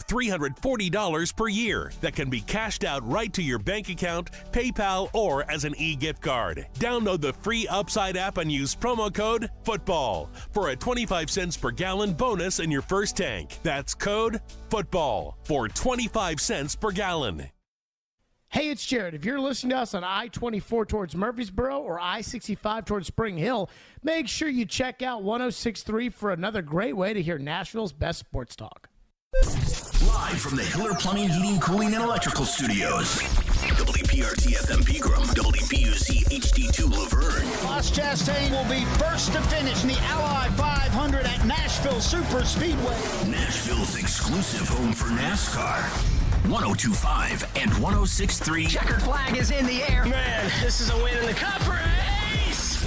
$340 per year that can be cashed out right to your bank account, PayPal, or as an e-gift card. Download the free Upside app and use promo code FOOTBALL for a 25 cents per gallon bonus in your first tank. That's code FOOTBALL for 25 cents per gallon. Hey, it's Jared. If you're listening to us on I-24 towards Murfreesboro or I-65 towards Spring Hill, make sure you check out 106.3 for another great way to hear Nashville's best sports talk. Live from the Hiller Plumbing, Heating, Cooling, and Electrical Studios. WPRT FM Pegram, WPUC HD2 Laverne. Ross Chastain will be first to finish in the Ally 500 at Nashville Super Speedway. Nashville's exclusive home for NASCAR. 102.5 and 106.3. Checkered flag is in the air. Man, this is a win in the cup race.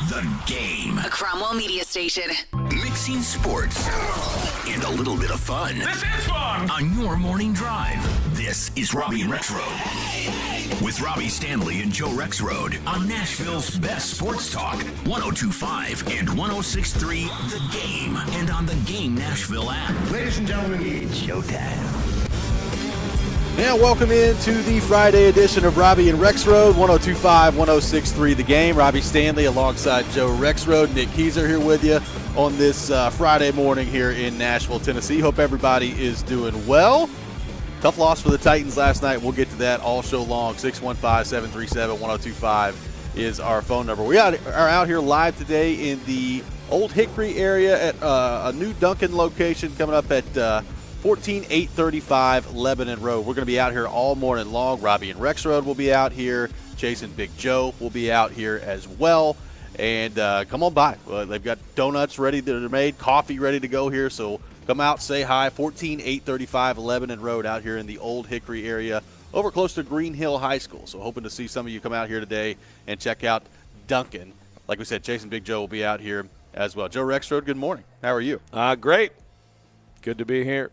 The Game. A Cromwell media station. Mixing sports and a little bit of fun. This is fun. On your morning drive. This is Robby and Rexrode. With Robby Stanley and Joe Rexrode on Nashville's best sports talk. 102.5 and 106.3 The Game. And on the Game Nashville app. Ladies and gentlemen, it's showtime. Now, welcome into the Friday edition of Robby and Rexrode, 102.5, 106.3 The Game. Robby Stanley alongside Joe Rexrode. Nick Keyser here with you on this Friday morning here in Nashville, Tennessee. Hope everybody is doing well. Tough loss for the Titans last night. We'll get to that all show long. 615-737-1025 is our phone number. We are out here live today in the Old Hickory area at a new Dunkin' location coming up at 14835 Lebanon Road. We're going to be out here all morning long. Robby and Rexrode will be out here. Chasing Big Joe will be out here as well. And come on by. They've got donuts ready that are made, coffee ready to go here. So come out, say hi. 14835 Lebanon Road out here in the Old Hickory area, over close to Green Hill High School. So hoping to see some of you come out here today and check out Dunkin'. Like we said, Chasing Big Joe will be out here as well. Joe Rexrode, good morning. How are you? Great. Good to be here.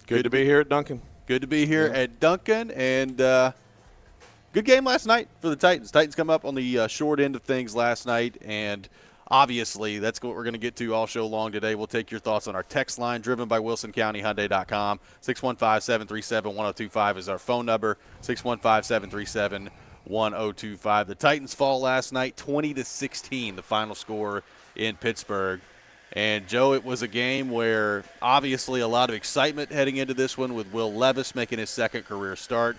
Good to be here at Dunkin'. Good to be here at Dunkin', and good game last night for the Titans. Titans come up on the short end of things last night, and obviously that's what we're going to get to all show long today. We'll take your thoughts on our text line, driven by WilsonCountyHyundai.com. 615-737-1025 is our phone number, 615-737-1025. The Titans fall last night 20-16, the final score in Pittsburgh. And, Joe, it was a game where obviously a lot of excitement heading into this one with Will Levis making his second career start.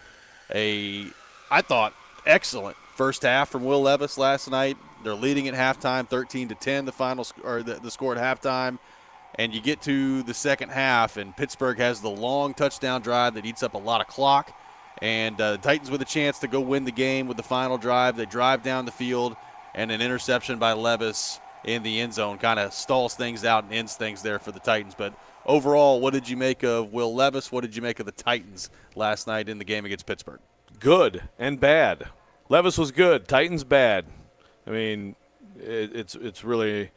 I thought, excellent first half from Will Levis last night. They're leading at halftime, 13-10, the final or the score at halftime. And you get to the second half, and Pittsburgh has the long touchdown drive that eats up a lot of clock. And the Titans with a chance to go win the game with the final drive. They drive down the field, and an interception by Levis in the end zone kind of stalls things out and ends things there for the Titans. But overall, what did you make of Will Levis? What did you make of the Titans last night in the game against Pittsburgh? Good and bad. Levis was good. Titans bad. I mean, it's really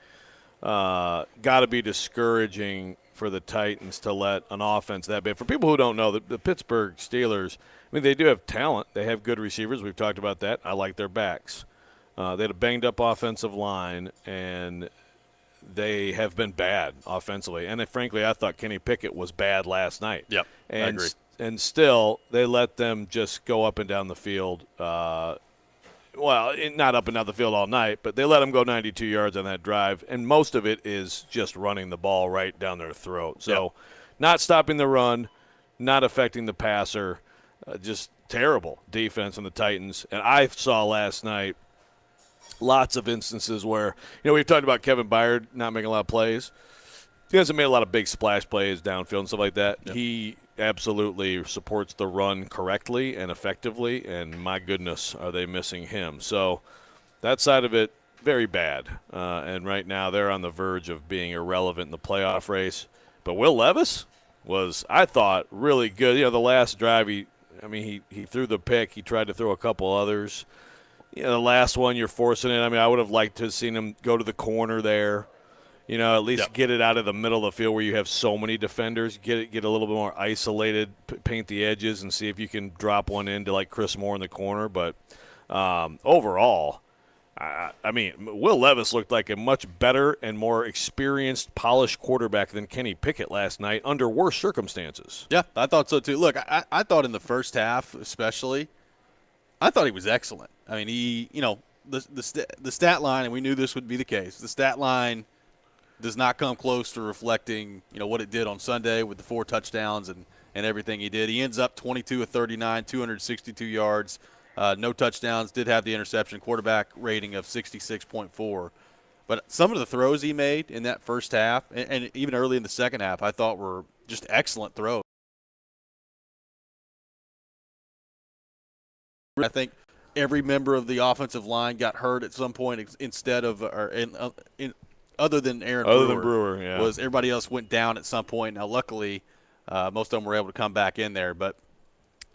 got to be discouraging for the Titans to let an offense that bad. For people who don't know, the Pittsburgh Steelers, I mean, they do have talent. They have good receivers. We've talked about that. I like their backs. They had a banged-up offensive line, and they have been bad offensively. And frankly, I thought Kenny Pickett was bad last night. Yep, I agree. And still, they let them just go up and down the field. Well, not up and down the field all night, but they let them go 92 yards on that drive. And most of it is just running the ball right down their throat. So not stopping the run, not affecting the passer, just terrible defense on the Titans. And I saw last night lots of instances where, we've talked about Kevin Byard not making a lot of plays. He hasn't made a lot of big splash plays downfield and stuff like that. Yep. He absolutely supports the run correctly and effectively, and my goodness, are they missing him. So that side of it, very bad. And right now they're on the verge of being irrelevant in the playoff race. But Will Levis was, I thought, really good. The last drive, he threw the pick. He tried to throw a couple others. The last one, you're forcing it. I mean, I would have liked to have seen him go to the corner there. At least get it out of the middle of the field where you have so many defenders. Get a little bit more isolated, paint the edges, and see if you can drop one into like Chris Moore in the corner. But overall, I mean, Will Levis looked like a much better and more experienced, polished quarterback than Kenny Pickett last night under worse circumstances. Yeah, I thought so too. Look, I thought in the first half especially, I thought he was excellent. I mean, he, the stat line, and we knew this would be the case, the stat line does not come close to reflecting, what it did on Sunday with the 4 touchdowns and everything he did. He ends up 22 of 39, 262 yards. No touchdowns, did have the interception, quarterback rating of 66.4. But some of the throws he made in that first half, and even early in the second half, I thought were just excellent throws. I think every member of the offensive line got hurt at some point instead of other than Aaron Brewer. Other than Brewer, yeah. Was everybody else went down at some point. Now, luckily, most of them were able to come back in there, but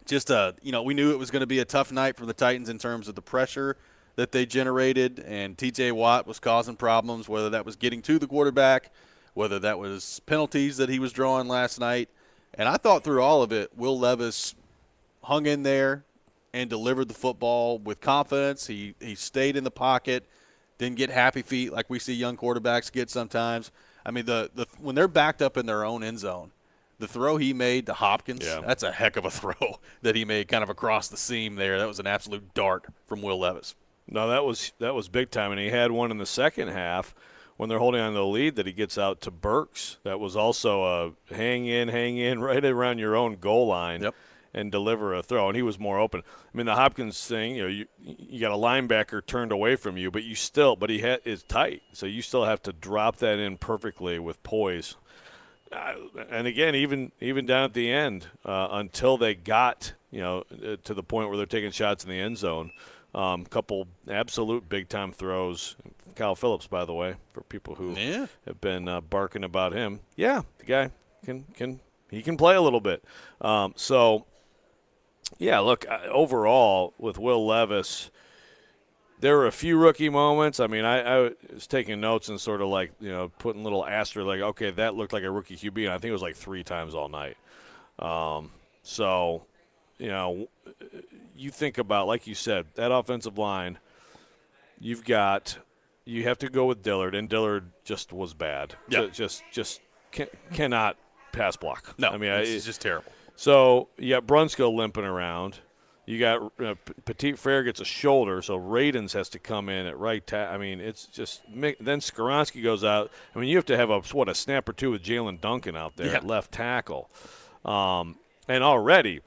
just, we knew it was going to be a tough night for the Titans in terms of the pressure that they generated, and T.J. Watt was causing problems, whether that was getting to the quarterback, whether that was penalties that he was drawing last night. And I thought through all of it, Will Levis hung in there and delivered the football with confidence. He stayed in the pocket, didn't get happy feet like we see young quarterbacks get sometimes. I mean, when they're backed up in their own end zone, the throw he made to Hopkins, that's a heck of a throw that he made kind of across the seam there. That was an absolute dart from Will Levis. No, that was big time, and he had one in the second half when they're holding on to the lead that he gets out to Burks. That was also a hang in right around your own goal line. Yep. And deliver a throw, and he was more open. I mean, the Hopkins thing, you got a linebacker turned away from you, but he is tight, so you still have to drop that in perfectly with poise. And again, even down at the end, until they got to the point where they're taking shots in the end zone, couple absolute big time throws. Kyle Phillips, by the way, for people who have been barking about him. Yeah, the guy can play a little bit. Yeah, look, overall, with Will Levis, there were a few rookie moments. I mean, I was taking notes and sort of like, putting little asterisk, like, okay, that looked like a rookie QB, and I think it was like 3 times all night. You think about, like you said, that offensive line, you have to go with Dillard, and Dillard just was bad. Yeah. Just cannot pass block. No, I mean, it's just terrible. So you got Brunskill limping around. You got Petit Frere gets a shoulder, so Radens has to come in at right tackle. I mean, it's just – then Skoronski goes out. I mean, you have to have a snap or two with Jalen Duncan out there at left tackle. And already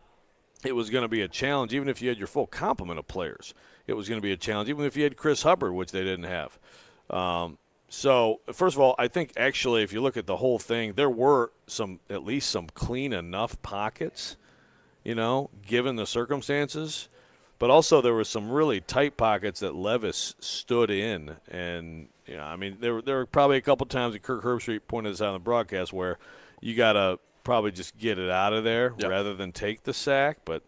it was going to be a challenge, even if you had your full complement of players. It was going to be a challenge, even if you had Chris Hubbard, which they didn't have. So, first of all, I think actually if you look at the whole thing, there were at least some clean enough pockets, given the circumstances. But also there were some really tight pockets that Levis stood in. And, I mean, there were probably a couple times that Kirk Herbstreit pointed this out on the broadcast where you got to probably just get it out of there rather than take the sack. But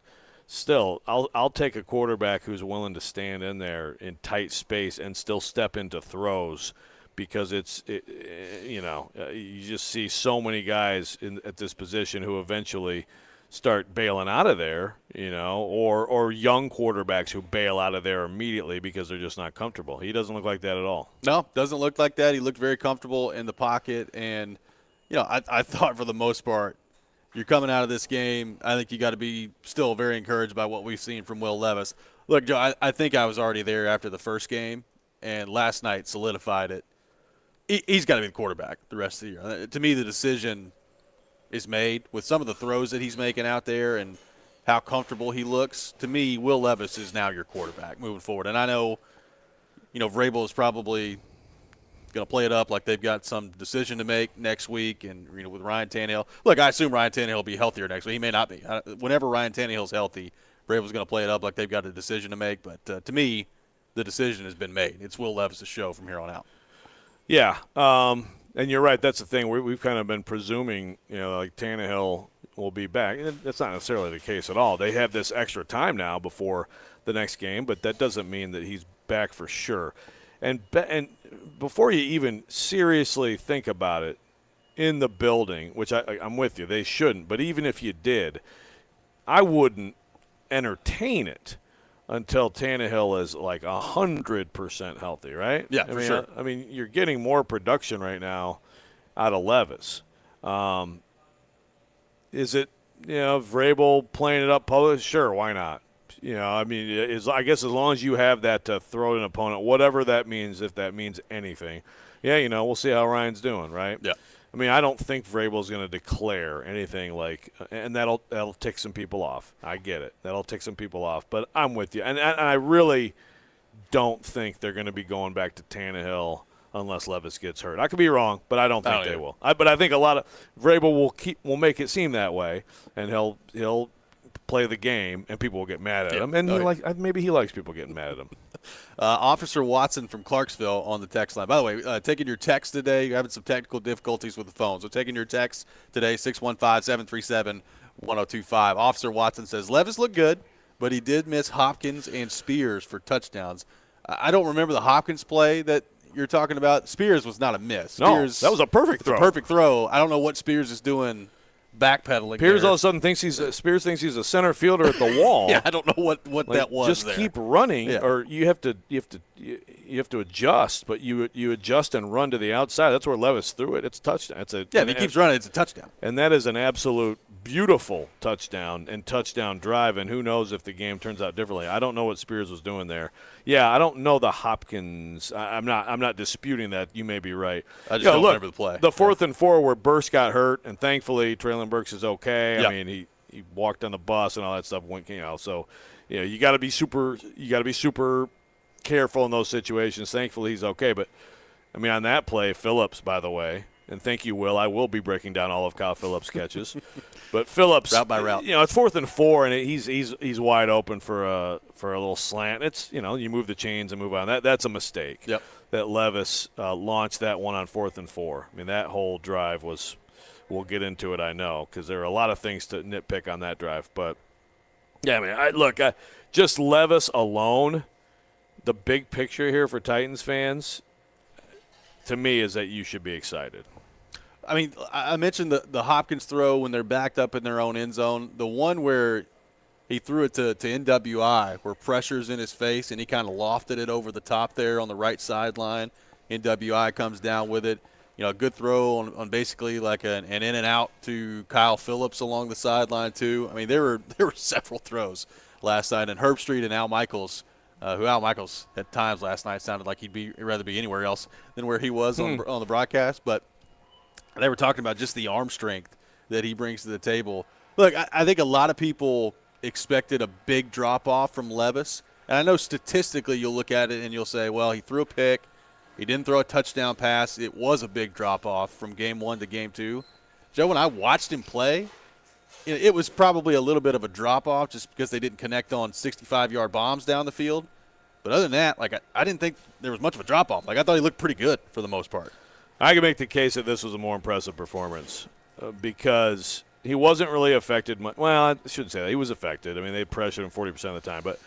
still, I'll take a quarterback who's willing to stand in there in tight space and still step into throws. Because you just see so many guys at this position who eventually start bailing out of there, or young quarterbacks who bail out of there immediately because they're just not comfortable. He doesn't look like that at all. No, doesn't look like that. He looked very comfortable in the pocket, and I thought for the most part, you're coming out of this game, I think you got to be still very encouraged by what we've seen from Will Levis. Look, Joe, I think I was already there after the first game, and last night solidified it. He's got to be the quarterback the rest of the year. To me, the decision is made with some of the throws that he's making out there and how comfortable he looks. To me, Will Levis is now your quarterback moving forward. And I know, Vrabel is probably going to play it up like they've got some decision to make next week and, with Ryan Tannehill. Look, I assume Ryan Tannehill will be healthier next week. He may not be. Whenever Ryan Tannehill's healthy, Vrabel's going to play it up like they've got a decision to make. But to me, the decision has been made. It's Will Levis' show from here on out. Yeah, and you're right. That's the thing. We've kind of been presuming, like Tannehill will be back. That's not necessarily the case at all. They have this extra time now before the next game, but that doesn't mean that he's back for sure. And before you even seriously think about it in the building, which I'm with you, they shouldn't. But even if you did, I wouldn't entertain it until Tannehill is like 100% healthy, right? Yeah, for sure. I mean, you're getting more production right now out of Levis. Is it, Vrabel playing it up public? Sure, why not? I mean, I guess as long as you have that to throw at an opponent, whatever that means, if that means anything. Yeah, we'll see how Ryan's doing, right? Yeah. I mean, I don't think Vrabel's going to declare anything and that'll tick some people off. I get it. That'll tick some people off. But I'm with you. And I really don't think they're going to be going back to Tannehill unless Levis gets hurt. I could be wrong, but I don't think they will. But I think a lot of Vrabel will make it seem that way, and he'll play the game, and people will get mad at him. And maybe he likes people getting mad at him. Officer Watson from Clarksville on the text line. By the way, taking your text today, you're having some technical difficulties with the phone. So taking your text today, 615-737-1025. Officer Watson says, Levis looked good, but he did miss Hopkins and Spears for touchdowns. I don't remember the Hopkins play that you're talking about. Spears was not a miss. Spears, no, that was a perfect throw. Perfect throw. I don't know what Spears is doing backpedaling. Spears there. all of a sudden Spears thinks he's a center fielder at the wall. Yeah, I don't know what that was. Just there. keep running, or you have to adjust, but you adjust and run to the outside. That's where Levis threw it. It's a touchdown. If he keeps running, it's a touchdown. And that is an absolute beautiful touchdown and touchdown drive. And who knows if the game turns out differently? I don't know what Spears was doing there. Yeah, I don't know the Hopkins. I'm not disputing that. You may be right. I just don't remember the play. The 4th and 4 where Burks got hurt, and thankfully Traylon Burks is okay. Yep. I mean, he walked on the bus and all that stuff. So you got to be super careful in those situations. Thankfully he's okay. But I mean, on that play, Phillips, by the way. And thank you, Will. I will be breaking down all of Kyle Phillips' catches. But Phillips, route by route. It's 4th and 4, and he's wide open for a little slant. It's you move the chains and move on. That's a mistake. Yep. That Levis launched that one on 4th and 4. I mean, that whole drive was. We'll get into it, I know, because there are a lot of things to nitpick on that drive. But yeah, I mean, just Levis alone. The big picture here for Titans fans, to me, is that you should be excited. I mean, I mentioned the Hopkins throw when they're backed up in their own end zone. The one where he threw it to NWI, where pressure's in his face, and he kind of lofted it over the top there on the right sideline. NWI comes down with it. A good throw on basically like an in and out to Kyle Phillips along the sideline too. I mean, there were several throws last night, and Herbstreit and Al Michaels, who Al Michaels at times last night sounded like he'd rather be anywhere else than where he was on the broadcast, but they were talking about just the arm strength that he brings to the table. Look, I think a lot of people expected a big drop-off from Levis, and I know statistically you'll look at it and you'll say, well, he threw a pick, he didn't throw a touchdown pass. It was a big drop-off from game 1 to game 2. Joe, when I watched him play, it was probably a little bit of a drop-off just because they didn't connect on 65-yard bombs down the field. But other than that, I didn't think there was much of a drop-off. I thought he looked pretty good for the most part. I can make the case that this was a more impressive performance because he wasn't really affected much. Well, I shouldn't say that. He was affected. I mean, they pressured him 40% of the time. But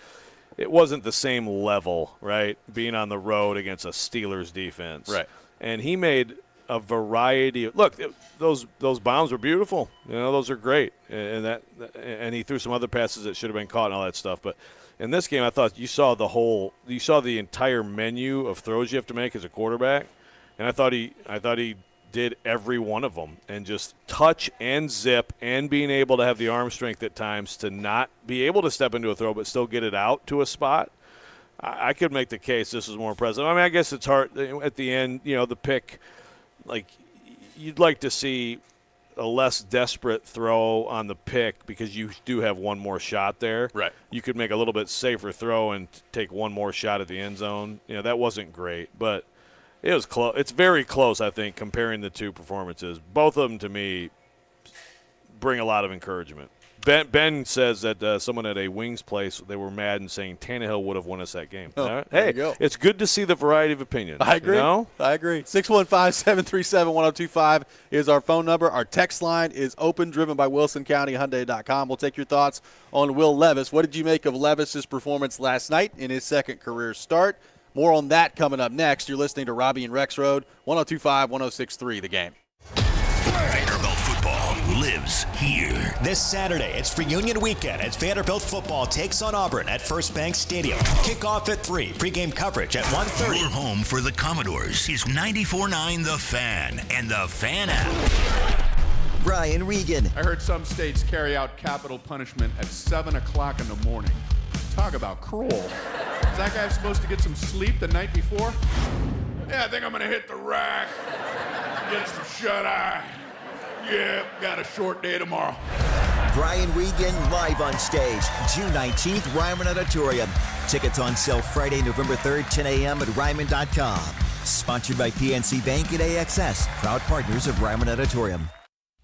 it wasn't the same level, right, being on the road against a Steelers defense. Right. And he made a variety of – look, those bombs were beautiful. Those are great. And he threw some other passes that should have been caught and all that stuff. But in this game, I thought you saw the entire menu of throws you have to make as a quarterback. And I thought he did every one of them, and just touch and zip and being able to have the arm strength at times to not be able to step into a throw but still get it out to a spot. I could make the case this is more impressive. I mean, I guess it's hard at the end, the pick, you'd like to see a less desperate throw on the pick because you do have one more shot there. Right. You could make a little bit safer throw and take one more shot at the end zone. That wasn't great, but it was close. It's very close, I think, comparing the two performances. Both of them, to me, bring a lot of encouragement. Ben says that someone at a Wings place, they were mad and saying Tannehill would have won us that game. Oh, hey, it's good to see the variety of opinions. I agree. I agree. 615-737-1025 is our phone number. Our text line is open, driven by WilsonCountyHyundai.com. We'll take your thoughts on Will Levis. What did you make of Levis's performance last night in his second career start? More on that coming up next. You're listening to Robby and Rexrode, 102.5, 106.3 The Game. Vanderbilt football lives games here. This Saturday, it's reunion weekend as Vanderbilt football takes on Auburn at First Bank Stadium. Kickoff at 3, pregame coverage at 1:30. Your home for the Commodores is 94.9 The Fan and the Fan app. Brian Regan. I heard some states carry out capital punishment at 7 o'clock in the morning. Talk about cruel. Is that guy supposed to get some sleep the night before? Yeah, I think I'm going to hit the rack, get some shut-eye. Yeah, got a short day tomorrow. Brian Regan live on stage, June 19th, Ryman Auditorium. Tickets on sale Friday, November 3rd, 10 a.m. at Ryman.com. Sponsored by PNC Bank and AXS, proud partners of Ryman Auditorium.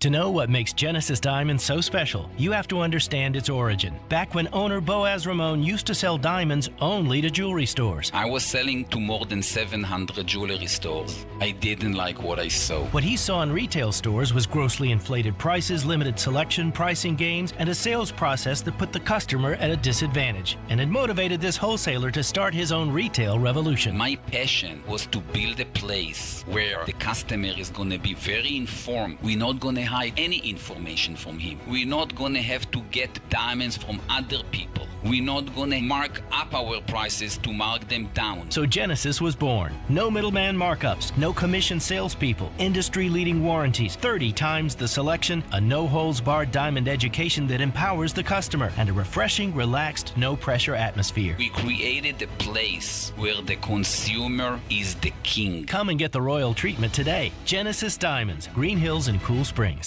To know what makes Genesis Diamonds so special, you have to understand its origin. Back when owner Boaz Ramon used to sell diamonds only to jewelry stores. I was selling to more than 700 jewelry stores. I didn't like what I saw. What he saw in retail stores was grossly inflated prices, limited selection, pricing games, and a sales process that put the customer at a disadvantage. And it motivated this wholesaler to start his own retail revolution. My passion was to build a place where the customer is going to be very informed. We're not going to hide any information from him. We're not going to have to get diamonds from other people. We're not going to mark up our prices to mark them down. So Genesis was born. No middleman markups, no commission salespeople, industry-leading warranties, 30 times the selection, a no-holds-barred diamond education that empowers the customer, and a refreshing, relaxed, no-pressure atmosphere. We created a place where the consumer is the king. Come and get the royal treatment today. Genesis Diamonds, Green Hills and Cool Springs.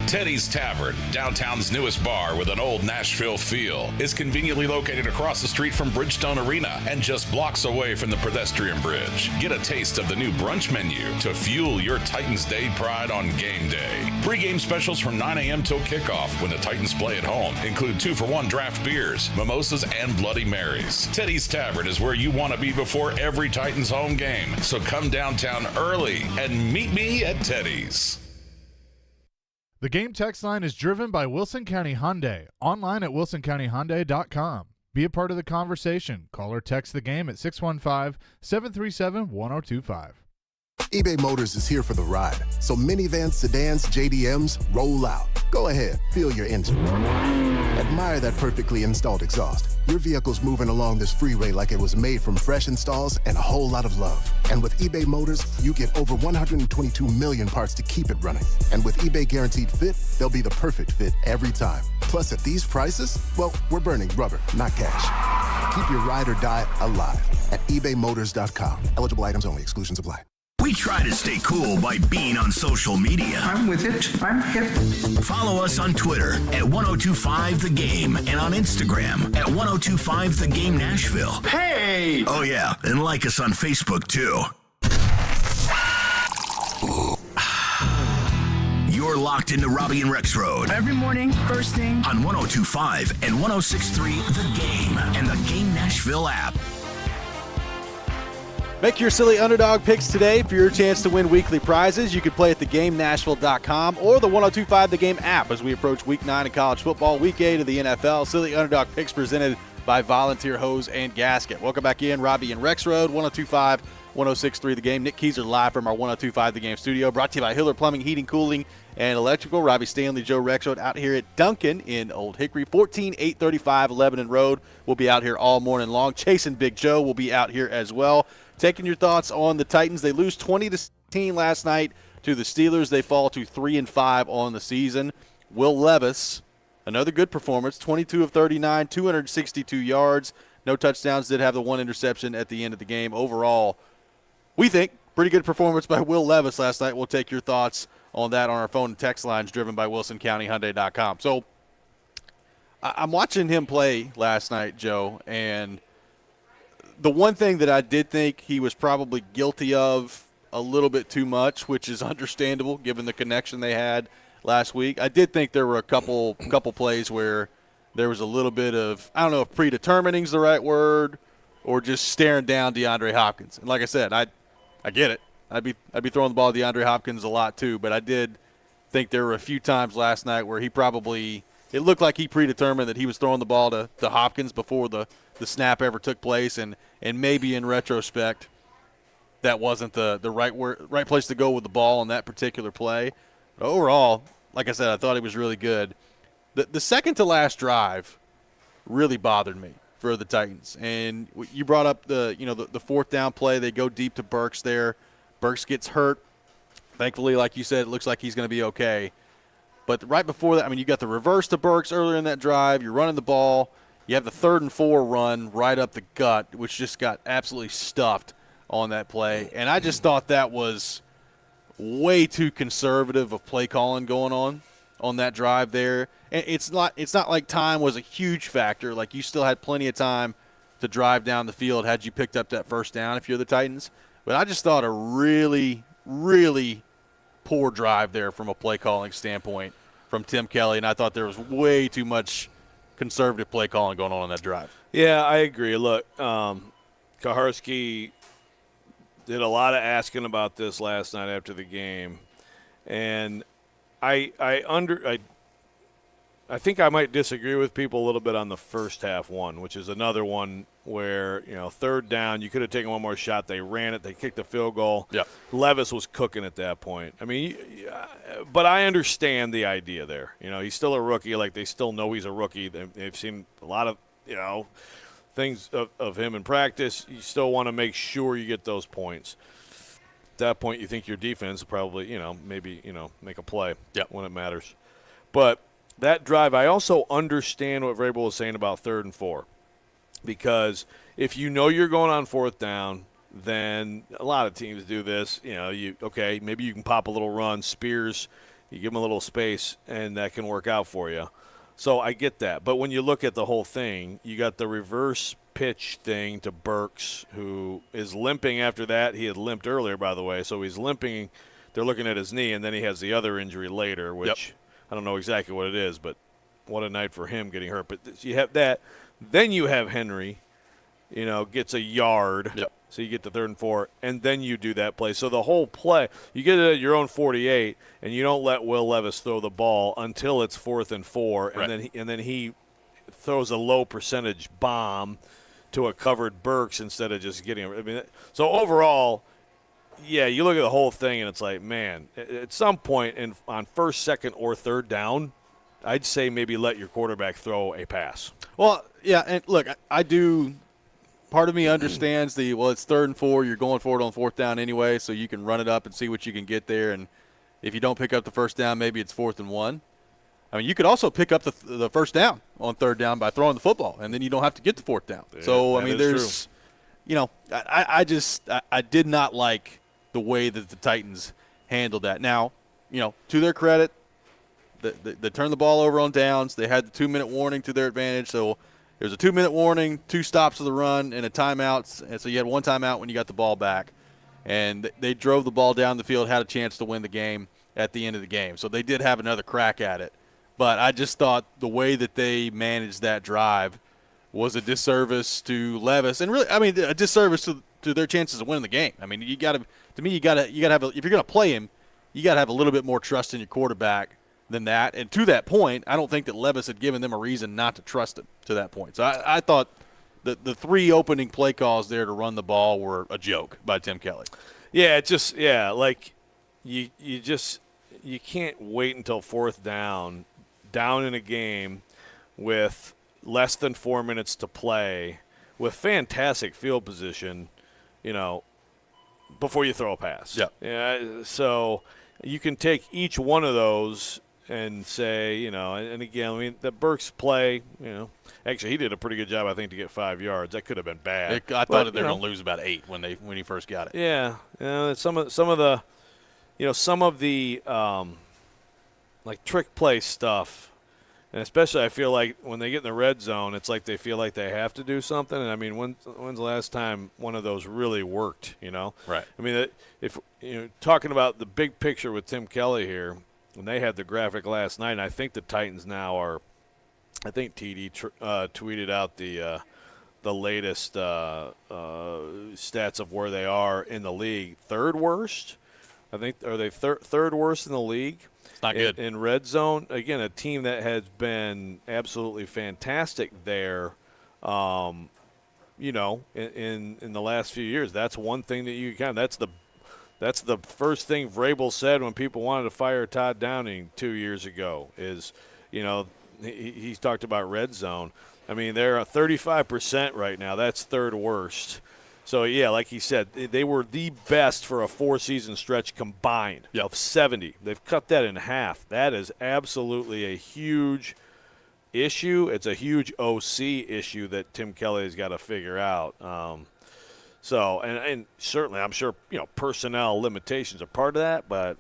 Teddy's Tavern, downtown's newest bar with an old Nashville feel, is conveniently located across the street from Bridgestone Arena and just blocks away from the pedestrian bridge. Get a taste of the new brunch menu to fuel your Titans Day pride on game day. Pre-game specials from 9 a.m. till kickoff when the Titans play at home include 2-for-1 draft beers, mimosas, and Bloody Marys. Teddy's Tavern is where you want to be before every Titans home game, so come downtown early and meet me at Teddy's. The game text line is driven by Wilson County Hyundai. Online at wilsoncountyhyundai.com. Be a part of the conversation. Call or text the game at 615-737-1025. eBay Motors is here for the ride. So minivans, sedans, JDMs, roll out. Go ahead, feel your engine. Admire that perfectly installed exhaust. Your vehicle's moving along this freeway like it was made from fresh installs and a whole lot of love. And with eBay Motors, you get over 122 million parts to keep it running. And with eBay Guaranteed Fit, they'll be the perfect fit every time. Plus, at these prices, well, we're burning rubber, not cash. Keep your ride or die alive at ebaymotors.com. Eligible items only. Exclusions apply. We try to stay cool by being on social media. I'm with it. I'm hip. Follow us on Twitter at 1025thegame and on Instagram at 1025thegame Nashville. Hey! Oh yeah, and like us on Facebook too. You're locked into Robby and Rexrode. Every morning, first thing. On 1025 and 1063 The Game and the Game Nashville app. Make your silly underdog picks today for your chance to win weekly prizes. You can play at thegamenashville.com or the 1025 The Game app as we approach Week 9 of college football, Week 8 of the NFL. Silly underdog picks presented by Volunteer Hose and Gasket. Welcome back in, Robby and Rexrode, 1025, 1063 The Game. Nick Keyser live from our 1025 The Game studio, brought to you by Hiller Plumbing, Heating, Cooling, and Electrical. Robby Stanley, Joe Rexrode out here at Duncan in Old Hickory, 14835 Lebanon Road. We'll be out here all morning long. Chasing Big Joe will be out here as well. Taking your thoughts on the Titans. They lose 20-16 last night to the Steelers. They fall to 3-5 on the season. Will Levis, another good performance, 22 of 39, 262 yards. No touchdowns, did have the one interception at the end of the game. Overall, we think pretty good performance by Will Levis last night. We'll take your thoughts on that on our phone and text lines driven by WilsonCountyHyundai.com. So I'm watching him play last night, Joe, and the one thing that I did think he was probably guilty of a little bit too much, which is understandable given the connection they had last week. I did think there were a couple plays where there was a little bit of, I don't know if predetermining is the right word, or just staring down DeAndre Hopkins. And like I said, I get it. I'd be throwing the ball to DeAndre Hopkins a lot too, but I did think there were a few times last night where he probably, it looked like he predetermined that he was throwing the ball to Hopkins before the snap ever took place, and maybe in retrospect that wasn't the right place to go with the ball on that particular play. But overall, like I said, I thought he was really good. The second to last drive really bothered me for the Titans. And you brought up the fourth down play. They go deep to Burks there. Burks gets hurt. Thankfully, like you said, it looks like he's going to be okay. But right before that, I mean, you got the reverse to Burks earlier in that drive. You're running the ball. You have the 3rd and 4 run right up the gut, which just got absolutely stuffed on that play. And I just thought that was way too conservative of play calling going on that drive there. And it's not like time was a huge factor. Like, you still had plenty of time to drive down the field had you picked up that first down if you're the Titans. But I just thought a really, really poor drive there from a play calling standpoint from Tim Kelly, and I thought there was way too much conservative play calling going on that drive. Yeah, I agree. Look, Kaharski did a lot of asking about this last night after the game, and I think I might disagree with people a little bit on the first half one, which is another one where, 3rd down, you could have taken one more shot. They ran it. They kicked the field goal. Yeah. Levis was cooking at that point. I mean, but I understand the idea there. He's still a rookie. Like, they still know he's a rookie. They've seen a lot of, things of him in practice. You still want to make sure you get those points. At that point, you think your defense will probably, maybe, make a play when it matters. But that drive, I also understand what Vrabel was saying about 3rd and 4. Because if you know you're going on 4th down, then a lot of teams do this. Maybe you can pop a little run, Spears, you give him a little space, and that can work out for you. So I get that. But when you look at the whole thing, you got the reverse pitch thing to Burks, who is limping after that. He had limped earlier, by the way, so he's limping. They're looking at his knee, and then he has the other injury later, which I don't know exactly what it is, but what a night for him getting hurt. But you have that. Then you have Henry, gets a yard. Yep. So you get the 3rd and 4, and then you do that play. So the whole play, you get it at your own 48, and you don't let Will Levis throw the ball until it's 4th and 4, right. and then he throws a low percentage bomb to a covered Burks instead of just getting him. I mean, so overall, yeah, you look at the whole thing, and it's like, man, at some point on 1st, 2nd, or 3rd down, I'd say maybe let your quarterback throw a pass. Well, yeah, and look, I do – part of me understands it's 3rd and 4, you're going for it on 4th down anyway, so you can run it up and see what you can get there. And if you don't pick up the first down, maybe it's 4th and 1. I mean, you could also pick up the first down on 3rd down by throwing the football, and then you don't have to get the 4th down. Yeah, so, I mean, there's – I did not like the way that the Titans handled that. Now, to their credit, they turned the ball over on downs. They had the 2-minute warning to their advantage, so – there's a 2-minute warning, 2 stops of the run, and a timeout. And so you had 1 timeout when you got the ball back. And they drove the ball down the field, had a chance to win the game at the end of the game. So they did have another crack at it. But I just thought the way that they managed that drive was a disservice to Levis. And really, I mean, a disservice to their chances of winning the game. I mean, you got to have if you're going to play him, you got to have a little bit more trust in your quarterback than that. And to that point, I don't think that Levis had given them a reason not to trust him to that point. So I thought the 3 opening play calls there to run the ball were a joke by Tim Kelly. Yeah, like you can't wait until 4th down in a game with less than 4 minutes to play with fantastic field position, before you throw a pass. Yeah. So you can take each one of those and say, and again, I mean, the Burks play, actually he did a pretty good job, I think, to get 5 yards. That could have been bad. I thought that they were going to lose about 8 when he first got it. Yeah, some of the like trick play stuff, and especially I feel like when they get in the red zone, it's like they feel like they have to do something. And I mean, when's the last time one of those really worked? Right. I mean, if talking about the big picture with Tim Kelly here. And they had the graphic last night, and I think the Titans now are – I think TD tweeted out the latest stats of where they are in the league. 3rd worst? I think – are they 3rd worst in the league? It's not good. In red zone. Again, a team that has been absolutely fantastic there, in the last few years. That's one thing that you – that's That's the first thing Vrabel said when people wanted to fire Todd Downing 2 years ago is, he talked about red zone. I mean, they're at 35% right now. That's third worst. So, yeah, like he said, they were the best for a 4-season stretch combined of 70. They've cut that in half. That is absolutely a huge issue. It's a huge OC issue that Tim Kelly has got to figure out. And certainly I'm sure, personnel limitations are part of that, but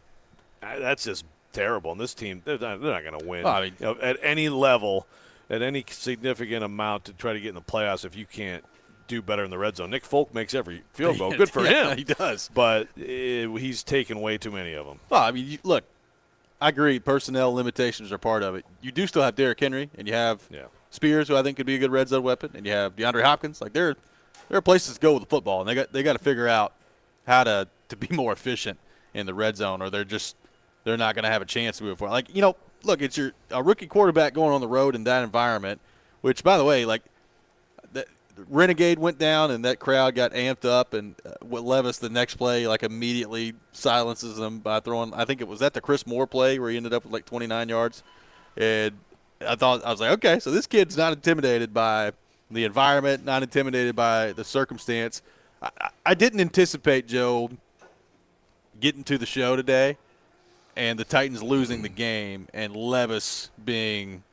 that's just terrible. And this team, they're not going to win. Well, I mean, at any level, at any significant amount to try to get in the playoffs if you can't do better in the red zone. Nick Folk makes every field goal. Good for him. He does. But he's taken way too many of them. Well, I mean, look, I agree. Personnel limitations are part of it. You do still have Derrick Henry, and you have Spears, who I think could be a good red zone weapon, and you have DeAndre Hopkins. Like, there are places to go with the football, and they got to figure out how to be more efficient in the red zone, or they're not going to have a chance to move forward. Like, look, it's a rookie quarterback going on the road in that environment, which, by the way, like, Renegade went down and that crowd got amped up, and Levis the next play like immediately silences them by throwing, I think it was the Chris Moore play where he ended up with like 29 yards. And I was like, okay, so this kid's not intimidated by the environment, not intimidated by the circumstance. I didn't anticipate, Joe, getting to the show today and the Titans losing the game and Levis being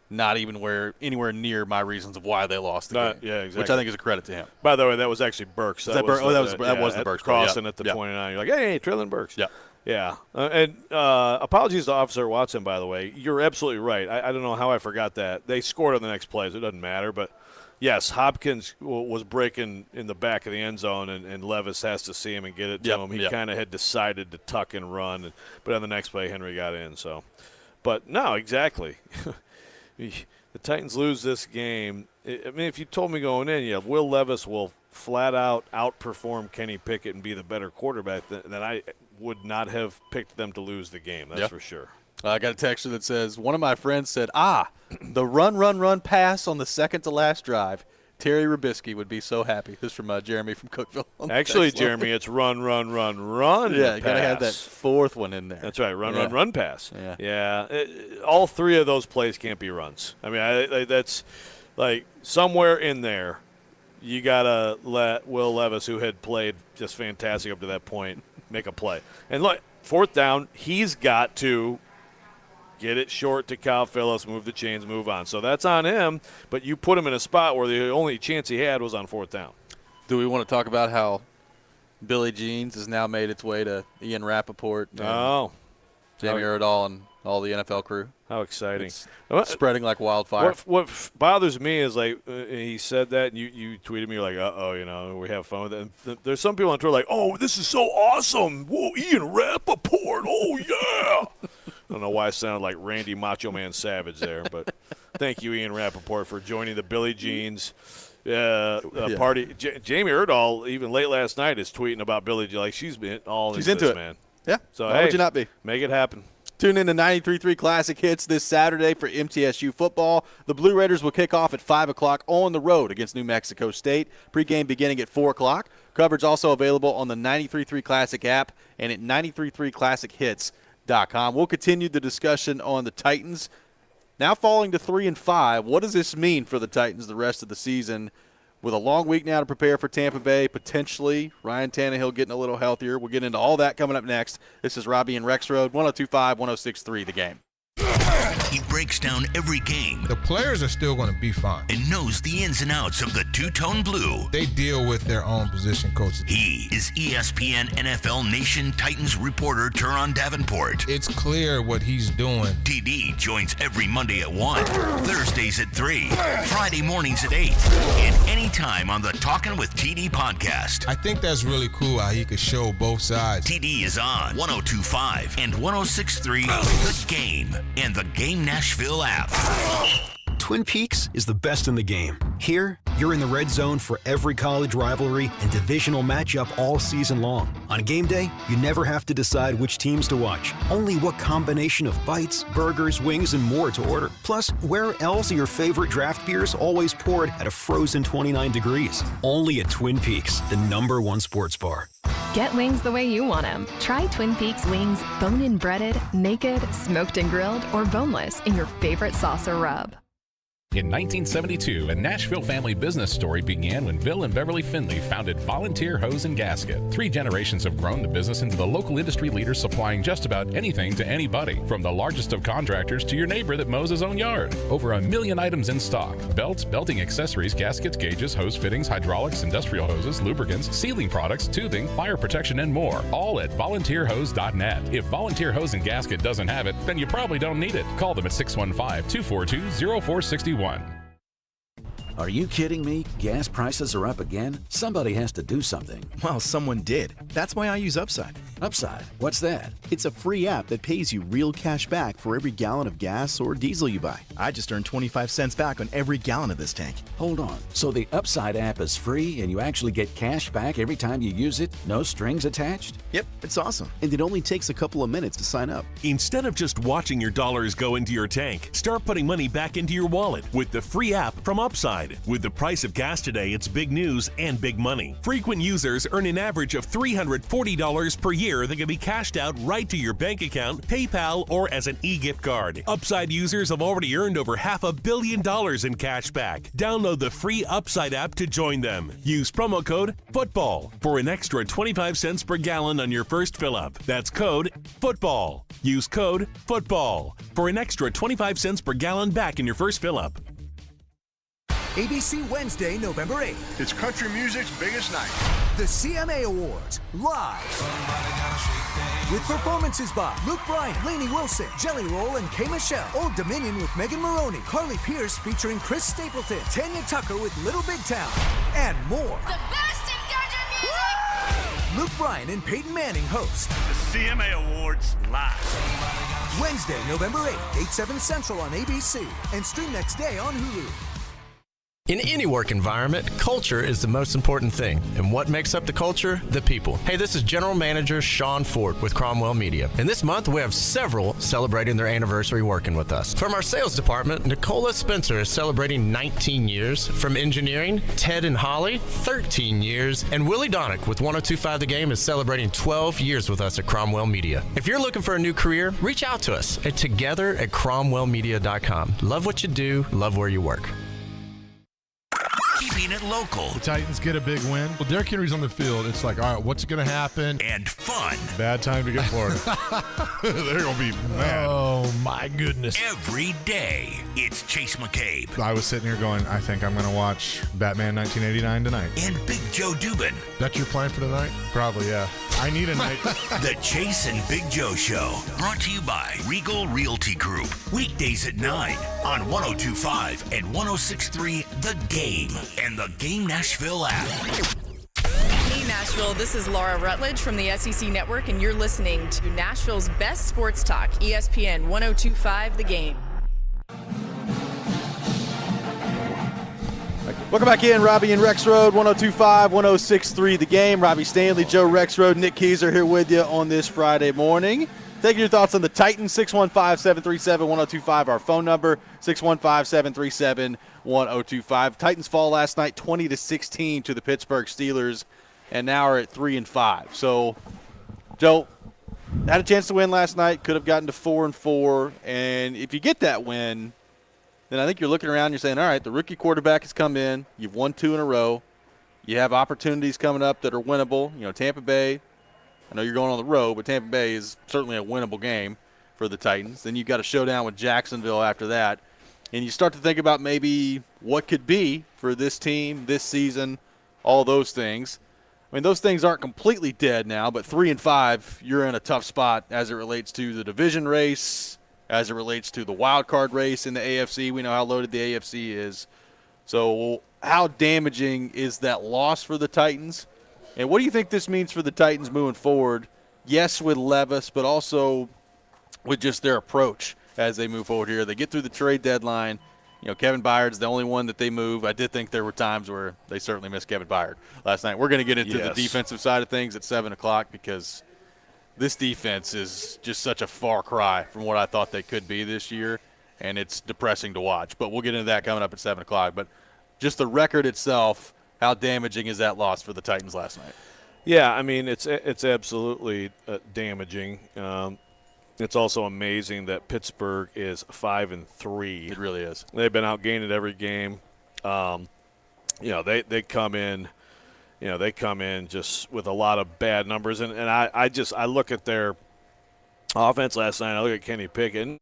not even anywhere near my reasons of why they lost the game. Yeah, exactly. Which I think is a credit to him. By the way, that was actually Burks. That was the Burks crossing at the 29. You're like, hey, Traylon Burks. Yeah. And apologies to Officer Watson, by the way. You're absolutely right. I don't know how I forgot that. They scored on the next plays. It doesn't matter. But, yes, Hopkins was breaking in the back of the end zone, and Levis has to see him and get it to him. He kind of had decided to tuck and run. But on the next play, Henry got in. So, but, no, exactly. The Titans lose this game. I mean, if you told me going in, Will Levis will flat out outperform Kenny Pickett and be the better quarterback, then I would not have picked them to lose the game. That's for sure. I got a texture that says, one of my friends said, the run pass on the second to last drive. Terry Robisky would be so happy. This is from Jeremy from Cookville. Actually, Jeremy, it's run. Yeah, you got to have that fourth one in there. That's right, run pass. Yeah. All three of those plays can't be runs. I mean, that's like somewhere in there you got to let Will Levis, who had played just fantastic up to that point, make a play. And look, fourth down, he's got to get it short to Kyle Phillips, move the chains, move on. So that's on him, but you put him in a spot where the only chance he had was on fourth down. Do we want to talk about how Billy Jeans has now made its way to Ian Rappaport and Jamie Erdahl and all the NFL crew? How exciting. It's spreading like wildfire. What bothers me is, like, he said that, and you tweeted me, like, we have fun with it. And there's some people on Twitter like, oh, this is so awesome. Whoa, Ian Rappaport. Oh, yeah. I don't know why I sounded like Randy Macho Man Savage there, but thank you, Ian Rappaport, for joining the Billy Jeans party. Jamie Erdahl, even late last night, is tweeting about Billy Jean. Like, she's into this, it, man. Yeah. So, why would you not be? Make it happen. Tune in to 93.3 Classic Hits this Saturday for MTSU football. The Blue Raiders will kick off at 5 o'clock on the road against New Mexico State. Pregame beginning at 4 o'clock. Coverage also available on the 93.3 Classic app and at 93.3ClassicHits.com. We'll continue the discussion on the Titans. Now falling to 3-5. What does this mean for the Titans the rest of the season? With a long week now to prepare for Tampa Bay, potentially Ryan Tannehill getting a little healthier. We'll get into all that coming up next. This is Robby and Rexrode, 102.5, 106.3 The Game. He breaks down every game. The players are still going to be fine. And knows the ins and outs of the two-tone blue. They deal with their own position coaches. He is ESPN NFL Nation Titans reporter Teron Davenport. It's clear what he's doing. TD joins every Monday at 1, Thursdays at 3, Friday mornings at 8, and anytime on the Talkin' with TD podcast. I think that's really cool how he could show both sides. TD is on 102.5 and 106.3 The Game and the Game Nashville app. Twin Peaks is the best in the game. Here, you're in the red zone for every college rivalry and divisional matchup all season long. On game day, you never have to decide which teams to watch, only what combination of bites, burgers, wings, and more to order. Plus, where else are your favorite draft beers always poured at a frozen 29 degrees? Only at Twin Peaks, the #1 sports bar. Get wings the way you want them. Try Twin Peaks wings bone-in breaded, naked, smoked and grilled, or boneless in your favorite sauce or rub. In 1972, a Nashville family business story began when Bill and Beverly Finley founded Volunteer Hose and Gasket. 3 generations have grown the business into the local industry leader supplying just about anything to anybody, from the largest of contractors to your neighbor that mows his own yard. Over 1 million items in stock: belts, belting accessories, gaskets, gauges, hose fittings, hydraulics, industrial hoses, lubricants, sealing products, tubing, fire protection, and more. All at volunteerhose.net. If Volunteer Hose and Gasket doesn't have it, then you probably don't need it. Call them at 615-242-0461. Are you kidding me? Gas prices are up again? Somebody has to do something. Well, someone did. That's why I use Upside. Upside? What's that? It's a free app that pays you real cash back for every gallon of gas or diesel you buy. I just earned 25 cents back on every gallon of this tank. Hold on. So the Upside app is free and you actually get cash back every time you use it? No strings attached? Yep, it's awesome. And it only takes a couple of minutes to sign up. Instead of just watching your dollars go into your tank, start putting money back into your wallet with the free app from Upside. With the price of gas today, it's big news and big money. Frequent users earn an average of $340 per year that can be cashed out right to your bank account, PayPal, or as an e-gift card. Upside users have already earned over $500 million in cash back. Download the free Upside app to join them. Use promo code FOOTBALL for an extra 25 cents per gallon on your first fill-up. That's code FOOTBALL. Use code FOOTBALL for an extra 25 cents per gallon back in your first fill-up. ABC Wednesday, November 8th. It's country music's biggest night. The CMA Awards, live. With performances by Luke Bryan, Lainey Wilson, Jelly Roll, and Kay Michelle. Old Dominion with Megan Maroney. Carly Pierce featuring Chris Stapleton. Tanya Tucker with Little Big Town. And more. The best in country music! Luke Bryan and Peyton Manning host. The CMA Awards, live. Wednesday, November 8th, 8/7 Central on ABC. And stream next day on Hulu. In any work environment, culture is the most important thing. And what makes up the culture? The people. Hey, this is General Manager Sean Ford with Cromwell Media. And this month, we have several celebrating their anniversary working with us. From our sales department, Nicola Spencer is celebrating 19 years. From engineering, Ted and Holly, 13 years. And Willie Donick with 102.5 The Game is celebrating 12 years with us at Cromwell Media. If you're looking for a new career, reach out to us at together@cromwellmedia.com. Love what you do, love where you work. Keeping it local. The Titans get a big win. Well, Derrick Henry's on the field. It's like, all right, what's going to happen? And fun. Bad time to get Florida. They're going to be mad. Oh, my goodness. Every day, it's Chase McCabe. I was sitting here going, I think I'm going to watch Batman 1989 tonight. And Big Joe Dubin. That's your plan for tonight? Probably, yeah. I need a night. The Chase and Big Joe Show. Brought to you by Regal Realty Group. Weekdays at 9 on 102.5 and 106.3 The Game and the Game Nashville app. Hey Nashville, this is Laura Rutledge from the SEC Network, and you're listening to Nashville's best sports talk, ESPN 102.5 The Game. Welcome back in, Robby and Rexrode, 102.5, 106.3 The Game. Robbie Stanley, Joe Rexrode, Nick Keyser here with you on this Friday morning. Taking your thoughts on the Titans, 615-737-1025, our phone number, 615-737-1025. Titans fall last night 20-16 to the Pittsburgh Steelers, and now are at 3-5. So, Joe, had a chance to win last night, could have gotten to 4-4, and if you get that win, then I think you're looking around and you're saying, all right, the rookie quarterback has come in. You've won 2 in a row. You have opportunities coming up that are winnable. You know, Tampa Bay, I know you're going on the road, but Tampa Bay is certainly a winnable game for the Titans. Then you've got a showdown with Jacksonville after that. And you start to think about maybe what could be for this team, this season, all those things. I mean, those things aren't completely dead now, but 3-5, you're in a tough spot as it relates to the division race, as it relates to the wild card race in the AFC. We know how loaded the AFC is. So how damaging is that loss for the Titans? And what do you think this means for the Titans moving forward? Yes, with Levis, but also with just their approach as they move forward here. They get through the trade deadline. You know, Kevin Byard's the only one that they move. I did think there were times where they certainly missed Kevin Byard last night. We're going to get into the defensive side of things at 7 o'clock because this defense is just such a far cry from what I thought they could be this year, and it's depressing to watch. But we'll get into that coming up at 7 o'clock. But just the record itself, how damaging is that loss for the Titans last night? Yeah, I mean, it's absolutely damaging. It's also amazing that Pittsburgh is 5-3. It really is. They've been outgained every game. They come in. They come in just with a lot of bad numbers, and I look at their offense last night. I look at Kenny Pickett.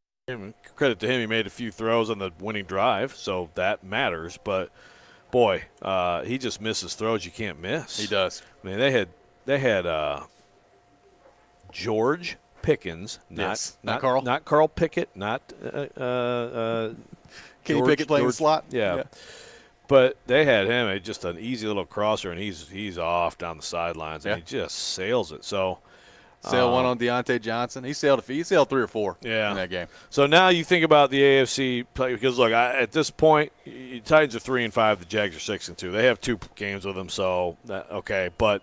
Credit to him, he made a few throws on the winning drive, so that matters. But boy, he just misses throws you can't miss. He does. I mean, they had George Pickens, not Carl, not Carl Pickett, not Kenny Pickett playing the slot. Yeah. But they had him just an easy little crosser, and he's off down the sidelines, and he just sails it. So sailed one on Deontay Johnson. He sailed 3 or 4 in that game. So now you think about the AFC play, because look, at this point, Titans are 3-5, the Jags are 6-2. They have 2 games with them, so okay. But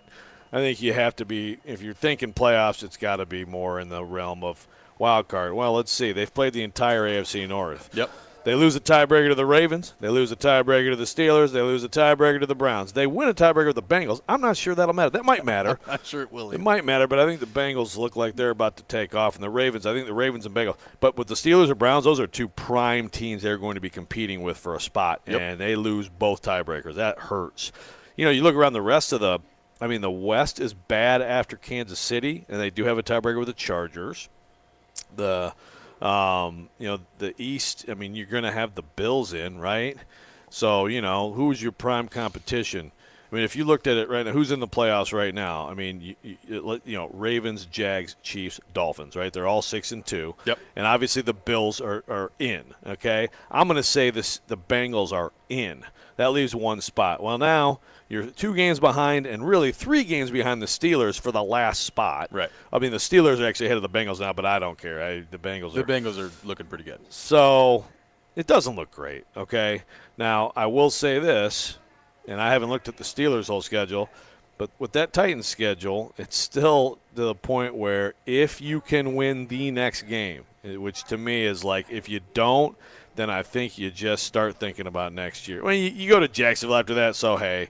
I think you have to be, if you're thinking playoffs, it's got to be more in the realm of wild card. Well, let's see. They've played the entire AFC North. Yep. They lose a tiebreaker to the Ravens. They lose a tiebreaker to the Steelers. They lose a tiebreaker to the Browns. They win a tiebreaker with the Bengals. I'm not sure that'll matter. That might matter. I'm not sure it will. It might matter, but I think the Bengals look like they're about to take off. And the Ravens, I think the Ravens and Bengals. But with the Steelers or Browns, those are 2 prime teams they're going to be competing with for a spot. Yep. And they lose both tiebreakers. That hurts. You look around the rest of the West is bad after Kansas City, and they do have a tiebreaker with the Chargers. The East, you're going to have the Bills in, right? So, who's your prime competition? If you looked at it right now, who's in the playoffs right now? Ravens, Jags, Chiefs, Dolphins, right? They're all 6-2. Yep. And obviously the Bills are in, okay? I'm going to say the Bengals are in. That leaves 1 spot. Well, now you're 2 games behind and really 3 games behind the Steelers for the last spot. Right. The Steelers are actually ahead of the Bengals now, but I don't care. The Bengals are looking pretty good. So it doesn't look great, okay? Now, I will say this, and I haven't looked at the Steelers' whole schedule, but with that Titans schedule, it's still to the point where if you can win the next game, which to me is like if you don't, then I think you just start thinking about next year. You go to Jacksonville after that, so, hey,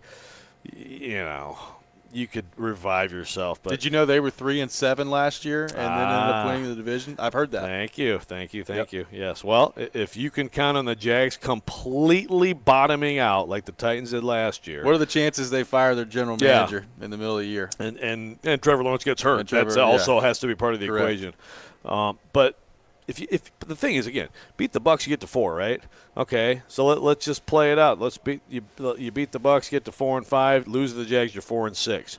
you could revive yourself. But did you know they were 3-7 last year and then ended up winning the division? I've heard that. Thank you. Yes. Well, if you can count on the Jags completely bottoming out like the Titans did last year. What are the chances they fire their general manager in the middle of the year? And Trevor Lawrence gets hurt. That also has to be part of the equation. But if the thing is, again, beat the Bucs, you get to 4, right? Okay, so let's just play it out. You beat the Bucs, get to 4-5, lose to the Jags, you're 4-6.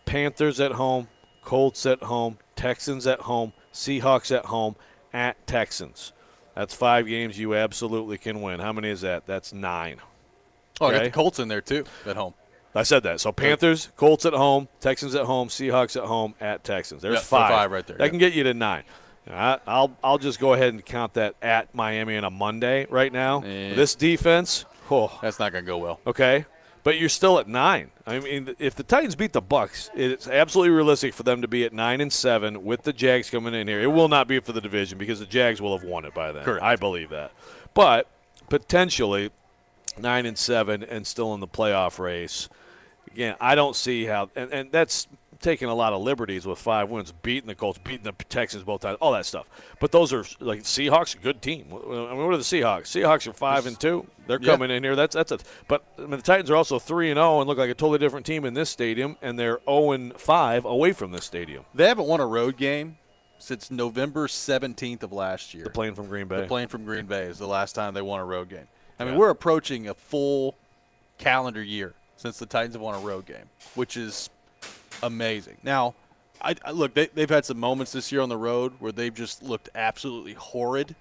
Panthers at home, Colts at home, Texans at home, Seahawks at home, at Texans. That's 5 games you absolutely can win. How many is that? That's 9. Oh, I got the Colts in there too at home. I said that. So Panthers, Colts at home, Texans at home, Seahawks at home, at Texans. There's 5. 5 right there. That can get you to 9. I'll just go ahead and count that at Miami on a Monday right now. This defense, that's not going to go well. Okay, but you're still at 9. If the Titans beat the Bucs, it's absolutely realistic for them to be at 9-7 with the Jags coming in here. It will not be for the division because the Jags will have won it by then. Correct. I believe that. But potentially 9-7 and still in the playoff race. Again, I don't see how, and that's taking a lot of liberties with 5 wins, beating the Colts, beating the Texans both times, all that stuff. But those are like Seahawks, a good team. What are the Seahawks? Seahawks are 5-2. They're coming in here. That's it. But the Titans are also 3-0 and look like a totally different team in this stadium, and they're 0-5 away from this stadium. They haven't won a road game since November 17th of last year. The plane from Green Bay. The plane from Green Bay is the last time they won a road game. We're approaching a full calendar year since the Titans have won a road game, which is amazing. Now, I look, they've had some moments this year on the road where they've just looked absolutely horrid.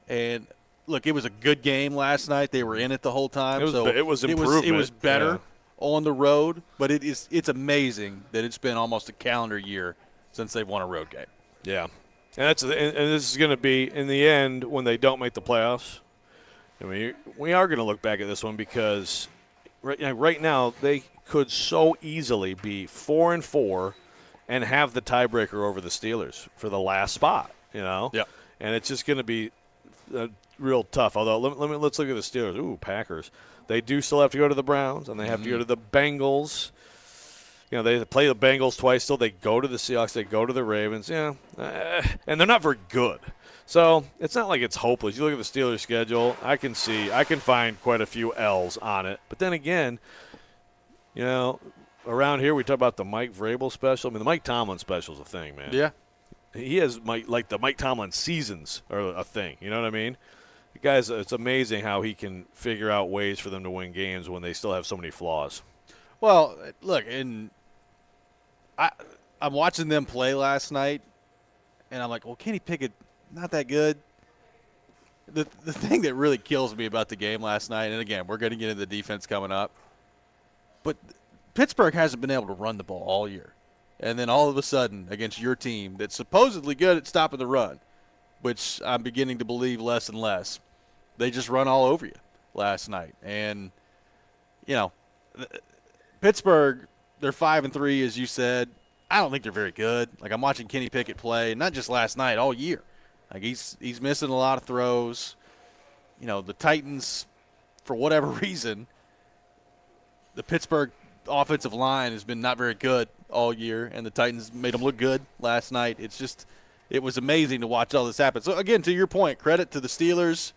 And, look, it was a good game last night. They were in it the whole time. It was improvement. It was better on the road, but it's amazing that it's been almost a calendar year since they've won a road game. Yeah. And this is going to be, in the end, when they don't make the playoffs. We are going to look back at this one because right now they could so easily be 4-4 and have the tiebreaker over the Steelers for the last spot, Yeah. And it's just going to be real tough. Although let's look at the Steelers. Ooh, Packers. They do still have to go to the Browns, and they have to go to the Bengals. they play the Bengals twice still. They go to the Seahawks. They go to the Ravens. And they're not very good. So it's not like it's hopeless. You look at the Steelers' schedule, I can find quite a few L's on it. But then again, around here we talk about the Mike Vrabel special. I mean, the Mike Tomlin special is a thing, man. Yeah. He has the Mike Tomlin seasons are a thing. You know what I mean? The guys, it's amazing how he can figure out ways for them to win games when they still have so many flaws. Well, look, I'm watching them play last night, and I'm like, well, Kenny Pickett, not that good. The thing that really kills me about the game last night, and again, we're going to get into the defense coming up, but Pittsburgh hasn't been able to run the ball all year. And then all of a sudden, against your team that's supposedly good at stopping the run, which I'm beginning to believe less and less, they just run all over you last night. And, Pittsburgh, they're 5-3, as you said. I don't think they're very good. Like, I'm watching Kenny Pickett play, not just last night, all year. Like, he's missing a lot of throws. The Titans, for whatever reason, the Pittsburgh offensive line has been not very good all year, and the Titans made them look good last night. It was amazing to watch all this happen. So, again, to your point, credit to the Steelers,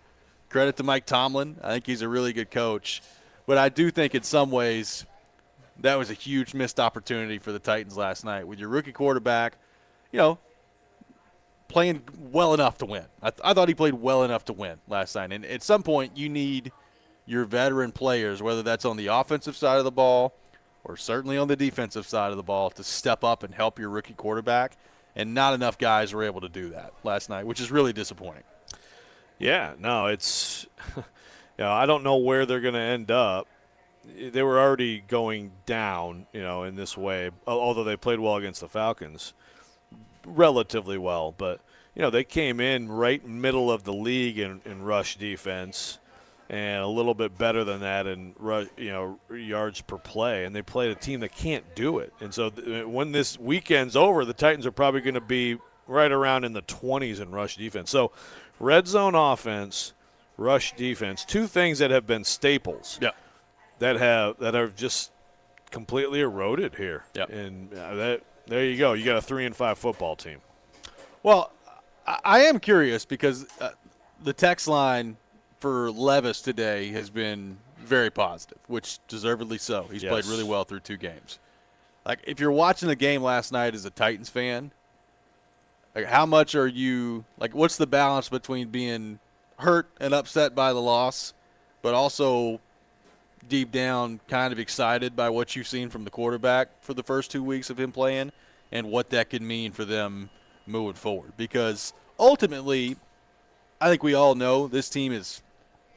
credit to Mike Tomlin. I think he's a really good coach. But I do think in some ways that was a huge missed opportunity for the Titans last night with your rookie quarterback, playing well enough to win. I thought he played well enough to win last night. And at some point you need your veteran players, whether that's on the offensive side of the ball or certainly on the defensive side of the ball, to step up and help your rookie quarterback. And not enough guys were able to do that last night, which is really disappointing. Yeah, no, it's I don't know where they're going to end up. They were already going down, in this way, although they played well against the Falcons, relatively well. But, they came in right middle of the league in rush defense and a little bit better than that in yards per play. And they played a team that can't do it. And so when this weekend's over, the Titans are probably going to be right around in the 20s in rush defense. So red zone offense, rush defense, two things that have been staples. Yeah. That have just completely eroded here. Yep. And there you go. You got a 3-5 football team. Well, I am curious because the text line for Levis today has been very positive, which deservedly so. He's played really well through 2 games. Like, if you're watching the game last night as a Titans fan, like, how much are you – like, what's the balance between being hurt and upset by the loss, but also – deep down kind of excited by what you've seen from the quarterback for the first 2 weeks of him playing and what that could mean for them moving forward? Because ultimately, I think we all know this team is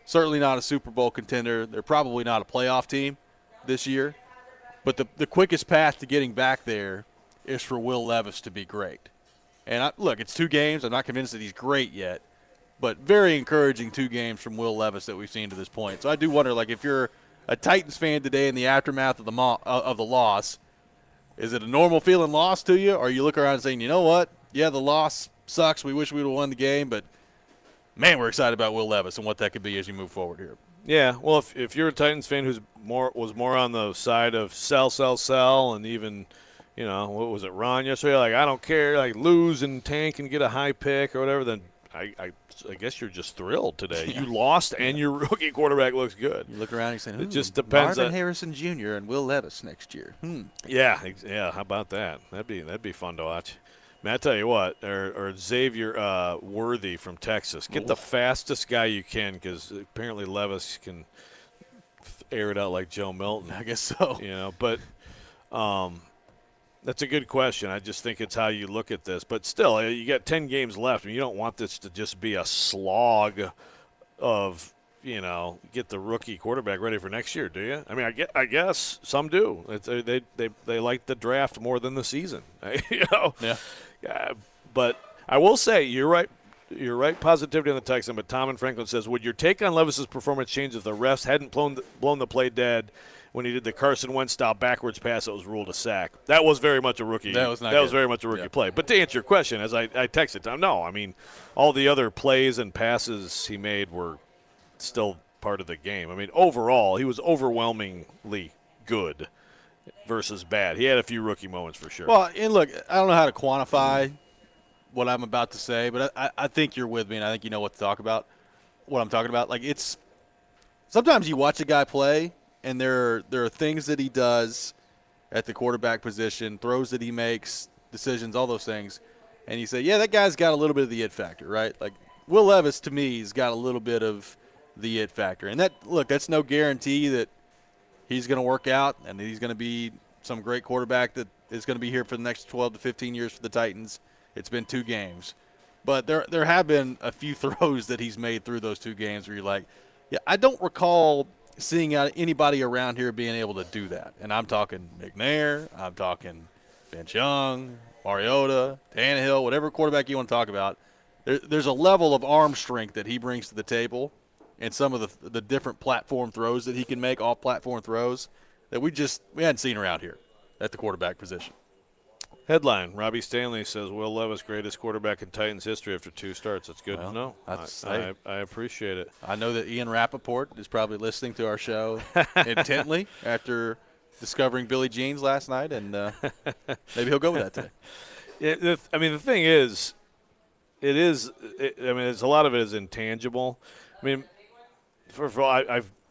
certainly not a Super Bowl contender. They're probably not a playoff team this year. But the quickest path to getting back there is for Will Levis to be great. And, look, it's 2 games. I'm not convinced that he's great yet. But very encouraging 2 games from Will Levis that we've seen to this point. So I do wonder, like, if you're a Titans fan today in the aftermath of the loss, is it a normal feeling loss to you, or you look around and saying, you know what, yeah, the loss sucks, we wish we would have won the game, but man, we're excited about Will Levis and what that could be as you move forward here? Yeah, well, if you're a Titans fan who's was more on the side of sell, and even, what was it, Ron yesterday, like, I don't care, like, lose and tank and get a high pick or whatever, then I guess you're just thrilled today. Yeah. You lost, and your rookie quarterback looks good. You look around and say, it just depends. Marvin Harrison Jr. and Will Levis next year. Yeah. How about that? That'd be fun to watch. Man, I tell you what, or Xavier Worthy from Texas. Get the fastest guy you can, because apparently Levis can air it out like Joe Milton. I guess so. But that's a good question. I just think it's how you look at this. But still, you got 10 games left. I mean, you don't want this to just be a slog of, get the rookie quarterback ready for next year, do you? I mean, I guess some do. They like the draft more than the season. Yeah. But I will say, you're right. You're right, positivity on the Texan, but Tom and Franklin says, would your take on Levis's performance change if the refs hadn't blown the play dead when he did the Carson Wentz-style backwards pass that was ruled a sack? That was very much a rookie. That was very much a rookie play. But to answer your question, as I texted Tom, no, I mean, all the other plays and passes he made were still part of the game. I mean, overall, he was overwhelmingly good. versus bad. He had a few rookie moments for sure. Well, and look, I don't know how to quantify what I'm about to say, but I think you're with me, and I think you know what I'm talking about. Like, it's sometimes you watch a guy play, and there are things that he does at the quarterback position, throws that he makes, decisions, all those things, and you say, yeah, that guy's got a little bit of the it factor, right? Like, Will Levis, to me, has got a little bit of the it factor. And that's no guarantee that he's going to work out and that he's going to be some great quarterback that is going to be here for the next 12 to 15 years for the Titans. It's been 2 games. But there have been a few throws that he's made through those 2 games where you're like, yeah, I don't recall seeing anybody around here being able to do that. And I'm talking McNair, I'm talking Vince Young, Mariota, Tannehill, whatever quarterback you want to talk about. There's a level of arm strength that he brings to the table and some of the different platform throws that he can make, off-platform throws, that we hadn't seen around here at the quarterback position. Headline, Robby Stanley says Will Levis greatest quarterback in Titans history after 2 starts. That's good to know. I appreciate it. I know that Ian Rappaport is probably listening to our show intently after discovering Billie Jean's last night, and maybe he'll go with that today. The thing is, it's a lot of it is intangible. I mean, first of all,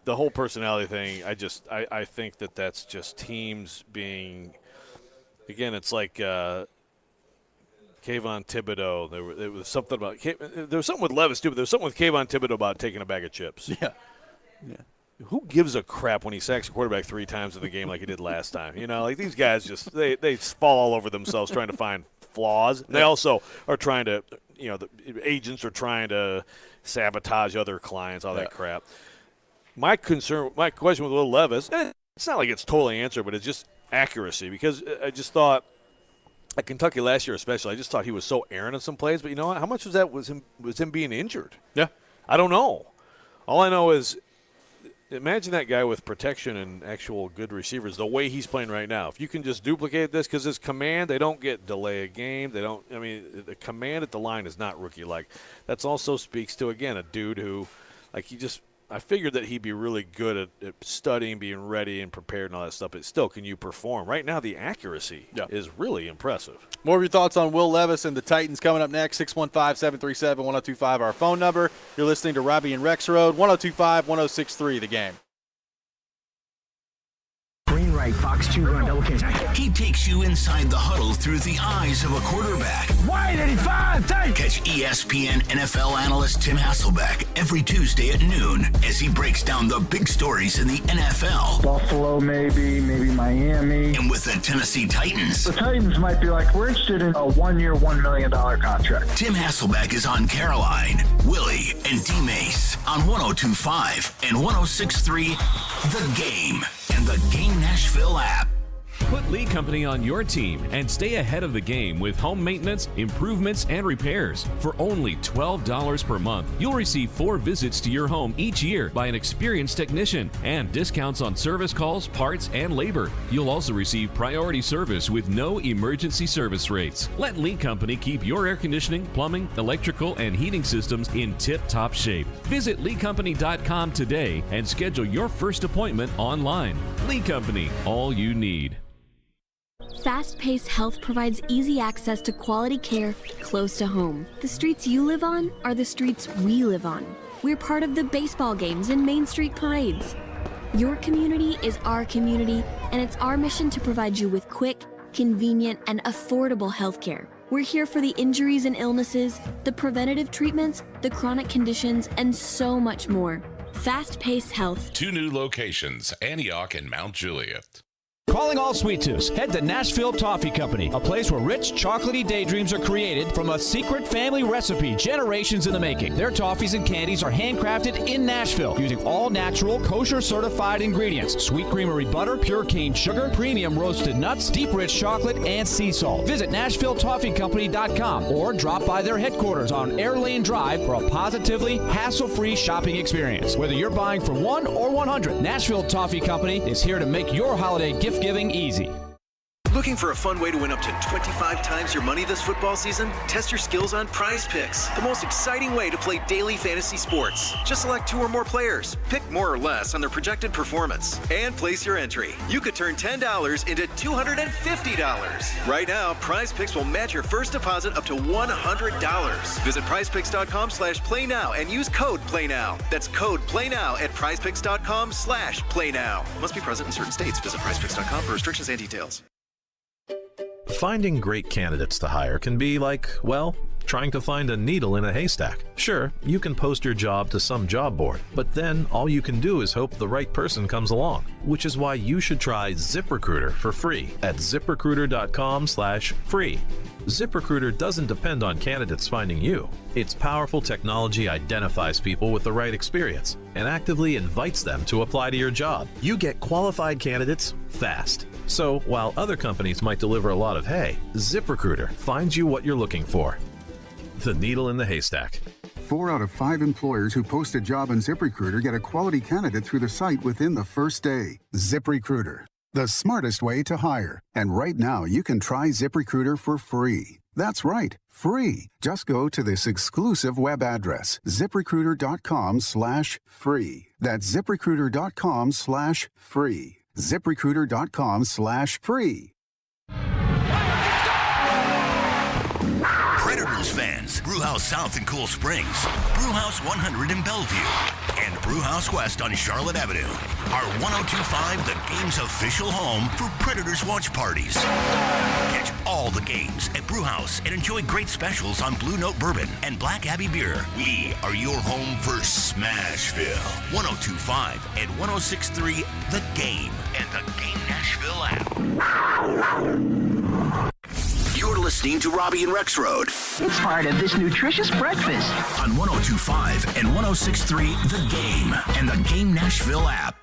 the whole personality thing, I think that's just teams being – again, it's like Kayvon Thibodeau. There was something about there was something with Levis too, but there was something with Kayvon Thibodeau about taking a bag of chips. Yeah. Who gives a crap when he sacks a quarterback 3 times in the game like he did last time? Like these guys just they fall all over themselves trying to find flaws. They also are trying to, the agents are trying to sabotage other clients, all that crap. My question with Will Levis, it's not like it's totally answered, but it's just accuracy, because I just thought at Kentucky last year especially, I just thought he was so errant in some plays. But you know what? How much of that was him being injured? Yeah. I don't know. All I know is imagine that guy with protection and actual good receivers the way he's playing right now. If you can just duplicate this, because his command, they don't get delay a game. The command at the line is not rookie-like. That also speaks to, again, a dude who, I figured that he'd be really good at studying, being ready and prepared and all that stuff, but still, can you perform? Right now, the accuracy is really impressive. More of your thoughts on Will Levis and the Titans coming up next, 615-737-1025, our phone number. You're listening to Robby and Rexrode, 102.5-106.3, The Game. Green right, box 2 run, double K. He takes you inside the huddle through the eyes of a quarterback. Wide 85, tight. Catch ESPN NFL analyst Tim Hasselbeck every Tuesday at noon as he breaks down the big stories in the NFL. Buffalo, maybe Miami. And with the Tennessee Titans. The Titans might be like, we're interested in a 1-year, $1 million contract. Tim Hasselbeck is on Caroline, Willie, and D. Mace on 102.5 and 106.3 The Game and the Game Nashville app. Put Lee Company on your team and stay ahead of the game with home maintenance, improvements, and repairs. For only $12 per month, you'll receive 4 visits to your home each year by an experienced technician and discounts on service calls, parts, and labor. You'll also receive priority service with no emergency service rates. Let Lee Company keep your air conditioning, plumbing, electrical, and heating systems in tip-top shape. Visit LeeCompany.com today and schedule your first appointment online. Lee Company, all you need. Fast-paced health provides easy access to quality care close to home. The streets you live on are the streets we live on. We're part of the baseball games and Main Street parades. Your community is our community, and it's our mission to provide you with quick, convenient, and affordable health care. We're here for the injuries and illnesses, the preventative treatments, the chronic conditions, and so much more. Fast-paced health. 2 new locations, Antioch and Mount Juliet. Calling all sweet tooths. Head to Nashville Toffee Company, a place where rich, chocolatey daydreams are created from a secret family recipe generations in the making. Their toffees and candies are handcrafted in Nashville using all natural, kosher-certified ingredients. Sweet creamery butter, pure cane sugar, premium roasted nuts, deep rich chocolate, and sea salt. Visit NashvilleToffeeCompany.com or drop by their headquarters on Air Lane Drive for a positively hassle-free shopping experience. Whether you're buying for 1 or 100, Nashville Toffee Company is here to make your holiday gift giving easy. Looking for a fun way to win up to 25 times your money this football season? Test your skills on Prize Picks, the most exciting way to play daily fantasy sports. Just select 2 or more players, pick more or less on their projected performance, and place your entry. You could turn $10 into $250. Right now, Prize Picks will match your first deposit up to $100. Visit prizepicks.com/play now and use code PLAYNOW. That's code PLAYNOW at prizepicks.com/playnow. Must be present in certain states. Visit prizepicks.com for restrictions and details. Finding great candidates to hire can be like, well, trying to find a needle in a haystack. Sure, you can post your job to some job board, but then all you can do is hope the right person comes along, which is why you should try ZipRecruiter for free at ziprecruiter.com/free. ZipRecruiter doesn't depend on candidates finding you. Its powerful technology identifies people with the right experience and actively invites them to apply to your job. You get qualified candidates fast. So while other companies might deliver a lot of hay, ZipRecruiter finds you what you're looking for. The needle in the haystack. 4 out of 5 employers who post a job on ZipRecruiter get a quality candidate through the site within the first day. ZipRecruiter, the smartest way to hire. And right now, you can try ZipRecruiter for free. That's right, free. Just go to this exclusive web address, ziprecruiter.com/free. That's ziprecruiter.com/free. ZipRecruiter.com/free. Predators fans, Brewhouse South in Cool Springs, Brewhouse 100 in Bellevue, and Brewhouse West on Charlotte Avenue are 102.5 the game's official home for Predators watch parties. Catch all the games at Brewhouse and enjoy great specials on Blue Note Bourbon and Black Abbey Beer. We are your home for Smashville. 102.5 and 106.3 The Game and the Game Nashville app. You're listening to Robby and Rexrode. It's part of this nutritious breakfast. On 102.5 and 106.3 The Game and the Game Nashville app.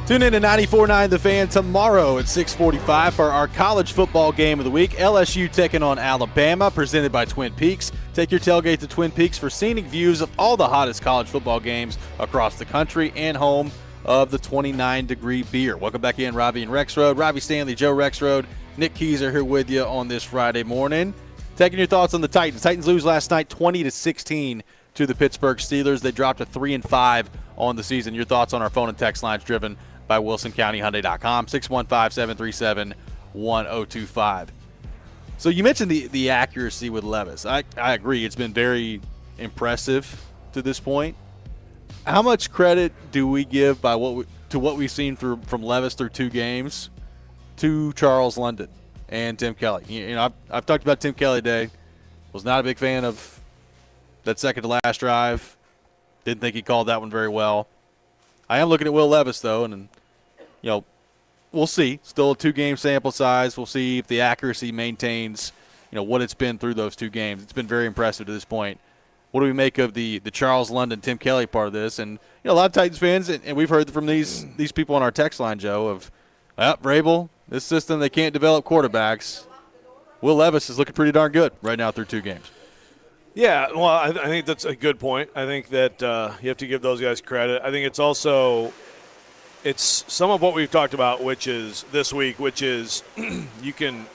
Tune in to 94.9 The Fan tomorrow at 6:45 for our college football game of the week. LSU taking on Alabama, presented by Twin Peaks. Take your tailgate to Twin Peaks for scenic views of all the hottest college football games across the country and home of the 29-degree beer. Welcome back in, Robby and Rexrode. Robbie Stanley, Joe Rexrode, Nick Keys are here with you on this Friday morning. Taking your thoughts on the Titans. Titans lose last night 20-16 to the Pittsburgh Steelers. They dropped to 3-5 on the season. Your thoughts on our phone and text lines driven by WilsonCountyHyundai.com, 615-737-1025. So you mentioned the accuracy with Levis. I agree. It's been very impressive to this point. How much credit do we give by what we've seen from Levis through 2 games to Charles London and Tim Kelly? You know, I've talked about Tim Kelly today. Was not a big fan of that second to last drive. Didn't think he called that one very well. I am looking at Will Levis though, and you know, we'll see. Still a 2-game sample size. We'll see if the accuracy maintains, you know, what it's been through those 2 games. It's been very impressive to this point. What do we make of the Charles London, Tim Kelly part of this? And you know, a lot of Titans fans, and we've heard from these people on our text line, Joe, of Vrabel, this system, they can't develop quarterbacks. Will Levis is looking pretty darn good right now through 2 games. Yeah, well, I think that's a good point. I think that you have to give those guys credit. I think it's also it's some of what we've talked about, which is this week, which is you can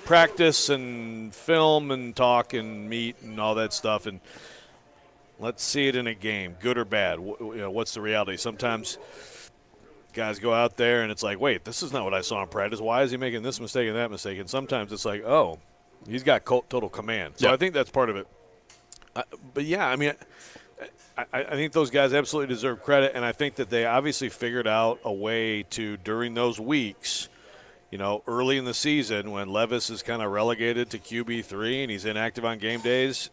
practice and film and talk and meet and all that stuff, and let's see it in a game, good or bad. You know, what's the reality? Sometimes guys go out there and it's like, wait, this is not what I saw in practice. Why is he making this mistake and that mistake? And sometimes it's like, oh, he's got total command. So I think that's part of it. But, yeah, I mean, I think those guys absolutely deserve credit, and I think that they obviously figured out a way to, during those weeks, you know, early in the season when Levis is kind of relegated to QB3 and he's inactive on game days,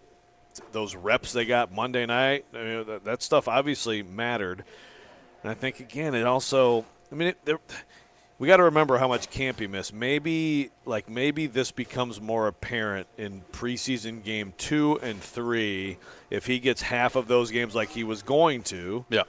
those reps they got Monday night, I mean, that stuff obviously mattered. And I think, again, it also – I mean, we got to remember how much camp he missed. Maybe this becomes more apparent in preseason game 2 and 3 if he gets half of those games like he was going to. Yeah.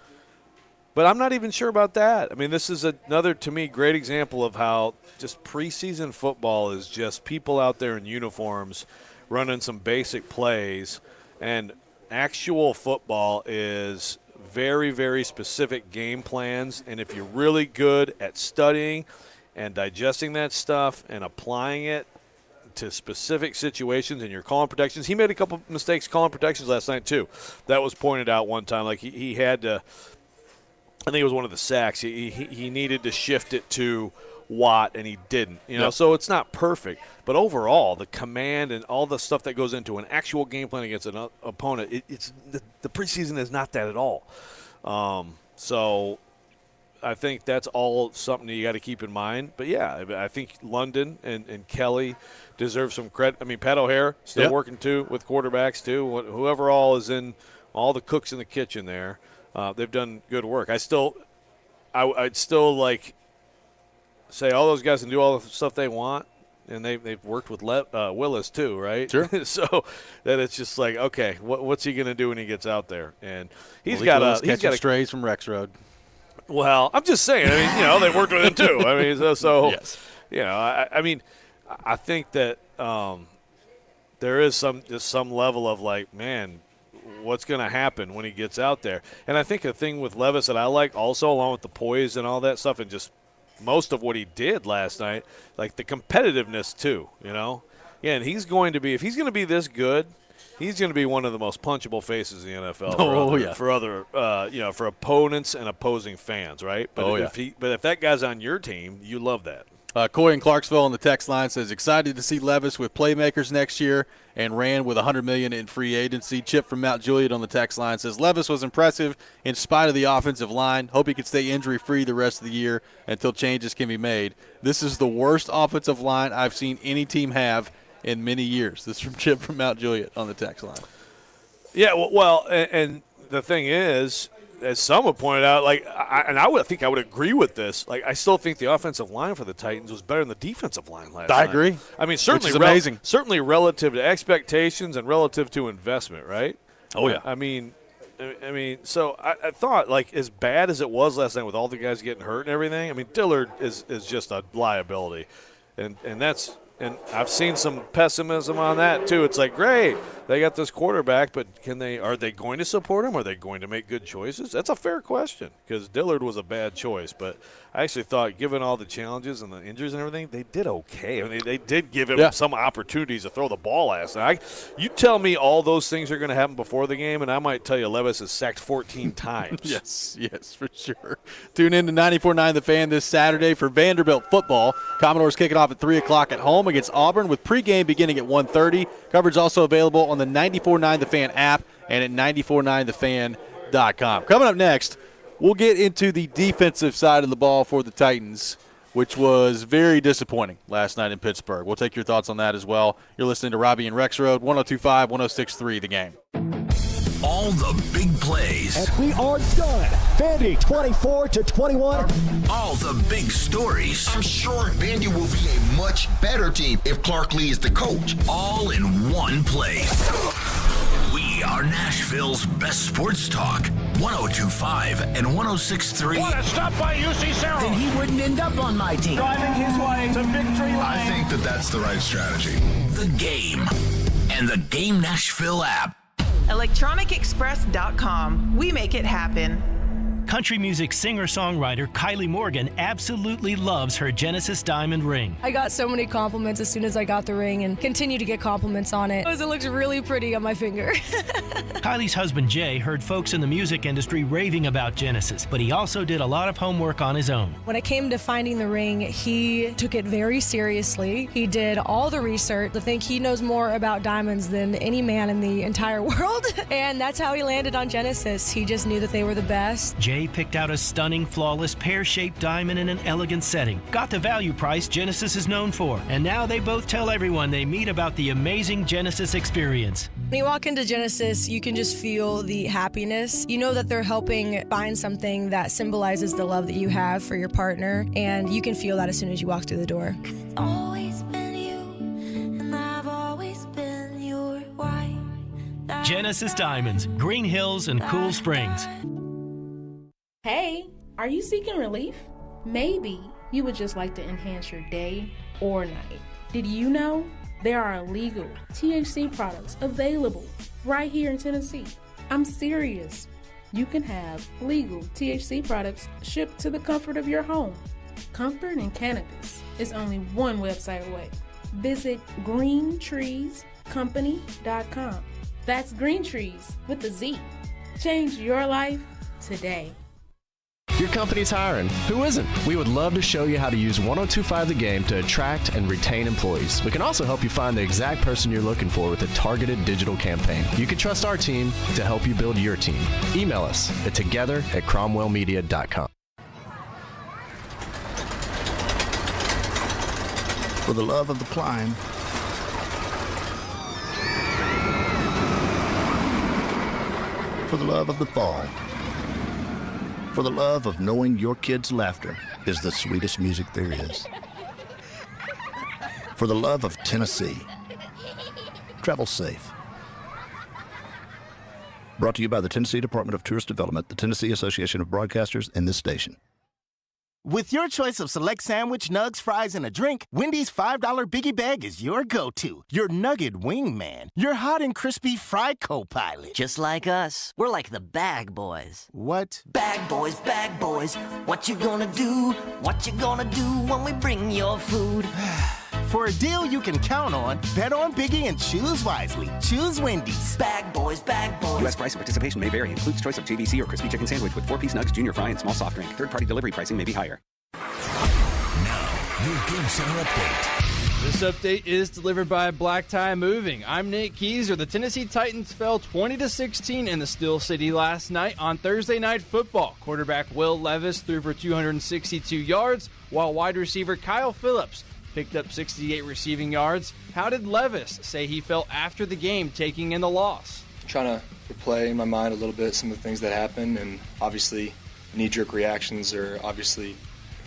But I'm not even sure about that. I mean, this is another, to me, great example of how just preseason football is just people out there in uniforms running some basic plays, and actual football is very, very specific game plans, and if you're really good at studying and digesting that stuff and applying it to specific situations and your calling protections. He made a couple mistakes calling protections last night too. That was pointed out one time. Like he had to, I think it was one of the sacks. He needed to shift it to Watt, and he didn't. So it's not perfect. But overall, the command and all the stuff that goes into an actual game plan against an opponent, it's the preseason is not that at all. So I think that's all something that you got to keep in mind. But, yeah, I think London and Kelly deserve some credit. I mean, Pat O'Hare still working, too, with quarterbacks, too. Whoever all is in – all the cooks in the kitchen there, they've done good work. I'd still say all those guys can do all the stuff they want, and they've worked with Willis too, right? Sure. So that it's just like, okay, what's he going to do when he gets out there? And he's got strays from Rexrode. Well, I'm just saying. I mean, they worked with him too. I mean, so yes. I mean, I think that there is some level of like, man, what's going to happen when he gets out there? And I think the thing with Levis that I like also, along with the poise and all that stuff, and just most of what he did last night, like the competitiveness too, Yeah, and if he's going to be this good, he's going to be one of the most punchable faces in the NFL. For opponents and opposing fans, right? But if that guy's on your team, you love that. Coy in Clarksville on the text line says, excited to see Levis with playmakers next year and Rand with $100 million in free agency. Chip from Mount Juliet on the text line says, Levis was impressive in spite of the offensive line. Hope he can stay injury-free the rest of the year until changes can be made. This is the worst offensive line I've seen any team have in many years. This is from Chip from Mount Juliet on the text line. Yeah, well, and the thing is, as some have pointed out, I would agree with this. Like, I still think the offensive line for the Titans was better than the defensive line last night. I agree. I mean, certainly, which is amazing. Certainly relative to expectations and relative to investment, right? Oh yeah. I mean, so I thought, like, as bad as it was last night with all the guys getting hurt and everything. I mean, Dillard is just a liability, and that's. And I've seen some pessimism on that too. It's like, great, they got this quarterback, but are they going to support him? Are they going to make good choices? That's a fair question because Dillard was a bad choice. But I actually thought, given all the challenges and the injuries and everything, they did okay. I mean, they did give him some opportunities to throw the ball last night. You tell me all those things are going to happen before the game, and I might tell you Levis is sacked 14 times. Yes, for sure. Tune in to 94.9 The Fan this Saturday for Vanderbilt football. Commodores kicking off at 3 o'clock at home against Auburn with pregame beginning at 1:30. Coverage also available on the 94.9 The Fan app and at 94.9thefan.com. Coming up next, we'll get into the defensive side of the ball for the Titans, which was very disappointing last night in Pittsburgh. We'll take your thoughts on that as well. You're listening to Robby and Rexrode, 102.5, 106.3 The Game. All the big plays. And we are done. Vandy 24-21. All the big stories. I'm sure Vandy will be a much better team if Clark Lee is the coach. All in one place. We are Nashville's best sports talk. 102.5 and 106.3. What a stop by UC Sarah. Then he wouldn't end up on my team. Driving his way to victory lane. I think that's the right strategy. The Game and the Game Nashville app. ElectronicExpress.com. We make it happen. Country music singer-songwriter Kylie Morgan absolutely loves her Genesis diamond ring. I got so many compliments as soon as I got the ring and continue to get compliments on it because it looks really pretty on my finger. Kylie's husband Jay heard folks in the music industry raving about Genesis, but he also did a lot of homework on his own. When it came to finding the ring, he took it very seriously. He did all the research. I think he knows more about diamonds than any man in the entire world, and that's how he landed on Genesis. He just knew that they were the best. Jay picked out a stunning, flawless, pear-shaped diamond in an elegant setting. Got the value price Genesis is known for. And now they both tell everyone they meet about the amazing Genesis experience. When you walk into Genesis, you can just feel the happiness. You know that they're helping find something that symbolizes the love that you have for your partner, and you can feel that as soon as you walk through the door. It's always been you, and I've always been your wife. Genesis Diamonds, Green Hills and Cool Springs. Hey, are you seeking relief? Maybe you would just like to enhance your day or night. Did you know there are illegal THC products available right here in Tennessee? I'm serious. you can have legal THC products shipped to the comfort of your home. Comfort and cannabis is only one website away. Visit greentreescompany.com. That's Green Trees with a Z. Change your life today. Your company's hiring. Who isn't? We would love to show you how to use 1025 The Game to attract and retain employees. We can also help you find the exact person you're looking for with a targeted digital campaign. You can trust our team to help you build your team. Email us at together@cromwellmedia.com. For the love of the climb, for the love of the fall, for the love of knowing your kids' laughter is the sweetest music there is, for the love of Tennessee. Travel safe. Brought to you by the Tennessee Department of Tourist Development, the Tennessee Association of Broadcasters, and this station. With your choice of select sandwich, nugs, fries, and a drink, Wendy's $5 Biggie Bag is your go-to. Your nugget wingman. Your hot and crispy fry co-pilot. Just like us. We're like the Bag Boys. What? Bag Boys, what you gonna do? What you gonna do when we bring your food? For a deal you can count on, bet on Biggie and choose wisely. Choose Wendy's. Bag Boys. U.S. price and participation may vary. Includes choice of JVC or crispy chicken sandwich with 4-piece nugs, junior fry, and small soft drink. Third-party delivery pricing may be higher. Now, your Game Center update. This update is delivered by Black Tie Moving. I'm Nate Keyser. The Tennessee Titans fell 20-16 in the Steel City last night on Thursday Night Football. Quarterback Will Levis threw for 262 yards, while wide receiver Kyle Phillips picked up 68 receiving yards. How did Levis say he felt after the game taking in the loss? Trying to replay in my mind a little bit some of the things that happened, and obviously knee-jerk reactions are obviously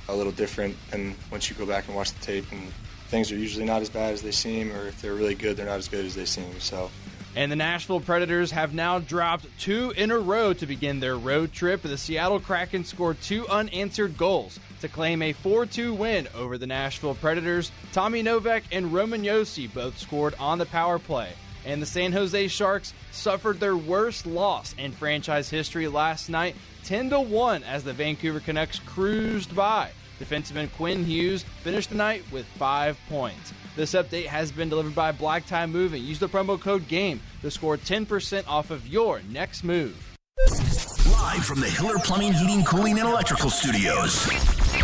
a little different than once you go back and watch the tape, and things are usually not as bad as they seem, or if they're really good, they're not as good as they seem. So. And the Nashville Predators have now dropped 2 in a row to begin their road trip. The Seattle Kraken scored 2 unanswered goals to claim a 4-2 win over the Nashville Predators. Tommy Novak and Roman Josi both scored on the power play. And the San Jose Sharks suffered their worst loss in franchise history last night, 10-1, as the Vancouver Canucks cruised by. Defenseman Quinn Hughes finished the night with 5 points. This update has been delivered by Black Tie Moving. Use the promo code GAME to score 10% off of your next move. Live from the Hiller Plumbing, Heating, Cooling, and Electrical Studios.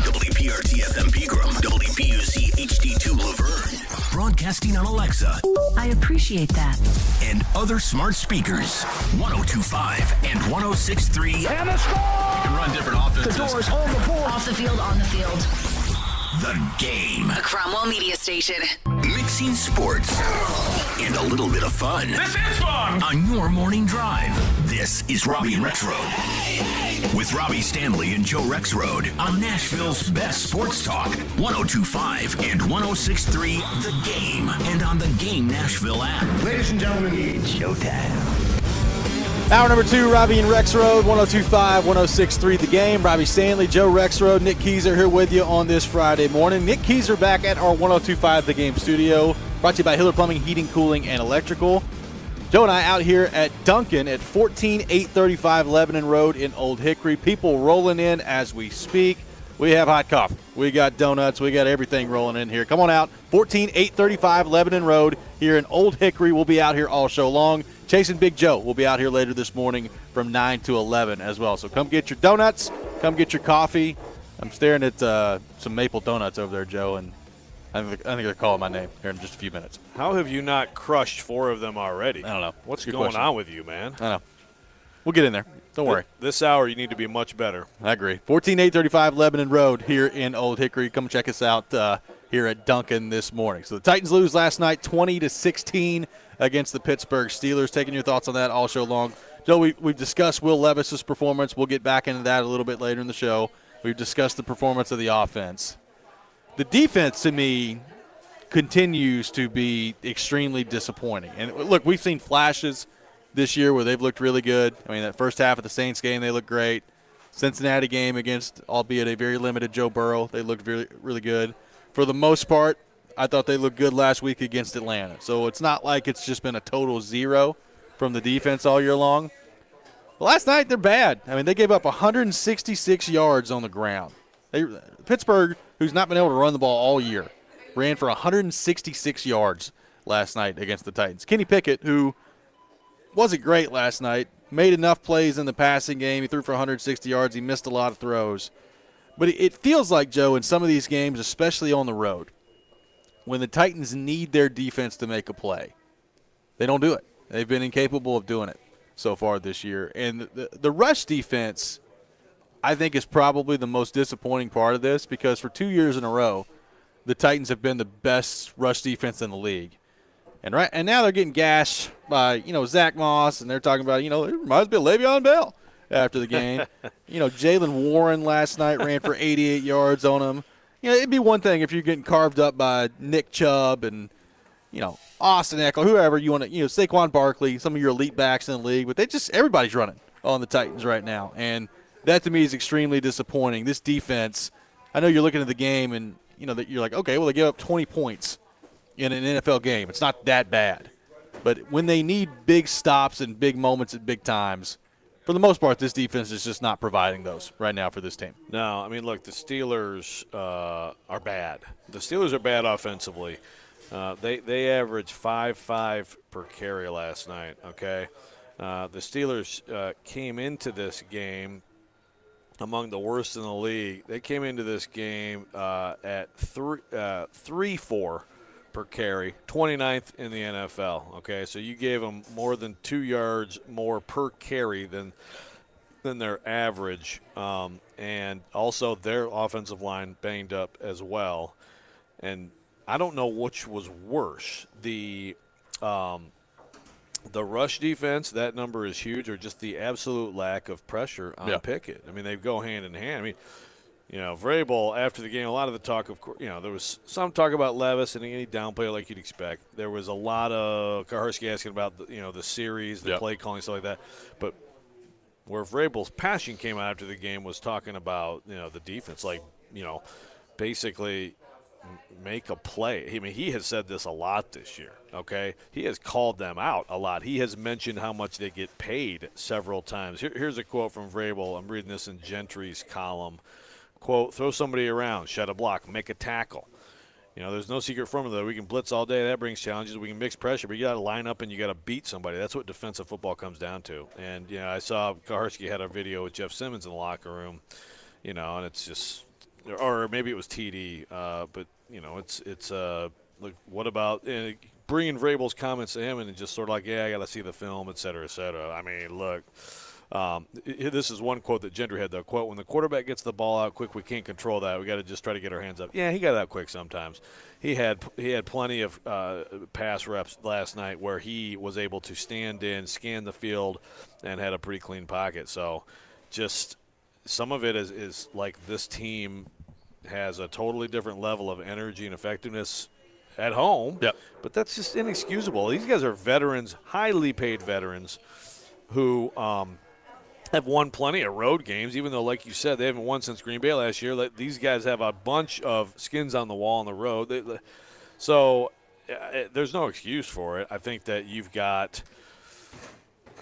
WPRT FM Pegram, WPUC HD2 Laverne. Broadcasting on Alexa. I appreciate that. And other smart speakers. 102.5 and 106.3. And a score! You can run different offenses. The doors on the board. Off the field, on the field. The Game. A Cromwell Media Station. Mixing sports and a little bit of fun. This is fun! On your morning drive. This is Robby and Rexrode. With Robby Stanley and Joe Rexrode on Nashville's best sports talk. 102.5 and 106.3 The Game. And on the Game Nashville app. Ladies and gentlemen, it's showtime. Hour number 2, Robby and Rexrode, 102.5, 106.3 The Game. Robby Stanley, Joe Rexrode, Nick Keyser here with you on this Friday morning. Nick Keyser back at our 102.5 The Game studio, brought to you by Hiller Plumbing, Heating, Cooling, and Electrical. Joe and I out here at Duncan at 14835 Lebanon Road in Old Hickory. People rolling in as we speak. We have hot coffee. We got donuts. We got everything rolling in here. Come on out. 14835 Lebanon Road here in Old Hickory. We'll be out here all show long. Chasing Big Joe will be out here later this morning from 9 to 11 as well. So come get your donuts. Come get your coffee. I'm staring at some maple donuts over there, Joe, and I think they're calling my name here in just a few minutes. How have you not crushed 4 of them already? I don't know. What's going on with you, man? I don't know. We'll get in there. Don't worry. This hour, you need to be much better. I agree. 14835 Lebanon Road here in Old Hickory. Come check us out here at Duncan this morning. So the Titans lose last night 20-16 against the Pittsburgh Steelers. Taking your thoughts on that all show long. Joe, we've discussed Will Levis's performance. We'll get back into that a little bit later in the show. We've discussed the performance of the offense. The defense, to me, continues to be extremely disappointing. And, look, we've seen flashes this year where they've looked really good. I mean, that first half of the Saints game, they looked great. Cincinnati game against, albeit a very limited Joe Burrow, they looked really, really good. For the most part, I thought they looked good last week against Atlanta. So it's not like it's just been a total zero from the defense all year long. Last night, they're bad. I mean, they gave up 166 yards on the ground. Pittsburgh, who's not been able to run the ball all year, ran for 166 yards last night against the Titans. Kenny Pickett, who wasn't great last night, made enough plays in the passing game. He threw for 160 yards. He missed a lot of throws. But it feels like, Joe, in some of these games, especially on the road, when the Titans need their defense to make a play, they don't do it. They've been incapable of doing it so far this year. And the rush defense, I think, is probably the most disappointing part of this, because for 2 years in a row, the Titans have been the best rush defense in the league. And now they're getting gashed by, Zach Moss, and they're talking about, it reminds me of Le'Veon Bell after the game. Jalen Warren last night ran for 88 yards on him. It'd be one thing if you're getting carved up by Nick Chubb and, Austin Eckler, whoever you want to, Saquon Barkley, some of your elite backs in the league, but everybody's running on the Titans right now. And that to me is extremely disappointing. This defense, I know you're looking at the game and, that you're like, okay, well, they gave up 20 points in an NFL game. It's not that bad. But when they need big stops and big moments at big times, for the most part, this defense is just not providing those right now for this team. No, I mean, look, the Steelers are bad. The Steelers are bad offensively. They averaged 5.5 per carry last night, okay? The Steelers came into this game among the worst in the league. They came into this game at 3.4 per carry, 29th in the NFL. Okay, so you gave them more than 2 yards more per carry than their average, and also their offensive line banged up as well. And I don't know which was worse, the rush defense, that number is huge, or just the absolute lack of pressure on Pickett. I mean, they go hand in hand. I mean, Vrabel, after the game, a lot of the talk, of course, there was some talk about Levis and any downplay like you'd expect. There was a lot of Kaharski asking about, the series, the play calling, stuff like that. But where Vrabel's passion came out after the game was talking about, the defense, like, basically make a play. I mean, he has said this a lot this year, okay? He has called them out a lot. He has mentioned how much they get paid several times. Here's a quote from Vrabel. I'm reading this in Gentry's column. Quote, throw somebody around, shed a block, make a tackle. There's no secret formula. We can blitz all day. That brings challenges. We can mix pressure, but you got to line up and you got to beat somebody. That's what defensive football comes down to. And, I saw Kaharski had a video with Jeff Simmons in the locker room, and it's just – or maybe it was TD, but, it's look, what about bringing Vrabel's comments to him and just sort of like, I got to see the film, et cetera, et cetera. I mean, look – this is one quote that Gentry had, though. Quote, when the quarterback gets the ball out quick, we can't control that. We got to just try to get our hands up. Yeah, he got out quick sometimes. He had plenty of pass reps last night where he was able to stand in, scan the field, and had a pretty clean pocket. So just some of it is like this team has a totally different level of energy and effectiveness at home. Yep. But that's just inexcusable. These guys are veterans, highly paid veterans who have won plenty of road games, even though, like you said, they haven't won since Green Bay last year. These guys have a bunch of skins on the wall on the road. So there's no excuse for it. I think that you got,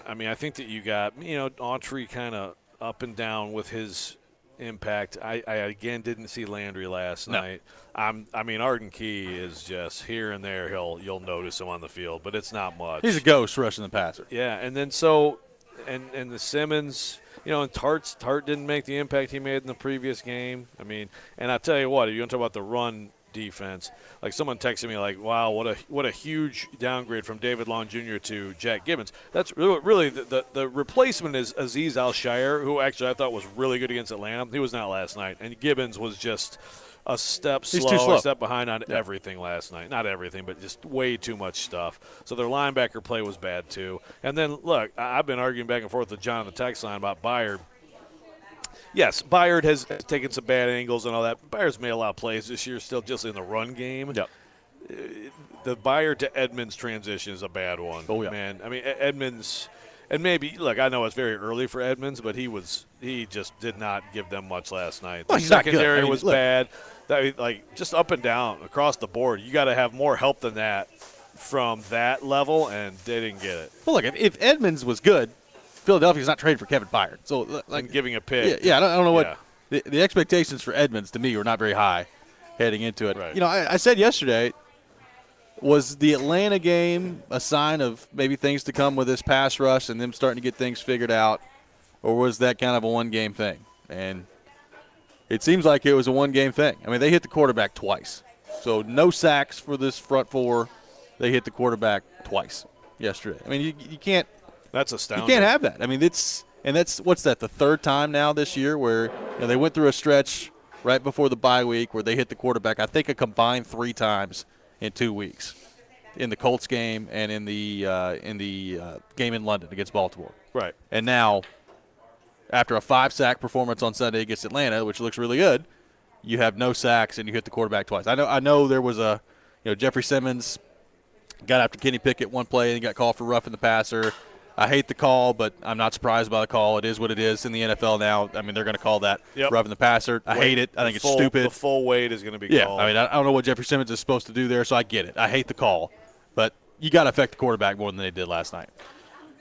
Autry kind of up and down with his impact. I again didn't see Landry last night. Arden Key is just here and there. You'll notice him on the field, but it's not much. He's a ghost rushing the passer. Yeah, and then so – and the Simmons, and Tart didn't make the impact he made in the previous game. I mean, and I tell you what, if you want to talk about the run defense, like someone texted me like, wow, what a huge downgrade from David Long Jr. to Jack Gibbons. That's really the replacement is Azeez Al-Shire, who actually I thought was really good against Atlanta. He was not last night, and Gibbons was just a step slow, a step behind on everything last night. Not everything, but just way too much stuff. So their linebacker play was bad too. And then, look, I've been arguing back and forth with John on the text line about Byard. Yes, Byard has taken some bad angles and all that. Byard's made a lot of plays this year still just in the run game. Yep. The Byard to Edmonds transition is a bad one. Oh, yeah. Man, I mean, Edmonds – and maybe, look, I know it's very early for Edmonds, but he just did not give them much last night. The secondary was bad. Just up and down across the board. You got to have more help than that from that level, and they didn't get it. Well, look, if Edmonds was good, Philadelphia's not trading for Kevin Byard. So, like giving a pick. Yeah, I don't know what the expectations for Edmonds to me were not very high heading into it. Right. You know, I said yesterday, was the Atlanta game a sign of maybe things to come with this pass rush and them starting to get things figured out, or was that kind of a one-game thing? And it seems like it was a one-game thing. I mean, they hit the quarterback twice. So no sacks for this front four. They hit the quarterback twice yesterday. I mean, you can't. That's astounding. You can't have that. I mean, that's what's that, the third time now this year where they went through a stretch right before the bye week where they hit the quarterback, I think a combined 3 times in 2 weeks, in the Colts game and in the game in London against Baltimore. Right. And now, after a 5-sack performance on Sunday against Atlanta, which looks really good, you have no sacks and you hit the quarterback twice. I know there was Jeffrey Simmons got after Kenny Pickett one play and he got called for roughing the passer. I hate the call, but I'm not surprised by the call. It is what it is in the NFL now. I mean, they're going to call that roughing the passer. I hate it. I think it's stupid. The full weight is going to be called. Yeah, I mean, I don't know what Jeffrey Simmons is supposed to do there, so I get it. I hate the call. But you got to affect the quarterback more than they did last night.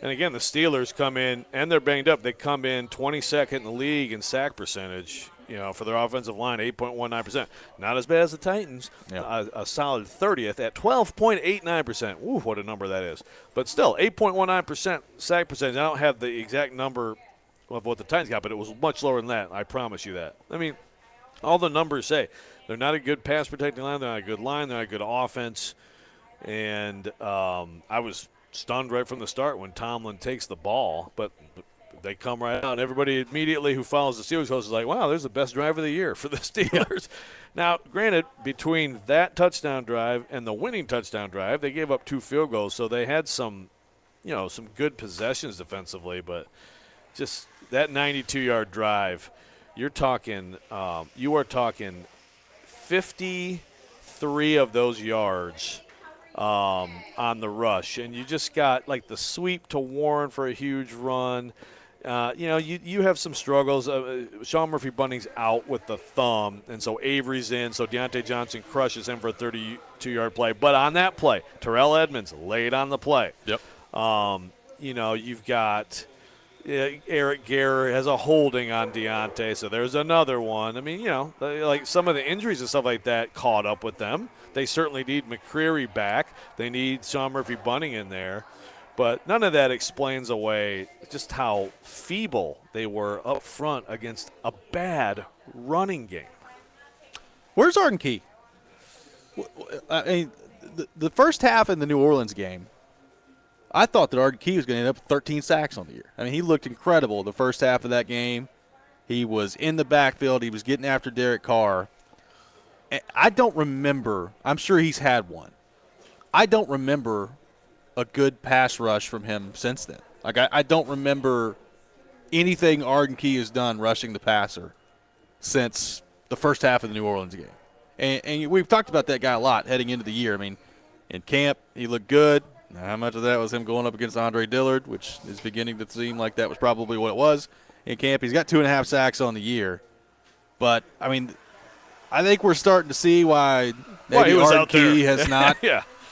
And, again, the Steelers come in, and they're banged up. They come in 22nd in the league in sack percentage, for their offensive line, 8.19%. Not as bad as the Titans, a solid 30th at 12.89%. Ooh, what a number that is. But still, 8.19% sack percentage. I don't have the exact number of what the Titans got, but it was much lower than that. I promise you that. I mean, all the numbers say they're not a good pass protecting line. They're not a good line. They're not a good offense. And I was stunned right from the start when Tomlin takes the ball, but they come right out. And everybody immediately who follows the Steelers host is like, wow, there's the best drive of the year for the Steelers. Now, granted, between that touchdown drive and the winning touchdown drive, they gave up 2 field goals, so they had some good possessions defensively, but just that 92-yard drive, you are talking 53 of those yards on the rush, and you just got like the sweep to Warren for a huge run. You have some struggles. Sean Murphy-Bunting's out with the thumb, and so Avery's in, so Deontay Johnson crushes him for a 32-yard play. But on that play, Terrell Edmonds laid on the play. Yep. You've got Eric Garrett has a holding on Deontay, so there's another one. I mean, like some of the injuries and stuff like that caught up with them. They certainly need McCreary back. They need Sean Murphy-Bunting in there. But none of that explains away just how feeble they were up front against a bad running game. Where's Arden Key? I mean, the first half in the New Orleans game, I thought that Arden Key was going to end up with 13 sacks on the year. I mean, he looked incredible the first half of that game. He was in the backfield. He was getting after Derek Carr. I don't remember. I'm sure he's had one. I don't remember a good pass rush from him since then. Like, I don't remember anything Arden Key has done rushing the passer since the first half of the New Orleans game. And we've talked about that guy a lot heading into the year. I mean, in camp, he looked good. How much of that was him going up against Andre Dillard, which is beginning to seem like that was probably what it was in camp. He's got 2.5 sacks on the year. But, I mean, I think we're starting to see why maybe Arden Key has not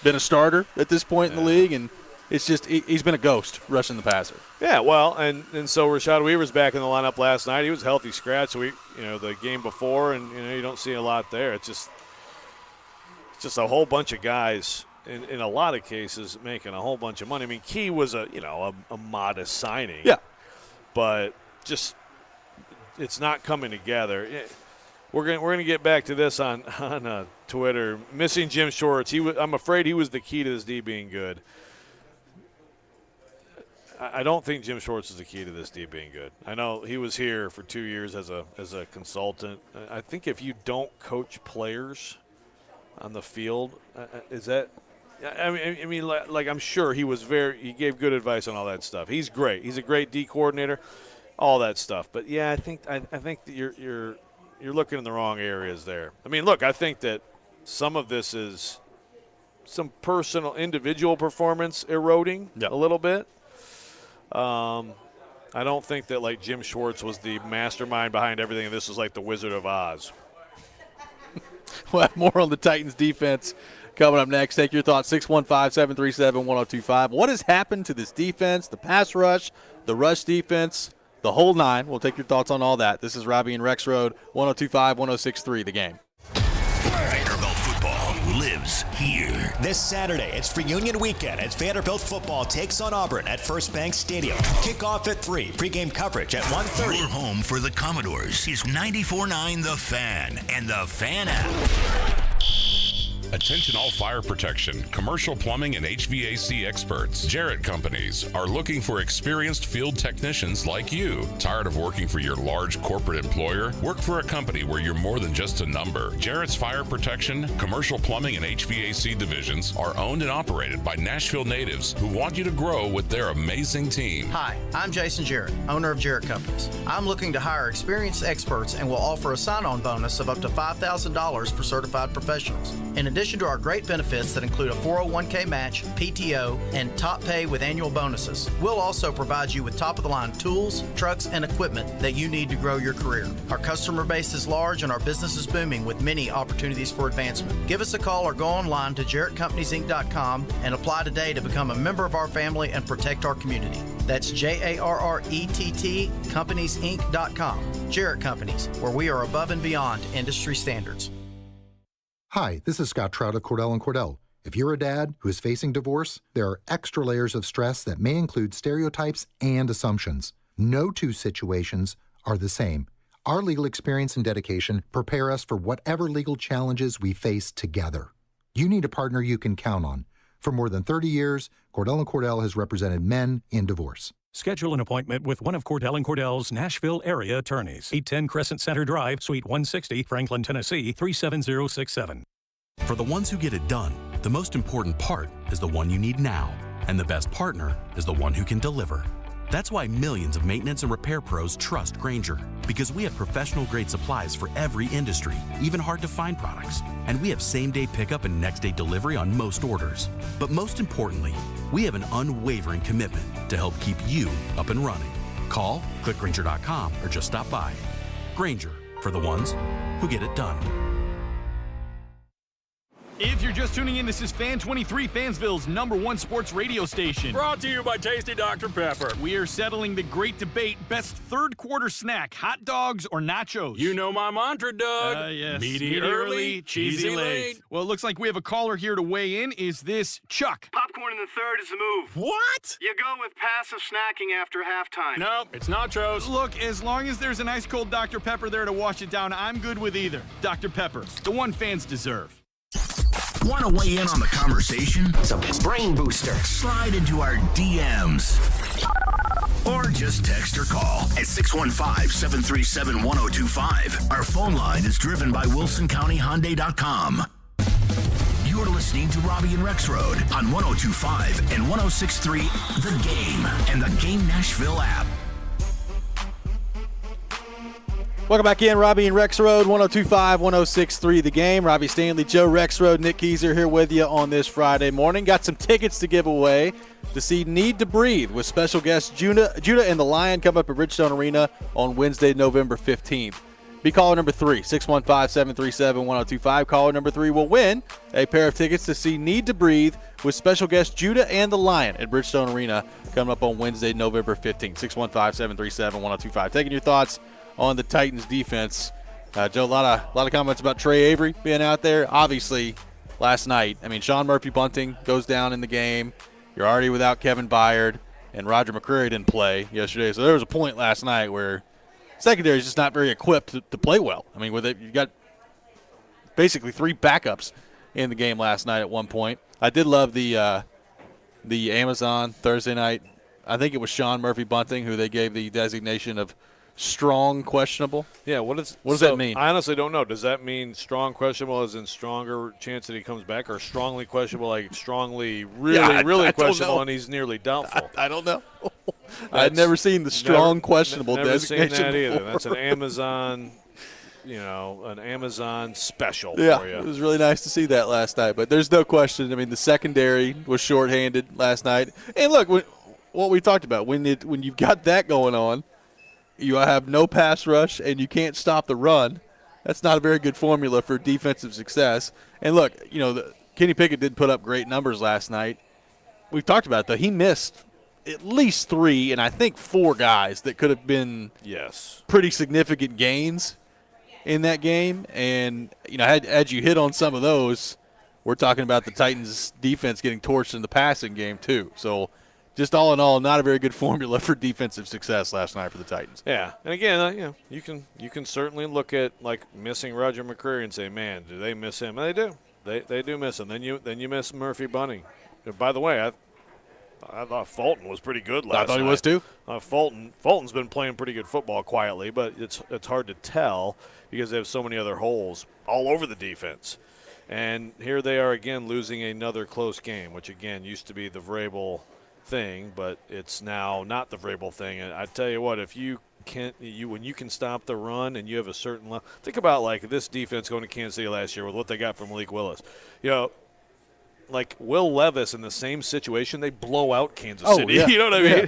been a starter at this point in the league, and it's just he's been a ghost rushing the passer. Yeah, well, and so Rashad Weaver's back in the lineup last night. He was healthy scratch the game before, and you don't see a lot there. It's just a whole bunch of guys in a lot of cases making a whole bunch of money. I mean, Key was a modest signing. Yeah. But just it's not coming together. We're gonna get back to this on Twitter. Missing Jim Schwartz. I'm afraid he was the key to this D being good. I don't think Jim Schwartz is the key to this D being good. I know he was here for 2 years as a consultant. I think if you don't coach players on the field, is that? I mean, like I'm sure he gave good advice on all that stuff. He's great. He's a great D coordinator, all that stuff. But yeah, I think that you're looking in the wrong areas there. I mean, look, I think that some of this is some personal, individual performance eroding a little bit. I don't think that like Jim Schwartz was the mastermind behind everything, and this was like the Wizard of Oz. We'll have more on the Titans defense Coming up next, take your thoughts, 615-737-1025. What has happened to this defense, the pass rush, the rush defense, the whole nine? We'll take your thoughts on all that. This is Robby and Rexrode, 102.5-106.3 The Game. Vanderbilt football lives here. This Saturday, it's Reunion Weekend as Vanderbilt football takes on Auburn at First Bank Stadium. Kickoff at 3, pregame coverage at 1:30. Your home for the Commodores is 94.9 The Fan and the Fan app. Attention all fire protection, commercial plumbing, and HVAC experts. Jarrett Companies are looking for experienced field technicians like you. Tired of working for your large corporate employer? Work for a company where you're more than just a number. Jarrett's Fire Protection, commercial plumbing, and HVAC divisions are owned and operated by Nashville natives who want you to grow with their amazing team. Hi, I'm Jason Jarrett, owner of Jarrett Companies. I'm looking to hire experienced experts and will offer a sign-on bonus of up to $5,000 for certified professionals. In addition to our great benefits that include a 401k match, PTO, and top pay with annual bonuses, we'll also provide you with top-of-the-line tools, trucks, and equipment that you need to grow your career. Our customer base is large and our business is booming with many opportunities for advancement. Give us a call or go online to JarrettCompaniesInc.com and apply today to become a member of our family and protect our community. That's JARRETT CompaniesInc.com. Jarrett Companies, where we are above and beyond industry standards. Hi, this is Scott Trout of Cordell & Cordell. If you're a dad who is facing divorce, there are extra layers of stress that may include stereotypes and assumptions. No two situations are the same. Our legal experience and dedication prepare us for whatever legal challenges we face together. You need a partner you can count on. For more than 30 years, Cordell & Cordell has represented men in divorce. Schedule an appointment with one of Cordell & Cordell's Nashville area attorneys. 810 Crescent Center Drive, Suite 160, Franklin, Tennessee, 37067. For the ones who get it done, the most important part is the one you need now. And the best partner is the one who can deliver. That's why millions of maintenance and repair pros trust Grainger. Because we have professional-grade supplies for every industry, even hard-to-find products. And we have same-day pickup and next-day delivery on most orders. But most importantly, we have an unwavering commitment to help keep you up and running. Call, click Grainger.com, or just stop by. Grainger, for the ones who get it done. If you're just tuning in, this is Fan 23, Fansville's #1 sports radio station. Brought to you by Tasty Dr. Pepper. We are settling the great debate, best third quarter snack, hot dogs or nachos? You know my mantra, Doug. Yes. Meaty early, cheesy late. Well, it looks like we have a caller here to weigh in. Is this Chuck? Popcorn in the third is the move. What? You go with passive snacking after halftime. No, it's nachos. Look, as long as there's an ice cold Dr. Pepper there to wash it down, I'm good with either. Dr. Pepper, the one fans deserve. Want to weigh in on the conversation? It's a brain booster. Slide into our DMs. Or just text or call at 615-737-1025. Our phone line is driven by WilsonCountyHyundai.com. You're listening to Robby and Rexrode on 102.5 and 106.3 The Game and the Game Nashville app. Welcome back in, Robby and Rexrode, 102.5, 106.3 The Game. Robbie Stanley, Joe Rexrode, Nick Keyser here with you on this Friday morning. Got some tickets to give away to see Need to Breathe with special guest Judah and the Lion come up at Bridgestone Arena on Wednesday, November 15th. Be caller number 3, 615-737-1025. Caller number 3 will win a pair of tickets to see Need to Breathe with special guest Judah and the Lion at Bridgestone Arena coming up on Wednesday, November 15th. 615-737-1025. Taking your thoughts on the Titans defense. Joe, a lot of comments about Trey Avery being out there. Obviously, last night, Sean Murphy-Bunting goes down in the game. You're already without Kevin Byard, and Roger McCreary didn't play yesterday. So there was a point last night where secondary is just not very equipped to play well. With it, you got basically 3 backups in the game last night at one point. I did love the Amazon Thursday night. I think it was Sean Murphy-Bunting who they gave the designation of strong questionable. Yeah, what does that mean? I honestly don't know. Does that mean strong questionable as in stronger chance that he comes back, or strongly questionable like strongly really questionable and he's nearly doubtful? I don't know. I'd never seen the strong questionable designation seen that either. before. That's an Amazon, an Amazon special for you. It was really nice to see that last night. But there's no question. The secondary was shorthanded last night. And look, what we talked about, when you've got that going on, you have no pass rush, and you can't stop the run. That's not a very good formula for defensive success. And look, Kenny Pickett did put up great numbers last night. We've talked about it, though. He missed at least 3 and I think 4 guys that could have been pretty significant gains in that game. And, had you hit on some of those, we're talking about the Titans' defense getting torched in the passing game too. So just all in all, not a very good formula for defensive success last night for the Titans. Yeah, and again, you can certainly look at like missing Roger McCreary and say, man, do they miss him? And they do. They do miss him. Then you miss Murphy Bunting. By the way, I thought Fulton was pretty good last night. I thought he was too. Fulton's been playing pretty good football quietly, but it's hard to tell because they have so many other holes all over the defense. And here they are again losing another close game, which again used to be the Vrabel thing, but it's now not the Vrabel thing. And I tell you what, if when you can stop the run and you have a certain level, think about like this defense going to Kansas City last year with what they got from Malik Willis. Like Will Levis in the same situation, they blow out Kansas City. Yeah. You know what I mean? Yeah.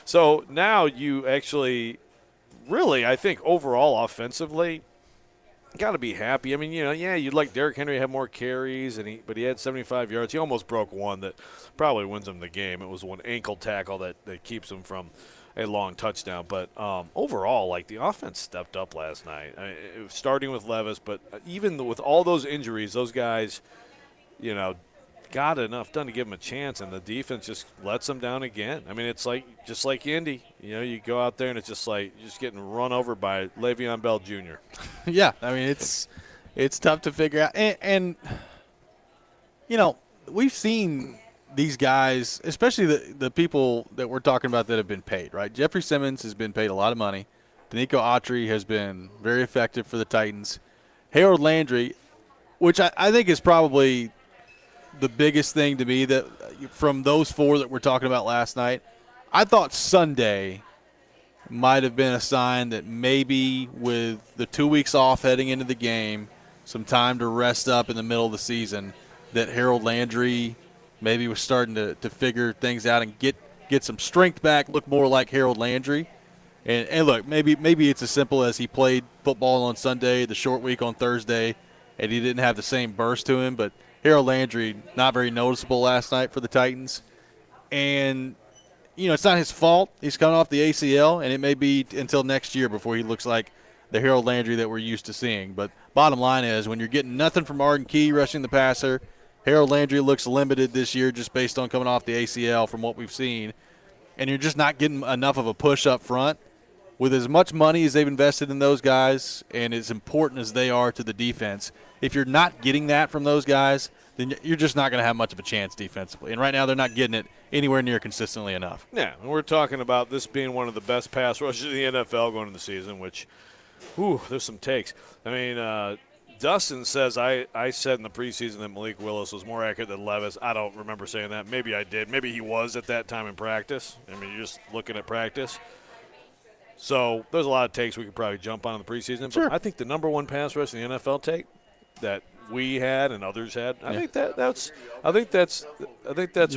So now you actually really, I think, overall offensively, got to be happy. I mean, you'd like Derrick Henry to have more carries, but he had 75 yards. He almost broke one that probably wins him the game. It was one ankle tackle that keeps him from a long touchdown. But overall, like the offense stepped up last night, starting with Levis. But even with all those injuries, those guys, got enough done to give them a chance, and the defense just lets them down again. I mean, it's just like Indy. You go out there and it's just like you're just getting run over by Le'Veon Bell Jr. Yeah, I mean it's tough to figure out, and we've seen these guys, especially the people that we're talking about that have been paid, right? Jeffrey Simmons has been paid a lot of money. Danico Autry has been very effective for the Titans. Harold Landry, which I think is probably the biggest thing to me that from those 4 that we're talking about last night, I thought Sunday might have been a sign that maybe with the 2 weeks off heading into the game, some time to rest up in the middle of the season, that Harold Landry maybe was starting to figure things out and get some strength back, look more like Harold Landry. And look, maybe it's as simple as he played football on Sunday, the short week on Thursday, and he didn't have the same burst to him, but Harold Landry, not very noticeable last night for the Titans. And, it's not his fault. He's coming off the ACL, and it may be until next year before he looks like the Harold Landry that we're used to seeing. But bottom line is, when you're getting nothing from Arden Key rushing the passer, Harold Landry looks limited this year just based on coming off the ACL from what we've seen. And you're just not getting enough of a push up front. With as much money as they've invested in those guys and as important as they are to the defense, if you're not getting that from those guys, then you're just not going to have much of a chance defensively. And right now they're not getting it anywhere near consistently enough. Yeah, and we're talking about this being one of the best pass rushes in the NFL going into the season, which, there's some takes. I mean, Dustin says I said in the preseason that Malik Willis was more accurate than Levis. I don't remember saying that. Maybe I did. Maybe he was at that time in practice. I mean, you're just looking at practice. So there's a lot of takes we could probably jump on in the preseason. Sure. But I think the number one pass rush in the NFL take that we had and others had, I think that's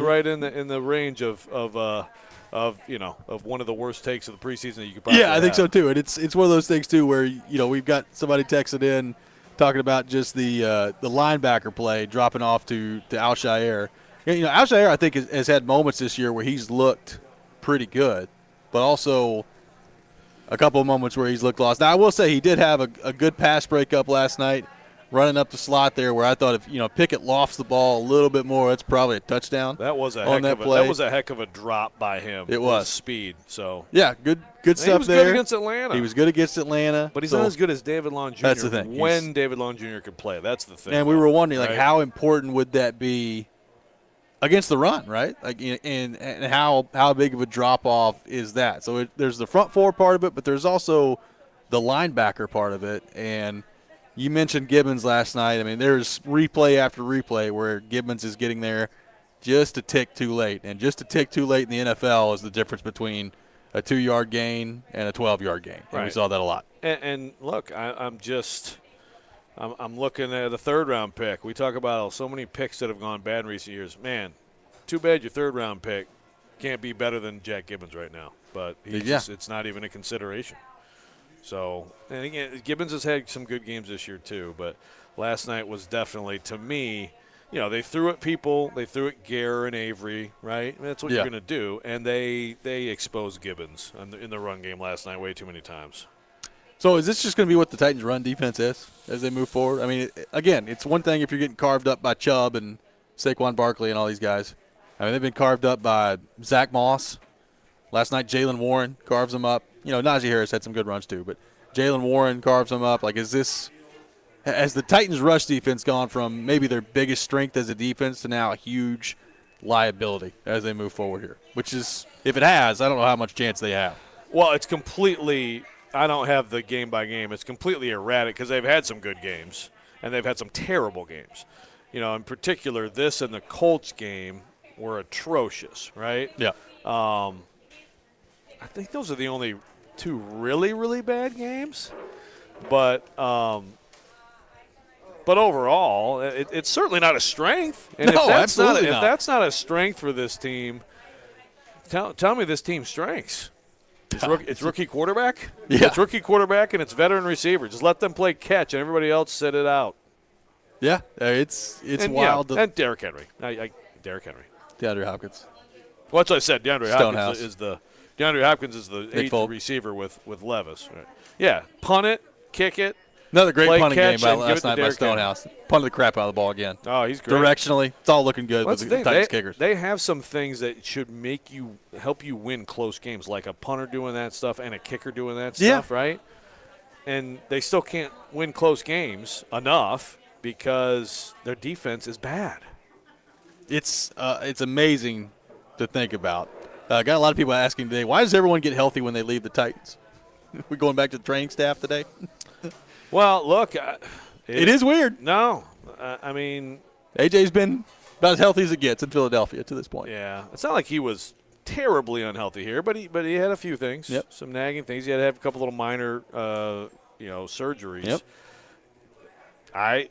right in the range of one of the worst takes of the preseason that you could probably I think so too. And it's one of those things too where we've got somebody texted in talking about just the linebacker play dropping off to Al-Shaair. Al-Shaair I think has had moments this year where he's looked pretty good, but also a couple of moments where he's looked lost. Now, I will say he did have a good pass breakup last night, running up the slot there where I thought if Pickett lofts the ball a little bit more, it's probably a touchdown. That was a heck of a drop by him. It was. With speed. So yeah, good stuff there. He was good against Atlanta. He was good against Atlanta. But he's not as good as David Long Jr. That's the thing. When David Long Jr. could play. That's the thing. And we were wondering, right? how important would that be against the run, right? And how big of a drop-off is that? So there's the front 4 part of it, but there's also the linebacker part of it. And you mentioned Gibbons last night. I mean, there's replay after replay where Gibbons is getting there just a tick too late. And just a tick too late in the NFL is the difference between a 2-yard gain and a 12-yard gain. And we saw that a lot. And look, I'm looking at a 3rd-round pick. We talk about so many picks that have gone bad in recent years. Man, too bad your 3rd-round pick can't be better than Jack Gibbons right now. But it's not even a consideration. So, and again, Gibbons has had some good games this year too. But last night was definitely, to me, they threw at people. They threw at Gare and Avery, right? I mean, that's what you're going to do. And they exposed Gibbons in the run game last night way too many times. So is this just going to be what the Titans' run defense is as they move forward? I mean, again, it's one thing if you're getting carved up by Chubb and Saquon Barkley and all these guys. I mean, they've been carved up by Zach Moss. Last night, Jalen Warren carves them up. Najee Harris had some good runs too, but Jalen Warren carves them up. Like, has the Titans' rush defense gone from maybe their biggest strength as a defense to now a huge liability as they move forward here? Which is, if it has, I don't know how much chance they have. Well, it's completely – I don't have the game by game. It's completely erratic because they've had some good games and they've had some terrible games. In particular, this and the Colts game were atrocious, right? Yeah. I think those are the only two really, really bad games. But overall, it's certainly not a strength. And no, if that's not a strength for this team, tell me this team's strengths. It's rookie quarterback. Yeah. It's rookie quarterback and it's veteran receiver. Just let them play catch and everybody else sit it out. Yeah, it's wild. And Derrick Henry. Derrick Henry. DeAndre Hopkins. Well, that's what I said. DeAndre Hopkins is the eighth receiver with Levis. Right. Yeah, punt it, kick it. Another great punting game last night by Stonehouse. Punted the crap out of the ball again. Oh, he's great. Directionally, it's all looking good with the Titans kickers. They have some things that should help you win close games, like a punter doing that stuff and a kicker doing that stuff, right? And they still can't win close games enough because their defense is bad. It's amazing to think about. Got a lot of people asking today, why does everyone get healthy when they leave the Titans? We going back to the training staff today? Well, look, it is weird. No, I mean, AJ's been about as healthy as it gets in Philadelphia to this point. Yeah, it's not like he was terribly unhealthy here, but he had a few things, some nagging things. He had to have a couple little minor, surgeries. Yep. I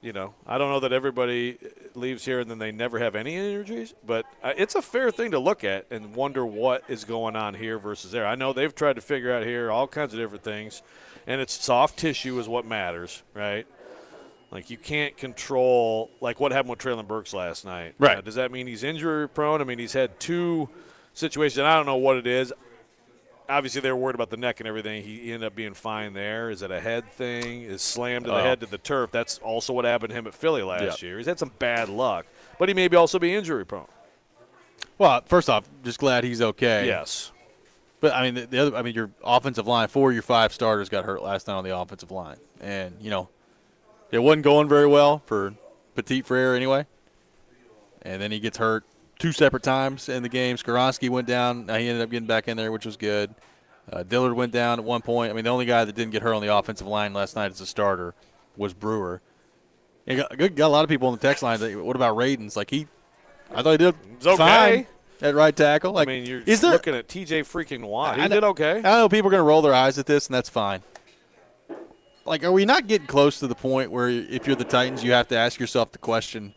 don't know that everybody leaves here and then they never have any injuries, but it's a fair thing to look at and wonder what is going on here versus there. I know they've tried to figure out here all kinds of different things, and it's soft tissue is what matters, right? Like, you can't control, like what happened with Traylon Burks last night. Right. Does that mean he's injury prone? I mean, he's had two situations. I don't know what it is. Obviously, they were worried about the neck and everything. He ended up being fine there. Is it a head thing? Is slammed to the head to the turf? That's also what happened to him at Philly last year. He's had some bad luck, but he may also be injury prone. Well, first off, just glad he's okay. Yes. But, I mean, your offensive line, 4 of your 5 starters got hurt last night on the offensive line. And, it wasn't going very well for Petit Frere anyway. And then he gets hurt 2 separate times in the game. Skoronski went down. He ended up getting back in there, which was good. Dillard went down at one point. I mean, the only guy that didn't get hurt on the offensive line last night as a starter was Brewer. And got a lot of people on the text line. What about Radens? I thought he did fine at right tackle. Like, I mean, you're looking at TJ freaking Watt. He did okay. I know people are going to roll their eyes at this, and that's fine. Like, are we not getting close to the point where if you're the Titans, you have to ask yourself the question,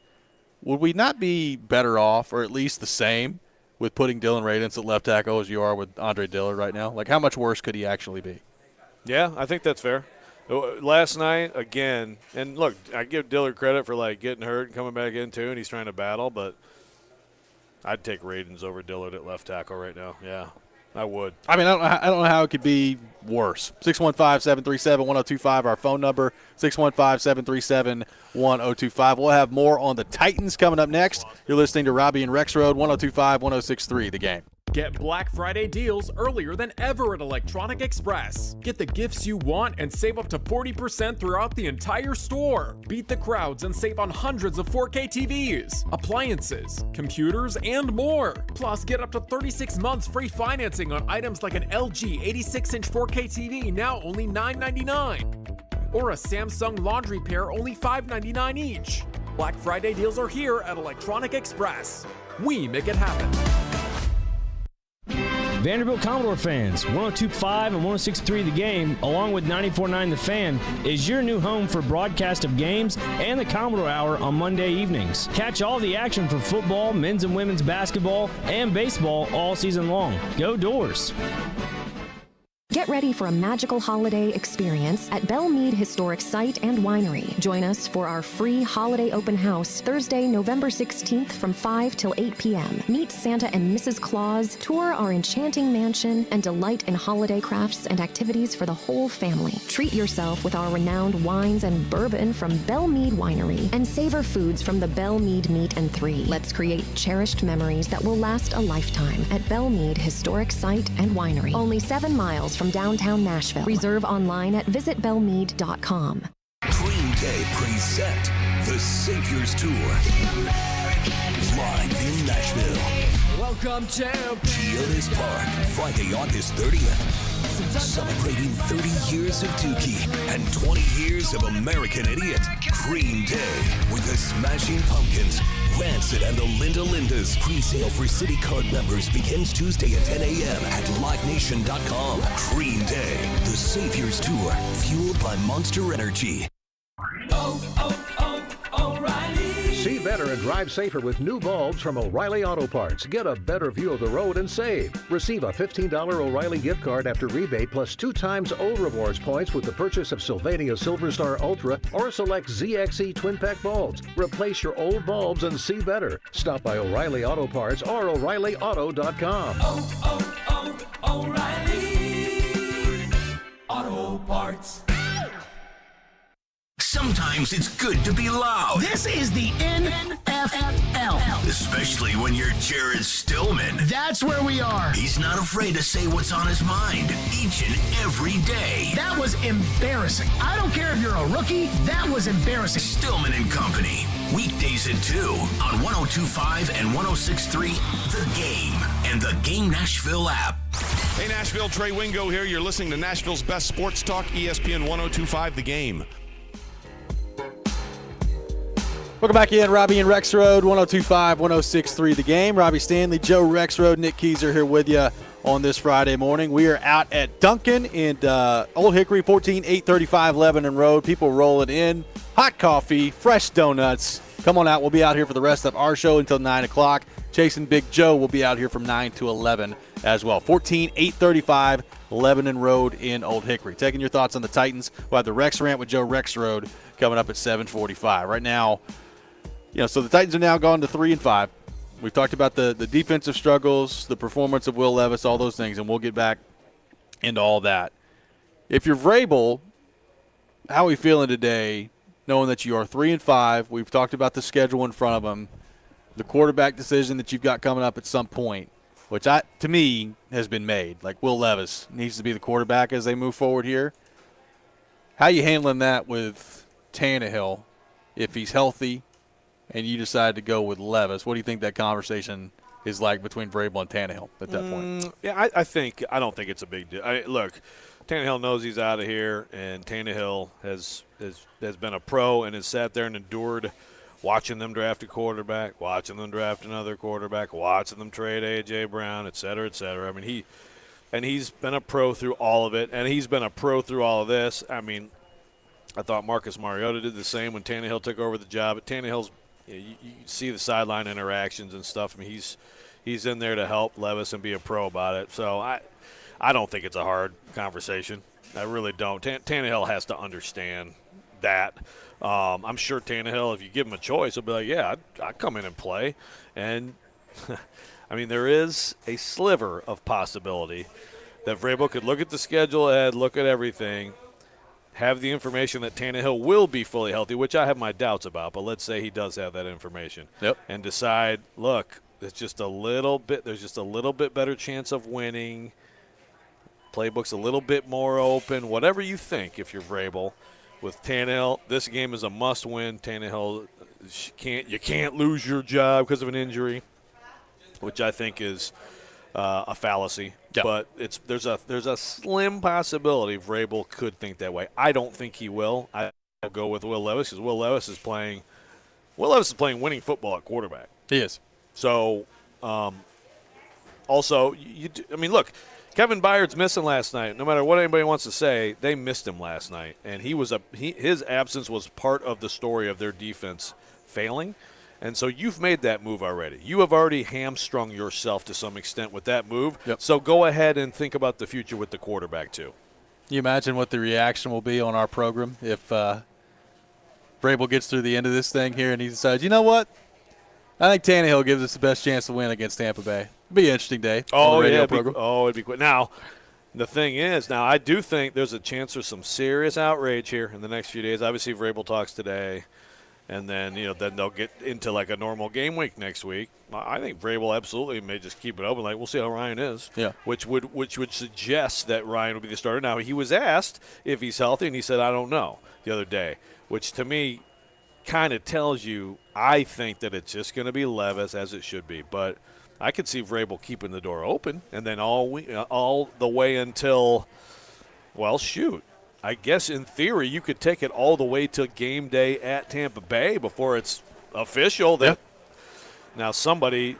would we not be better off, or at least the same, with putting Dylan Radins at left tackle as you are with Andre Dillard right now? Like, how much worse could he actually be? Yeah, I think that's fair. Last night, again, and look, I give Dillard credit for, getting hurt and coming back in, too, and he's trying to battle, but I'd take Radins over Dillard at left tackle right now. Yeah, I would. I mean, I don't know how it could be worse. 615-737-1025, our phone number, 615-737-1025. We'll have more on the Titans coming up next. You're listening to Robby and Rexrode, 102.5-106.3, The Game. Get Black Friday deals earlier than ever at Electronic Express. Get the gifts you want and save up to 40% throughout the entire store. Beat the crowds and save on hundreds of 4K TVs, appliances, computers, and more. Plus, get up to 36 months free financing on items like an LG 86-inch 4K TV, now only $9.99. Or a Samsung laundry pair, only $5.99 each. Black Friday deals are here at Electronic Express. We make it happen. Vanderbilt Commodore fans, 102.5 and 106.3 The Game, along with 94.9 The Fan, is your new home for broadcast of games and the Commodore Hour on Monday evenings. Catch all the action for football, men's and women's basketball, and baseball all season long. Go Doors! Get ready for a magical holiday experience at Belmead Historic Site and Winery. Join us for our free holiday open house Thursday, November 16th from 5 till 8 p.m. Meet Santa and Mrs. Claus, tour our enchanting mansion, and delight in holiday crafts and activities for the whole family. Treat yourself with our renowned wines and bourbon from Belmead Winery and savor foods from the Belmead Meat and 3. Let's create cherished memories that will last a lifetime at Belmead Historic Site and Winery. Only 7 miles from downtown Nashville. Reserve online at visitbelmead.com. Green Day present the Saviors Tour. Live in Nashville. Welcome to Geodis Park, Friday, August 30th. Celebrating 30 years of Dookie and 20 years of American Idiot. Green Day with the Smashing Pumpkins, Rancid, and the Linda Lindas. Pre-sale for City Card members begins Tuesday at 10 a.m. at livenation.com. Green Day, the Saviors Tour, fueled by Monster Energy. See better and drive safer with new bulbs from O'Reilly Auto Parts. Get a better view of the road and save. Receive a $15 O'Reilly gift card after rebate plus 2 times O Rewards points with the purchase of Sylvania Silver Star Ultra or select ZXE Twin Pack bulbs. Replace your old bulbs and see better. Stop by O'Reilly Auto Parts or O'ReillyAuto.com. O'Reilly Auto Parts. Sometimes it's good to be loud. This is the NFL. Especially when you're Jared Stillman. That's where we are. He's not afraid to say what's on his mind each and every day. That was embarrassing. I don't care if you're a rookie. That was embarrassing. Stillman and Company. Weekdays at 2 on 102.5 and 106.3 The Game and the Game Nashville app. Hey Nashville, Trey Wingo here. You're listening to Nashville's best sports talk, ESPN 102.5 The Game. Welcome back in, Robby and Rexrode, 102.5, 106.3 The Game. Robby Stanley, Joe Rexrode, Nick Keyser here with you on this Friday morning. We are out at Duncan in Old Hickory, 14835 Lebanon Road. People rolling in, hot coffee, fresh donuts. Come on out. We'll be out here for the rest of our show until 9 o'clock. Chasing Big Joe will be out here from 9 to 11 as well. 14835 Lebanon Road in Old Hickory. Taking your thoughts on the Titans. We'll have the Rex Rant with Joe Rexrode coming up at 7:45. Right now, so the Titans are now gone to 3-5. We've talked about the defensive struggles, the performance of Will Levis, all those things, and we'll get back into all that. If you're Vrabel, how are we feeling today, knowing that you are 3-5? We've talked about the schedule in front of them, the quarterback decision that you've got coming up at some point, which to me has been made. Like Will Levis needs to be the quarterback as they move forward here. How are you handling that with Tannehill if he's healthy? And you decide to go with Levis? What do you think that conversation is like between Vrabel and Tannehill at that point? Yeah, I don't think it's a big deal. Look, Tannehill knows he's out of here, and Tannehill has been a pro and has sat there and endured watching them draft a quarterback, watching them draft another quarterback, watching them trade A.J. Brown, et cetera, et cetera. I mean, he's been a pro through all of it, and he's been a pro through all of this. I mean, I thought Marcus Mariota did the same when Tannehill took over the job. But Tannehill's you see the sideline interactions and stuff. I mean, he's in there to help Levis and be a pro about it. So I don't think it's a hard conversation. I really don't. Tannehill has to understand that. I'm sure Tannehill, if you give him a choice, he'll be like, yeah, I'd come in and play. And, I mean, there is a sliver of possibility that Vrabel could look at the schedule ahead, look at everything, have the information that Tannehill will be fully healthy, which I have my doubts about, but let's say he does have that information. Yep. And decide, look, there's just a little bit better chance of winning. Playbook's a little bit more open. Whatever you think, if you're Vrabel, with Tannehill, this game is a must-win. Tannehill, you can't lose your job because of an injury, which I think is a fallacy. Yep. But there's a slim possibility Vrabel could think that way. I don't think he will. I'll go with Will Levis because Will Levis is playing winning football at quarterback. He is. So, also, look, Kevin Byard's missing last night. No matter what anybody wants to say, they missed him last night, and his absence was part of the story of their defense failing. And so you've made that move already. You have already hamstrung yourself to some extent with that move. Yep. So go ahead and think about the future with the quarterback too. Can you imagine what the reaction will be on our program if Vrabel gets through the end of this thing here and he decides, you know what? I think Tannehill gives us the best chance to win against Tampa Bay. It'll be an interesting day. Oh, yeah. It'd be quick. Now, the thing is, I do think there's a chance for some serious outrage here in the next few days. Obviously, Vrabel talks today, and then then they'll get into like a normal game week next week. I think Vrabel absolutely may just keep it open. Like, we'll see how Ryan is. Yeah. Which would suggest that Ryan would be the starter. Now, he was asked if he's healthy, and he said, I don't know, the other day, which to me kind of tells you I think that it's just going to be Levis as it should be. But I could see Vrabel keeping the door open, and then all the way until, well, shoot. I guess in theory you could take it all the way to game day at Tampa Bay before it's official. That Now somebody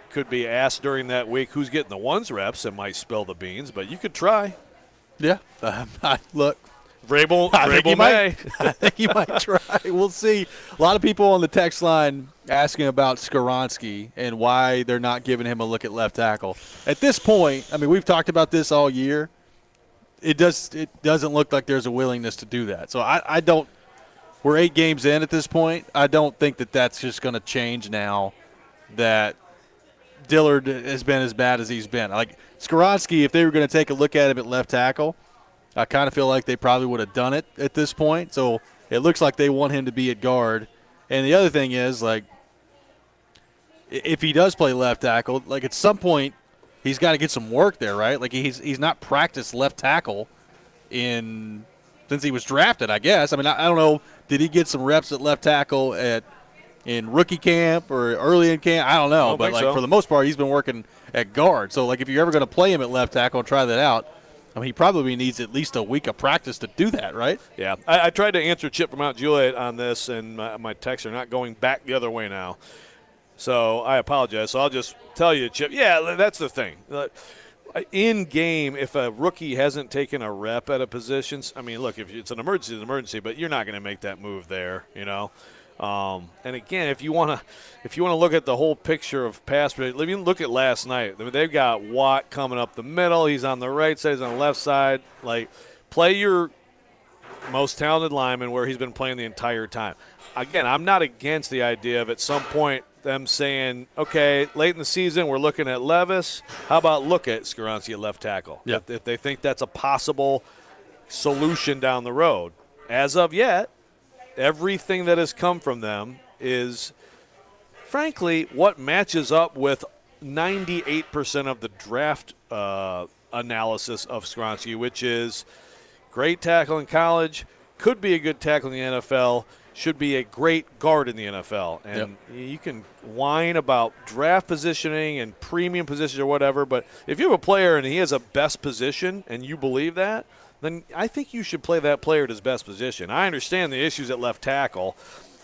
could be asked during that week who's getting the ones reps and might spill the beans, but you could try. Yeah. Look. Vrabel may. I think he might try. We'll see. A lot of people on the text line asking about Skoronski and why they're not giving him a look at left tackle. At this point, I mean, we've talked about this all year. It doesn't look like there's a willingness to do that. So I don't – we're 8 games in at this point. I don't think that that's just going to change now that Dillard has been as bad as he's been. Like, Skoronski, if they were going to take a look at him at left tackle, I kind of feel like they probably would have done it at this point. So it looks like they want him to be at guard. And the other thing is, like, if he does play left tackle, like at some point he's got to get some work there, right? Like he's not practiced left tackle since he was drafted, I guess. I mean, I don't know. Did he get some reps at left tackle in rookie camp or early in camp? I don't know. But like for the most part, he's been working at guard. So like if you're ever going to play him at left tackle and try that out, I mean, he probably needs at least a week of practice to do that, right? Yeah. I tried to answer Chip from Mount Juliet on this, and my texts are not going back the other way now. So I apologize. So I'll just tell you, Chip, yeah, that's the thing. In game, if a rookie hasn't taken a rep at a position, I mean, look, if it's an emergency, it's an emergency, but you're not going to make that move there, you know. And again, if you want to look at the whole picture of pass protection, even look at last night. I mean, they've got Watt coming up the middle. He's on the right side. He's on the left side. Like, play your most talented lineman where he's been playing the entire time. Again, I'm not against the idea of at some point them saying, okay, late in the season we're looking at Levis. How about look at Skoronski at left tackle? Yeah. If they think that's a possible solution down the road. As of yet, everything that has come from them is, frankly, what matches up with 98% of the draft analysis of Skoronski, which is great tackle in college, could be a good tackle in the NFL, should be a great guard in the NFL. And you can whine about draft positioning and premium positions or whatever, but if you have a player and he has a best position and you believe that, then I think you should play that player at his best position. I understand the issues at left tackle.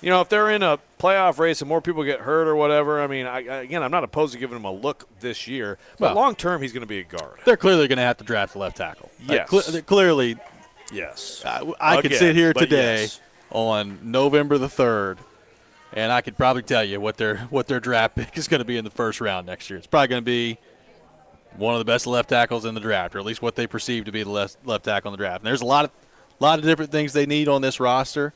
You know, if they're in a playoff race and more people get hurt or whatever, I mean, again, I'm not opposed to giving him a look this year. But long term, he's going to be a guard. They're clearly going to have to draft a left tackle. Yes. Clearly. Yes. I could sit here today on November the 3rd, and I could probably tell you what their draft pick is going to be in the first round next year. It's probably going to be one of the best left tackles in the draft, or at least what they perceive to be the left tackle in the draft. And there's a lot of different things they need on this roster.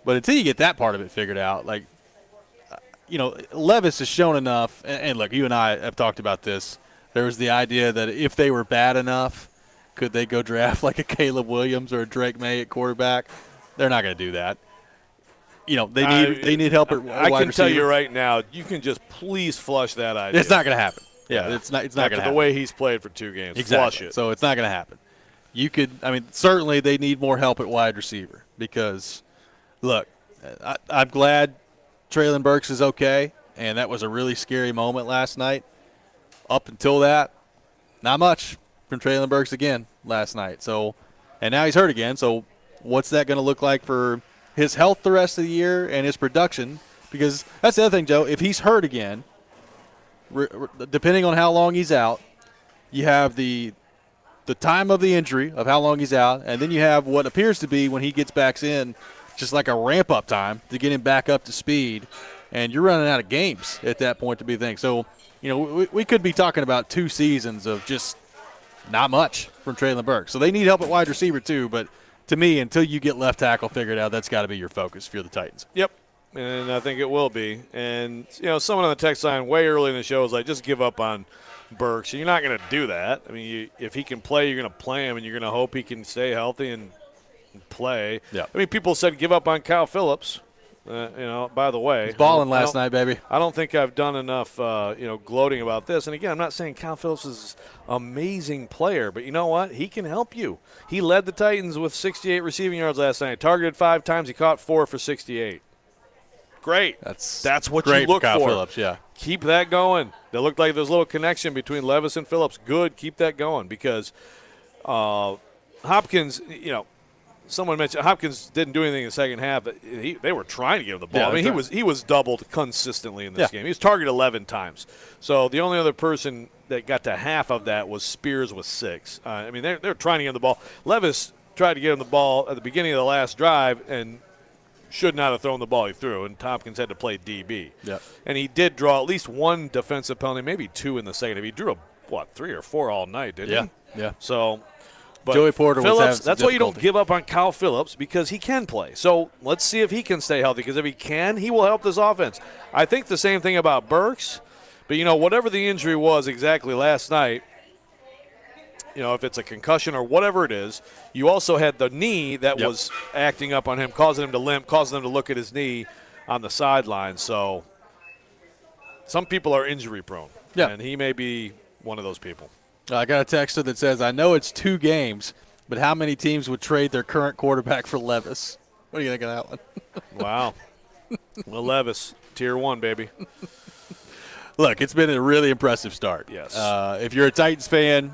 But until you get that part of it figured out, like, you know, Levis has shown enough. And look, you and I have talked about this. There was the idea that if they were bad enough, could they go draft like a Caleb Williams or a Drake May at quarterback? They're not going to do that. You know, they need help at wide receiver. I can tell you right now, you can just please flush that idea. It's not going to happen. Yeah, it's not going to happen. The way he's played for 2 games. Exactly. Flush it. So it's not going to happen. Certainly they need more help at wide receiver because, look, I'm glad Traylon Burks is okay, and that was a really scary moment last night. Up until that, not much from Traylon Burks again last night. So, and now he's hurt again. So what's that going to look like for his health the rest of the year and his production? Because that's the other thing, Joe. If he's hurt again, depending on how long he's out, you have the time of the injury of how long he's out, and then you have what appears to be when he gets back in, just like a ramp-up time to get him back up to speed. and you're running out of games at that point to be thinking. So, we could be talking about 2 seasons of just not much from Traylon Burks. So they need help at wide receiver too, but to me, until you get left tackle figured out, that's got to be your focus if you're the Titans. Yep. And I think it will be. And, someone on the text line way early in the show was like, just give up on Burks. You're not going to do that. I mean, if he can play, you're going to play him, and you're going to hope he can stay healthy and play. Yeah. I mean, people said give up on Kyle Phillips. By the way. He's balling last night, baby. I don't think I've done enough, gloating about this. And, again, I'm not saying Kyle Phillips is an amazing player, but you know what? He can help you. He led the Titans with 68 receiving yards last night. Targeted 5 times. He caught 4 for 68. Great. That's what great you look for Kyle for. Phillips, yeah. Keep that going. There looked like there's a little connection between Levis and Phillips. Good. Keep that going because Hopkins, someone mentioned Hopkins didn't do anything in the second half. They were trying to give him the ball. Yeah, I mean, he was doubled consistently in this game. He was targeted 11 times. So the only other person that got to half of that was Spears with 6. I mean, they're trying to give him the ball. Levis tried to get him the ball at the beginning of the last drive and should not have thrown the ball he threw, and Hopkins had to play DB. Yep. And he did draw at least 1 defensive penalty, maybe 2 in the second. He drew 3 or 4 all night, didn't he? Yeah. So, but Joey Porter was having Phillips, some that's why you don't difficulty. give up on Kyle Phillips because he can play. So let's see if he can stay healthy because if he can, he will help this offense. I think the same thing about Burks, but whatever the injury was exactly last night, if it's a concussion or whatever it is, you also had the knee that was acting up on him, causing him to limp, causing him to look at his knee on the sideline. So some people are injury prone, and he may be one of those people. I got a texter that says, I know it's 2 games, but how many teams would trade their current quarterback for Levis? What do you think of that one? Wow. Well, Levis, tier 1, baby. Look, it's been a really impressive start. Yes. If you're a Titans fan,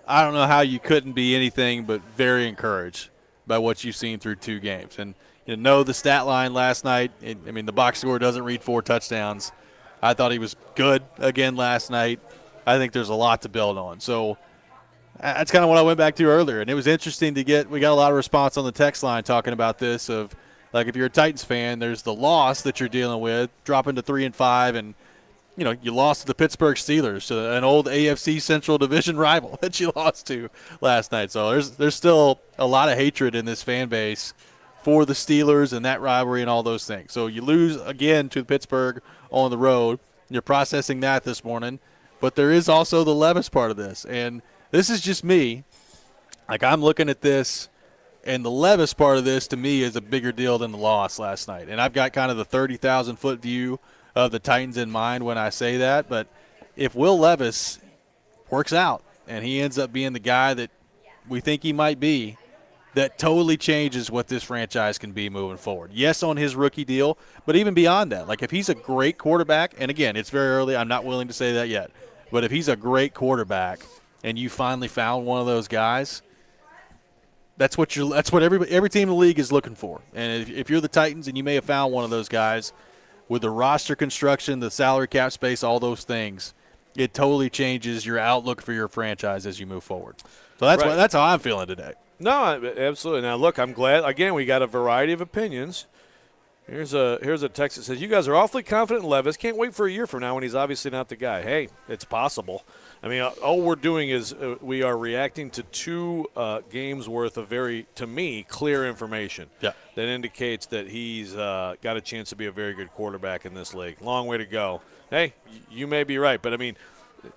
I don't know how you couldn't be anything but very encouraged by what you've seen through 2 games. And the stat line last night, the box score doesn't read 4 touchdowns. I thought he was good again last night. I think there's a lot to build on. So that's kind of what I went back to earlier. And it was interesting we got a lot of response on the text line talking about this of, like, if you're a Titans fan, there's the loss that you're dealing with, dropping to 3-5, and you lost to the Pittsburgh Steelers, to an old AFC Central Division rival that you lost to last night. So there's still a lot of hatred in this fan base for the Steelers and that rivalry and all those things. So you lose again to Pittsburgh on the road. You're processing that this morning. But there is also the Levis part of this. And this is just me. Like, I'm looking at this, and the Levis part of this to me is a bigger deal than the loss last night. And I've got kind of the 30,000-foot view of the Titans in mind when I say that. But if Will Levis works out and he ends up being the guy that we think he might be, that totally changes what this franchise can be moving forward. Yes, on his rookie deal, but even beyond that. Like, if he's a great quarterback, and again, it's very early, I'm not willing to say that yet, but if he's a great quarterback and you finally found one of those guys, that's what every team in the league is looking for. And if you're the Titans and you may have found one of those guys, with the roster construction, the salary cap space, all those things, it totally changes your outlook for your franchise as you move forward. So that's how I'm feeling today. No, absolutely. Now, look, I'm glad. Again, we got a variety of opinions. Here's a text that says, you guys are awfully confident in Levis. Can't wait for a year from now when he's obviously not the guy. Hey, it's possible. I mean, all we're doing is we are reacting to 2 games worth of very, to me, clear information that indicates that he's got a chance to be a very good quarterback in this league. Long way to go. Hey, you may be right, but I mean,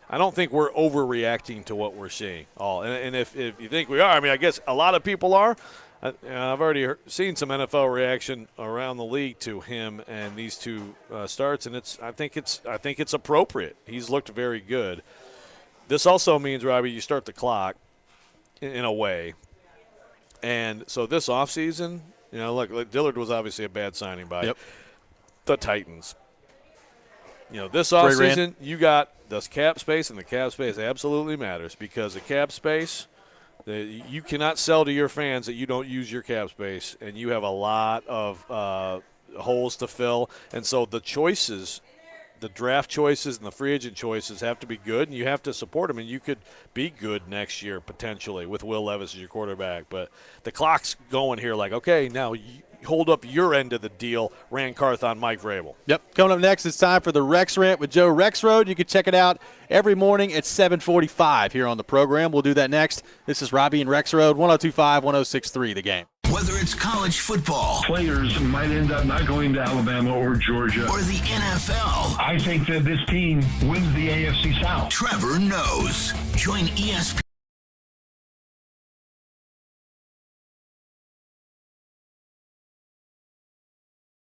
I don't think we're overreacting to what we're seeing. And if you think we are, I mean, I guess a lot of people are. I've already seen some NFL reaction around the league to him and these 2 starts, and I think it's appropriate. He's looked very good. This also means, Robbie, you start the clock in a way. And so this offseason, look, Dillard was obviously a bad signing by the Titans. This offseason, you got this cap space, and the cap space absolutely matters because the cap space, you cannot sell to your fans that you don't use your cap space, and you have a lot of holes to fill. And so the choices, the draft choices and the free agent choices have to be good, and you have to support them. And you could be good next year potentially with Will Levis as your quarterback. But the clock's going here like, okay, now hold up your end of the deal. Rand Carthon, Mike Vrabel. Yep. Coming up next, it's time for the Rex Rant with Joe Rexrode. You can check it out every morning at 7:45 here on the program. We'll do that next. This is Robby and Rexrode, 102.5, 106.3 The Game. Whether it's college football, players might end up not going to Alabama or Georgia, or the NFL. I think that this team wins the AFC South. Trevor knows. Join ESPN.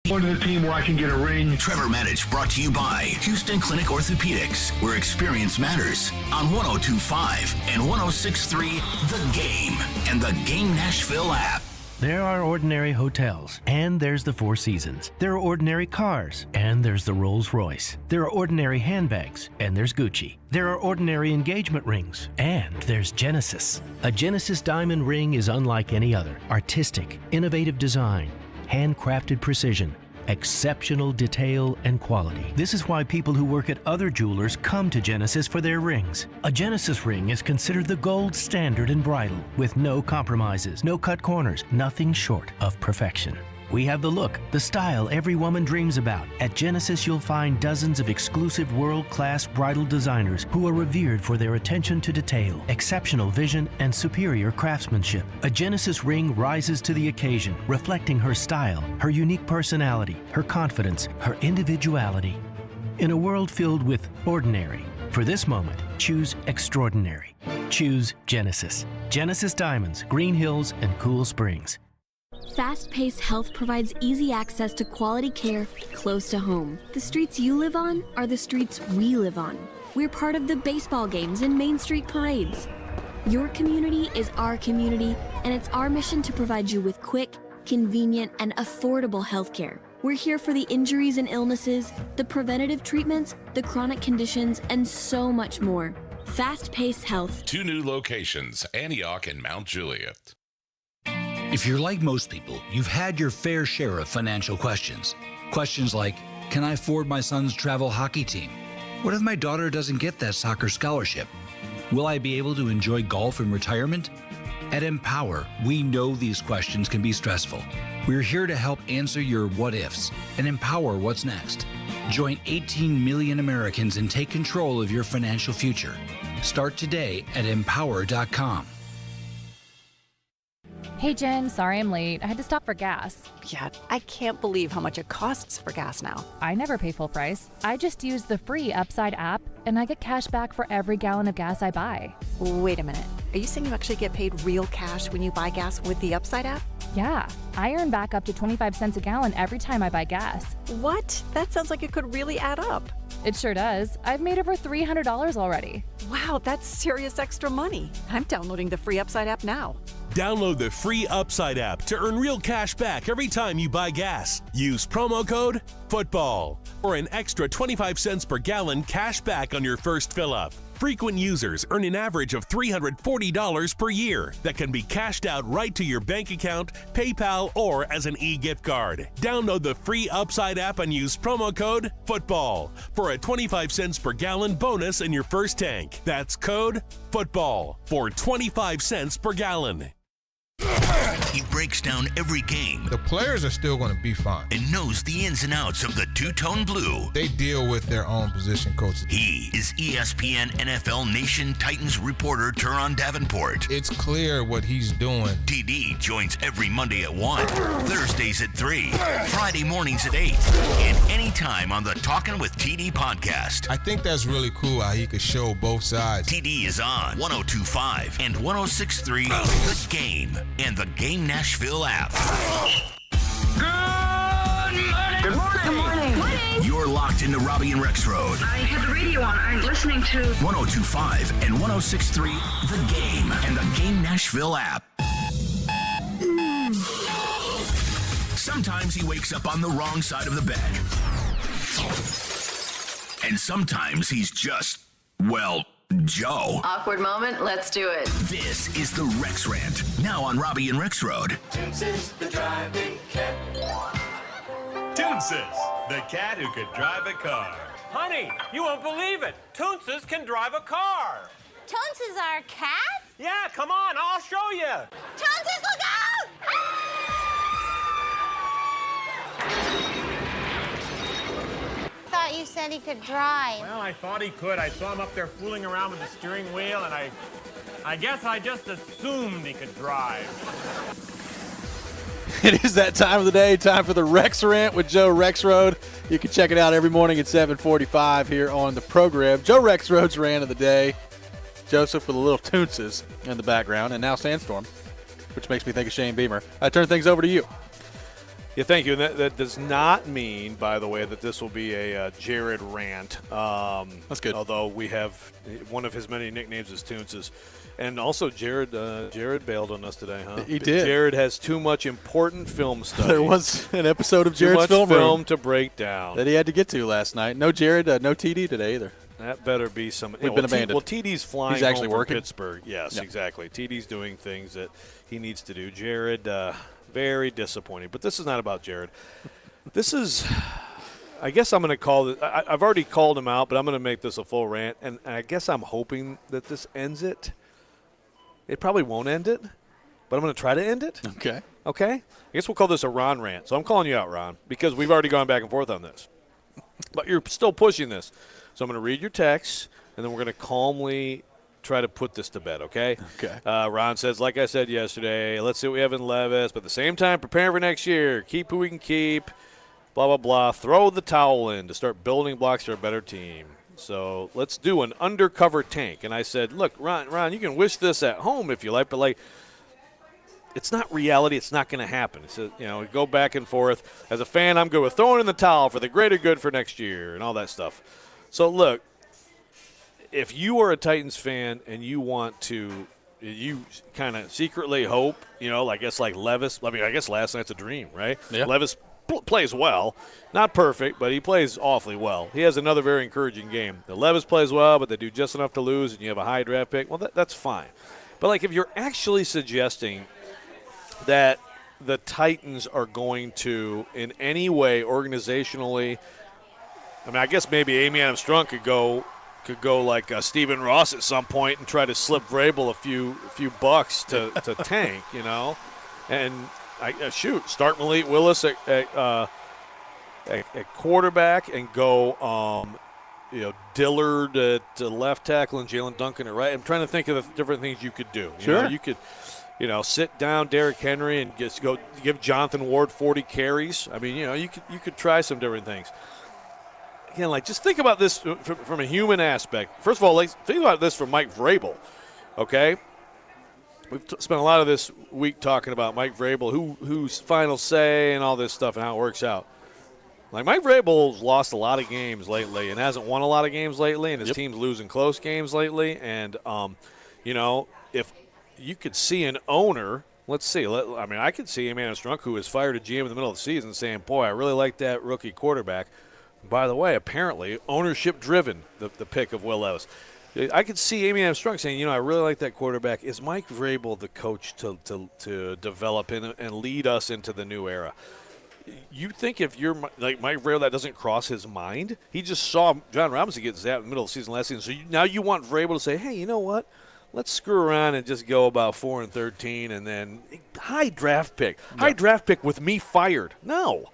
Going to the team where I can get a ring. Trevor Manage brought to you by Houston Clinic Orthopedics, where experience matters, on 102.5 and 106.3 The Game and the Game Nashville app. There are ordinary hotels, and there's the Four Seasons. There are ordinary cars, and there's the Rolls-Royce. There are ordinary handbags, and there's Gucci. There are ordinary engagement rings, and there's Genesis. A Genesis diamond ring is unlike any other. Artistic, innovative design, handcrafted precision, exceptional detail and quality. This is why people who work at other jewelers come to Genesis for their rings. A Genesis ring is considered the gold standard in bridal, with no compromises, no cut corners, nothing short of perfection. We have the look, the style every woman dreams about. At Genesis, you'll find dozens of exclusive world-class bridal designers who are revered for their attention to detail, exceptional vision, and superior craftsmanship. A Genesis ring rises to the occasion, reflecting her style, her unique personality, her confidence, her individuality. In a world filled with ordinary, for this moment, choose extraordinary. Choose Genesis. Genesis Diamonds, Green Hills, and Cool Springs. Fast-paced health provides easy access to quality care close to home. The streets you live on are the streets we live on. We're part of the baseball games and Main Street parades. Your community is our community, and it's our mission to provide you with quick, convenient, and affordable health care. We're here for the injuries and illnesses, the preventative treatments, the chronic conditions, and so much more. Fast-paced health. 2 new locations, Antioch and Mount Juliet. If you're like most people, you've had your fair share of financial questions. Questions like, can I afford my son's travel hockey team? What if my daughter doesn't get that soccer scholarship? Will I be able to enjoy golf in retirement? At Empower, we know these questions can be stressful. We're here to help answer your what ifs and empower what's next. Join 18 million Americans and take control of your financial future. Start today at empower.com. Hey Jen, sorry I'm late. I had to stop for gas. Yeah, I can't believe how much it costs for gas now. I never pay full price. I just use the free Upside app, and I get cash back for every gallon of gas I buy. Wait a minute. Are you saying you actually get paid real cash when you buy gas with the Upside app? Yeah, I earn back up to 25 cents a gallon every time I buy gas. What? That sounds like it could really add up. It sure does. I've made over $300 already. Wow, that's serious extra money. I'm downloading the free Upside app now. Download the free Upside app to earn real cash back every time you buy gas. Use promo code FOOTBALL for an extra 25 cents per gallon cash back on your first fill-up. Frequent users earn an average of $340 per year that can be cashed out right to your bank account, PayPal, or as an e-gift card. Download the free Upside app and use promo code FOOTBALL for a 25 cents per gallon bonus in your first tank. That's code FOOTBALL for 25 cents per gallon. He breaks down every game. The players are still going to be fine. And knows the ins and outs of the two-tone blue. They deal with their own position coaches. He is ESPN NFL Nation Titans reporter Teron Davenport. It's clear what he's doing. TD joins every Monday at 1, Thursdays at 3, Friday mornings at 8, and anytime on the Talkin' with TD podcast. I think that's really cool how he could show both sides. TD is on 102.5 and 106.3 The Game and the Game Nashville app. Good morning. Good morning. Morning. You're locked into Robby and Rexrode. I had the radio on. I'm listening to 102.5 and 106.3 The Game and the Game Nashville app. Sometimes he wakes up on the wrong side of the bed. And sometimes he's just, well, Joe. Awkward moment, let's do it. This is the Rex Rant, now on Robby and Rexrode. Toonces, the driving cat. Toonces, the cat who could drive a car. Honey, you won't believe it. Toonces can drive a car. Toonces are a cat? Yeah, come on, I'll show you. Toonces, look out! you said he could drive. Well, I thought he could. I saw him up there fooling around with the steering wheel, and I guess I just assumed he could drive. It is that time of the day, time for the Rex Rant with Joe Rexrode. You can check it out every morning at 7:45 here on the program. Joe Rexrode's Rant of the day. Joseph with a little toonses in the background, and now Sandstorm, which makes me think of Shane Beamer. I turn things over to you. Yeah, thank you. And that does not mean, by the way, that this will be a Jared rant. That's good. Although we have one of his many nicknames is Toonses. And also, Jared bailed on us today, huh? He did. Jared has too much important film study. There was an episode of Jared's too much film room to break down that he had to get to last night. No Jared, no TD today either. That better be some. We've been abandoned. Well, TD's flying He's actually home working. from Pittsburgh. Yes, Yep. exactly. TD's doing things that he needs to do. Jared, very disappointing. But this is not about Jared. This is, I guess I'm going to call it. I've already called him out, but I'm going to make this a full rant. And I guess I'm hoping that this ends it. It probably won't end it, but I'm going to try to end it. Okay. Okay? I guess we'll call this a Ron rant. So I'm calling you out, Ron, because we've already gone back and forth on this. But you're still pushing this. So I'm going to read your text, and then we're going to calmly try to put this to bed, okay? Okay. Ron says, like I said yesterday, let's see what we have in Levis, but at the same time, prepare for next year. Keep who we can keep, blah, blah, blah. Throw the towel in to start building blocks for a better team. So let's do an undercover tank. And I said, look, Ron, you can wish this at home if you like, but, like, it's not reality. It's not going to happen. So, go back and forth. As a fan, I'm good with throwing in the towel for the greater good for next year and all that stuff. So, look, if you are a Titans fan and you want to, you kind of secretly hope, I guess like Levis. I mean, I guess last night's a dream, right? Yeah. Levis plays well. Not perfect, but he plays awfully well. He has another very encouraging game. The Levis plays well, but they do just enough to lose, and you have a high draft pick. Well, that's fine. But, like, if you're actually suggesting that the Titans are going to, in any way, organizationally, I mean, I guess maybe Amy Adams-Strunk could go like Stephen Ross at some point and try to slip Vrabel a few bucks to tank, and start Malik Willis at quarterback and go Dillard at left tackle and Jalen Duncan at right. I'm trying to think of the different things you could do. Sure. You could sit down Derrick Henry and just go give Jonathan Ward 40 carries. I mean, you could try some different things. Again, just think about this from a human aspect. First of all, think about this from Mike Vrabel, okay? We've spent a lot of this week talking about Mike Vrabel, who's final say and all this stuff and how it works out. Mike Vrabel's lost a lot of games lately and hasn't won a lot of games lately, and his team's losing close games lately. And, if you could see an owner, let's see. I could see Amy Adams-Strunk, who was fired a GM in the middle of the season, saying, boy, I really like that rookie quarterback. By the way, apparently, ownership-driven, the pick of Will Levis. I could see Amy Adams-Strunk saying, I really like that quarterback. Is Mike Vrabel the coach to develop and lead us into the new era? You think if you're like Mike Vrabel, that doesn't cross his mind? He just saw John Robinson get zapped in the middle of the season last season. So now you want Vrabel to say, hey, you know what? Let's screw around and just go about 4-13 and then high draft pick. Yeah. High draft pick with me fired. No.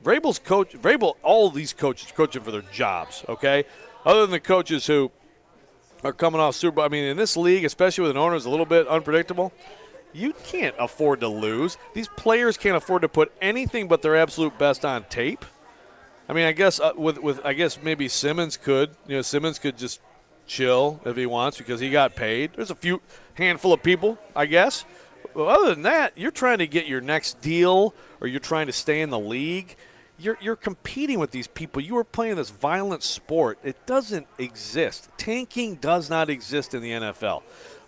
Vrabel, all of these coaches coaching for their jobs, okay? Other than the coaches who are coming off Super Bowl. I mean, in this league, especially with an owner who's a little bit unpredictable, you can't afford to lose. These players can't afford to put anything but their absolute best on tape. I mean, I guess I guess maybe Simmons could. Simmons could just chill if he wants because he got paid. There's a handful of people, I guess. Well, other than that, you're trying to get your next deal or you're trying to stay in the league. You're competing with these people. You are playing this violent sport. It doesn't exist. Tanking does not exist in the NFL.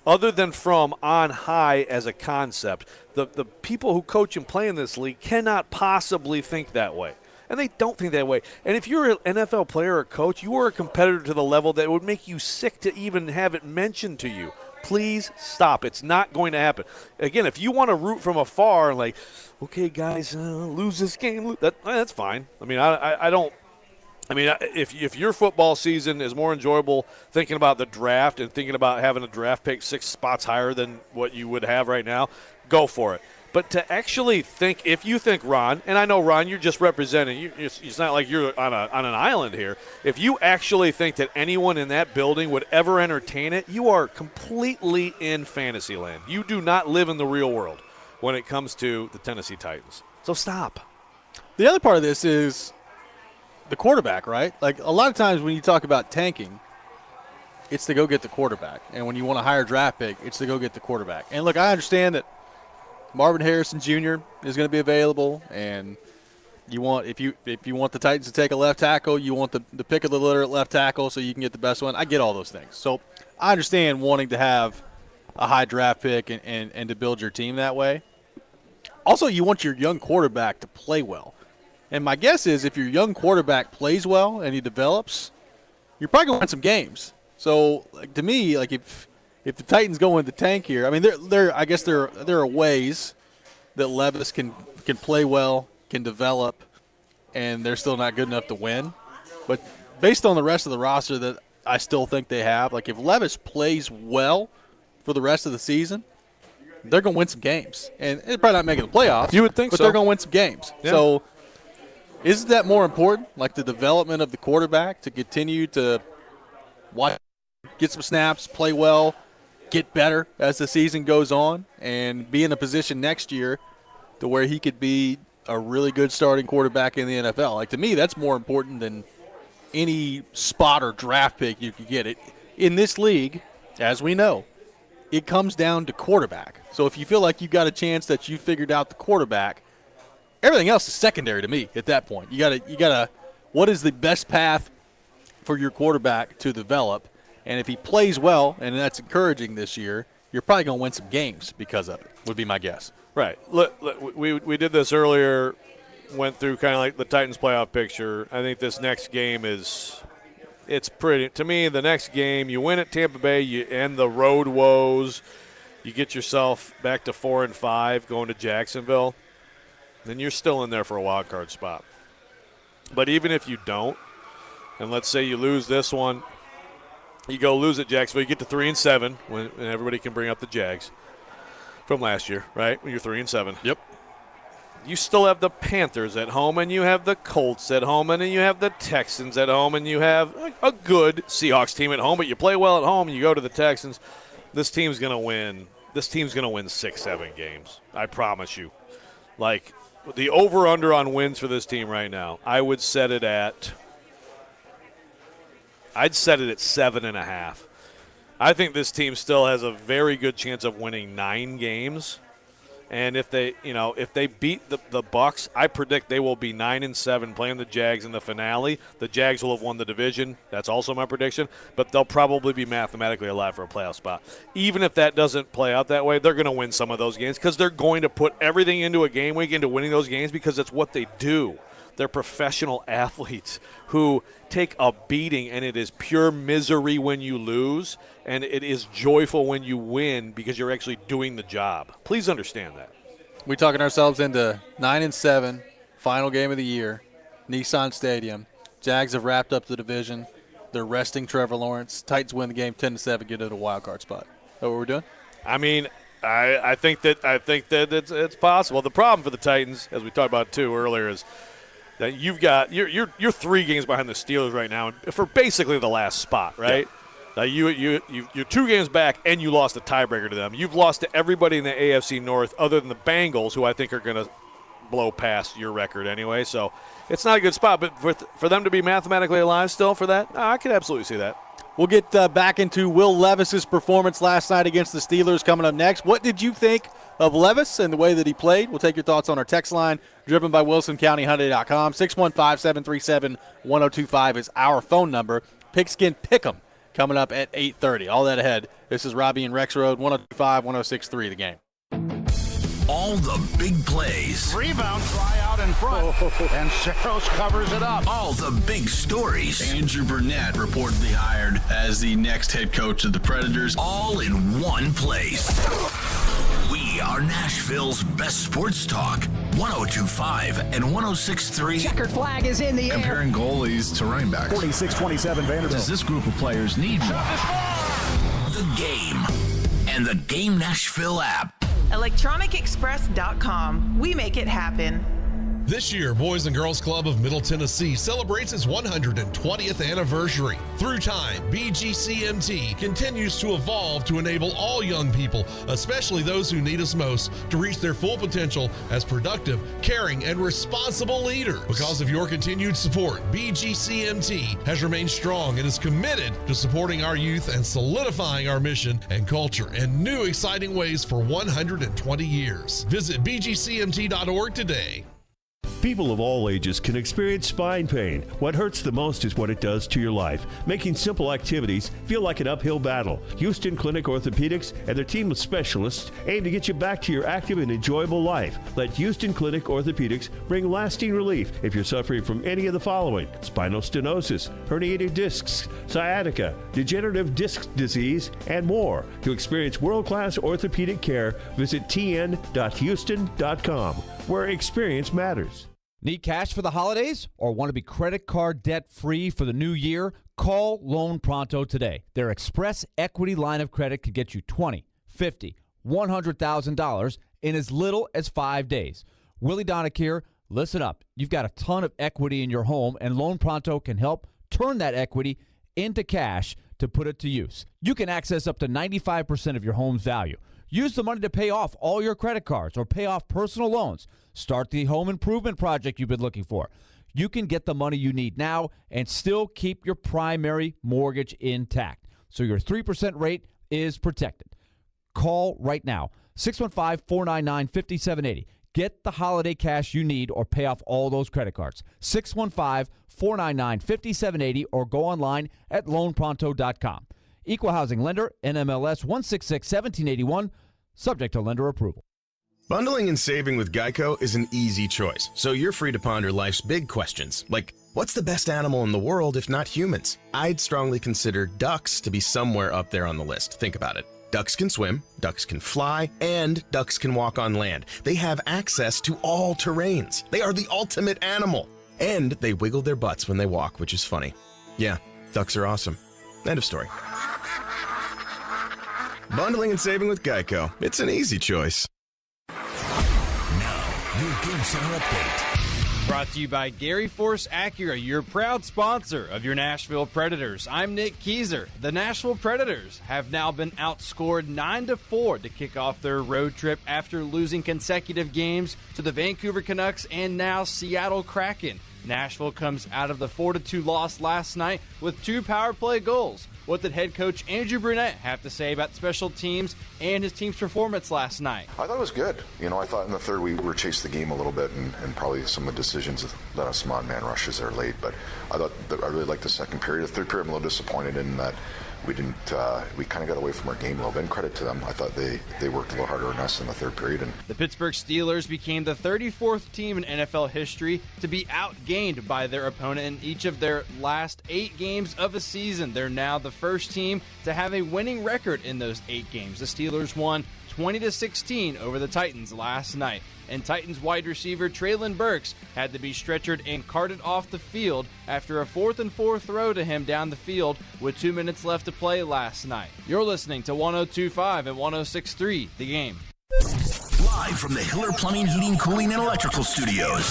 Other than from on high as a concept, the people who coach and play in this league cannot possibly think that way. And they don't think that way. And if you're an NFL player or coach, you are a competitor to the level that it would make you sick to even have it mentioned to you. Please stop. It's not going to happen. Again, if you want to root from afar and okay, guys, lose this game, that's fine. I mean, I don't. I mean, if your football season is more enjoyable thinking about the draft and thinking about having a draft pick 6 spots higher than what you would have right now, go for it. But to actually think, if you think, Ron, and I know, Ron, you're just representing, it's not like you're on an island here. If you actually think that anyone in that building would ever entertain it, you are completely in fantasy land. You do not live in the real world when it comes to the Tennessee Titans. So stop. The other part of this is the quarterback, right? Like, a lot of times when you talk about tanking, it's to go get the quarterback. And when you want a higher draft pick, it's to go get the quarterback. And, look, I understand that Marvin Harrison Jr. is going to be available, and you want if you want the Titans to take a left tackle, you want the pick of the litter at left tackle so you can get the best one. I get all those things. So I understand wanting to have a high draft pick and to build your team that way. Also, you want your young quarterback to play well. And my guess is if your young quarterback plays well and he develops, you're probably going to win some games. So, like, to me, like if the Titans go in the tank here, I mean, I guess there are ways that Levis can play well, can develop, and they're still not good enough to win. But based on the rest of the roster that I still think they have, like if Levis plays well for the rest of the season, they're going to win some games. And they're probably not making the playoffs. You would think but so. But they're going to win some games. Yeah. So isn't that more important, like the development of the quarterback to continue to get some snaps, play well, get better as the season goes on, and be in a position next year to where he could be a really good starting quarterback in the NFL? Like, to me, that's more important than any spot or draft pick you could get. It in this league, as we know, it comes down to quarterback. So if you feel like you got a chance that you figured out the quarterback, everything else is secondary to me at that point. You gotta what is the best path for your quarterback to develop? And if he plays well, and that's encouraging this year, you're probably going to win some games because of it, would be my guess. Right. Look, we did this earlier, went through kind of like the Titans playoff picture. I think this next game it's pretty. To me, the next game, you win at Tampa Bay, you end the road woes, you get yourself back to 4-5 going to Jacksonville, then you're still in there for a wild card spot. But even if you don't, and let's say you lose this one, you go lose at Jacksonville, you get to 3-7 when everybody can bring up the Jags from last year, right? When you're 3-7. Yep. You still have the Panthers at home, and you have the Colts at home, and then you have the Texans at home, and you have a good Seahawks team at home, but you play well at home, and you go to the Texans. This team's going to win. This team's going to win 6-7 games. I promise you. Like, the over-under on wins for this team right now, I'd set it at 7.5. I think this team still has a very good chance of winning 9 games. And if they beat the Bucs, I predict they will be 9-7 playing the Jags in the finale. The Jags will have won the division. That's also my prediction. But they'll probably be mathematically alive for a playoff spot. Even if that doesn't play out that way, they're going to win some of those games because they're going to put everything into a game week into winning those games because that's what they do. They're professional athletes who take a beating, and it is pure misery when you lose, and it is joyful when you win because you're actually doing the job. Please understand that. We're talking ourselves into 9-7, final game of the year, Nissan Stadium. Jags have wrapped up the division. They're resting Trevor Lawrence. Titans win the game 10-7, get into a wild card spot. Is that what we're doing? I mean, I think that it's possible. The problem for the Titans, as we talked about too earlier, is that you're 3 games behind the Steelers right now for basically the last spot, right? Yeah. You're 2 games back, and you lost a tiebreaker to them. You've lost to everybody in the AFC North other than the Bengals, who I think are going to blow past your record anyway. So it's not a good spot. But for them to be mathematically alive still for that, I could absolutely see that. We'll get back into Will Levis's performance last night against the Steelers coming up next. What did you think of Levis and the way that he played? We'll take your thoughts on our text line, driven by WilsonCountyHyundai.com. 615-737-1025 is our phone number. Pigskin Pick 'em coming up at 8:30. All that ahead. This is Robby and Rexrode, 102.5, 106.3 The Game. All the big plays. Rebound, try out in front, and Saros covers it up. All the big stories. Andrew Burnett reportedly hired as the next head coach of the Predators. All in one place. We are Nashville's best sports talk. 102.5 and 106.3. Checkered flag is in the air. Comparing goalies to running backs. 46-27 Vanderbilt. Does this group of players need more? The Game and the Game Nashville app. ElectronicExpress.com. We make it happen. This year, Boys and Girls Club of Middle Tennessee celebrates its 120th anniversary. Through time, BGCMT continues to evolve to enable all young people, especially those who need us most, to reach their full potential as productive, caring, and responsible leaders. Because of your continued support, BGCMT has remained strong and is committed to supporting our youth and solidifying our mission and culture in new exciting ways for 120 years. Visit bgcmt.org today. People of all ages can experience spine pain. What hurts the most is what it does to your life, making simple activities feel like an uphill battle. Houston Clinic Orthopedics and their team of specialists aim to get you back to your active and enjoyable life. Let Houston Clinic Orthopedics bring lasting relief if you're suffering from any of the following: spinal stenosis, herniated discs, sciatica, degenerative disc disease, and more. To experience world-class orthopedic care, visit tn.houston.com, where experience matters. Need cash for the holidays or want to be credit card debt free for the new year? Call Loan Pronto today. Their Express Equity line of credit could get you $20, $50, $100,000 in as little as 5 days. Willie Donick here. Listen up. You've got a ton of equity in your home, and Loan Pronto can help turn that equity into cash to put it to use. You can access up to 95% of your home's value. Use the money to pay off all your credit cards or pay off personal loans. Start the home improvement project you've been looking for. You can get the money you need now and still keep your primary mortgage intact, so your 3% rate is protected. Call right now, 615-499-5780. Get the holiday cash you need or pay off all those credit cards. 615-499-5780 or go online at loanpronto.com. Equal housing lender, NMLS 166-1781, subject to lender approval. Bundling and saving with Geico is an easy choice, so you're free to ponder life's big questions, like what's the best animal in the world if not humans? I'd strongly consider ducks to be somewhere up there on the list. Think about it. Ducks can swim, ducks can fly, and ducks can walk on land. They have access to all terrains. They are the ultimate animal. And they wiggle their butts when they walk, which is funny. Yeah, ducks are awesome. End of story. Bundling and saving with Geico. It's an easy choice. Now, your Game Center update. Brought to you by Gary Force Acura, your proud sponsor of your Nashville Predators. I'm Nick Keyser. The Nashville Predators have now been outscored 9-4 to kick off their road trip after losing consecutive games to the Vancouver Canucks and now Seattle Kraken. Nashville comes out of the 4-2 loss last night with 2 power play goals. What did head coach Andrew Brunette have to say about special teams and his team's performance last night? I thought it was good. I thought in the third we were chasing the game a little bit and probably some of the decisions led us some odd man rushes there late. But I thought that I really liked the second period. The third period I'm a little disappointed in that we didn't. We kind of got away from our game a little bit. And credit to them. I thought they worked a little harder than us in the third period. And the Pittsburgh Steelers became the 34th team in NFL history to be outgained by their opponent in each of their last 8 games of a season. They're now the first team to have a winning record in those 8 games. The Steelers won 20-16 over the Titans last night. And Titans wide receiver Treylon Burks had to be stretchered and carted off the field after a 4th and 4 throw to him down the field with 2 minutes left to play last night. You're listening to 102.5 and 106.3 The Game. Live from the Hiller Plumbing, Heating, Cooling, and Electrical Studios.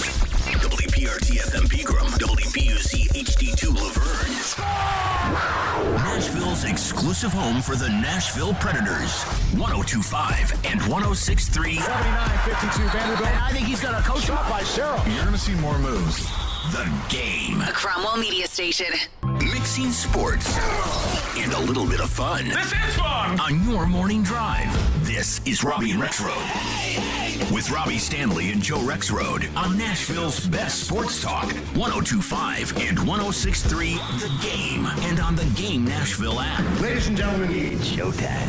WPRT FM Pegram, WPUC HD2 Laverne. Nashville's exclusive home for the Nashville Predators. 102.5 and 106.3. 79-52 Vanderbilt. And I think he's got a coach shot by Cheryl. You're going to see more moves. The Game. A Cromwell Media Station. Mixing sports and a little bit of fun. This is fun! On your morning drive. This is Robby and Rexrode. With Robby Stanley and Joe Rexrode on Nashville's best sports talk. 102.5 and 106.3 The Game. And on the Game Nashville app. Ladies and gentlemen, it's showtime.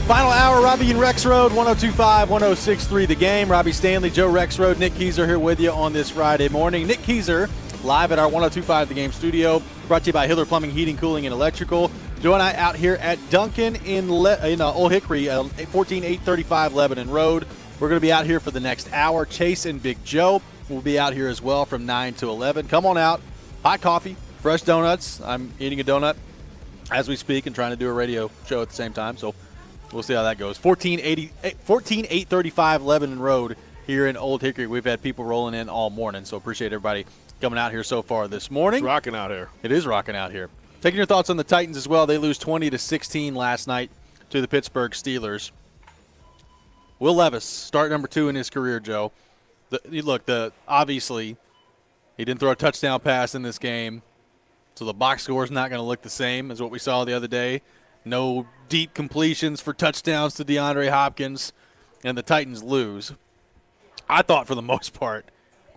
Final hour, Robby and Rexrode, 102.5, 106.3 The Game. Robby Stanley, Joe Rexrode, Nick Keyser here with you on this Friday morning. Nick Keyser live at our 102.5 The Game studio, brought to you by Hiller Plumbing, Heating, Cooling, and Electrical. Joe and I out here at Duncan in Old Hickory, 14835 Lebanon Road. We're going to be out here for the next hour. Chase and Big Joe will be out here as well from 9 to 11. Come on out. Hot coffee, fresh donuts. I'm eating a donut as we speak and trying to do a radio show at the same time, so we'll see how that goes. 14-835 Lebanon Road here in Old Hickory. We've had people rolling in all morning, so appreciate everybody coming out here so far this morning. It's rocking out here. It is rocking out here. Taking your thoughts on the Titans as well. They lose 20-16 last night to the Pittsburgh Steelers. Will Levis, start number 2 in his career, Joe. Obviously, he didn't throw a touchdown pass in this game, so the box score is not going to look the same as what we saw the other day. No deep completions for touchdowns to DeAndre Hopkins, and the Titans lose. I thought for the most part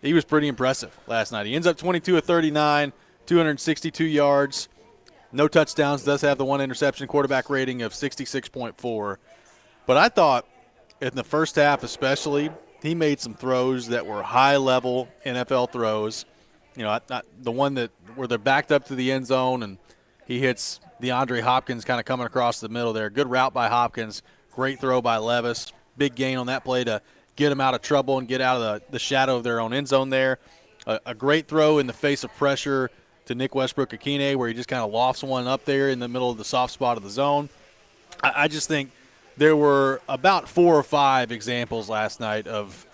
he was pretty impressive last night. He ends up 22 of 39, 262 yards, no touchdowns, does have the 1 interception, quarterback rating of 66.4. But I thought in the first half especially, he made some throws that were high-level NFL throws. You know, the one that where they're backed up to the end zone and he hits DeAndre Hopkins kind of coming across the middle there. Good route by Hopkins, great throw by Levis. Big gain on that play to get him out of trouble and get out of the shadow of their own end zone there. A great throw in the face of pressure to Nick Westbrook-Akine where he just kind of lofts one up there in the middle of the soft spot of the zone. I just think there were about 4 or 5 examples last night of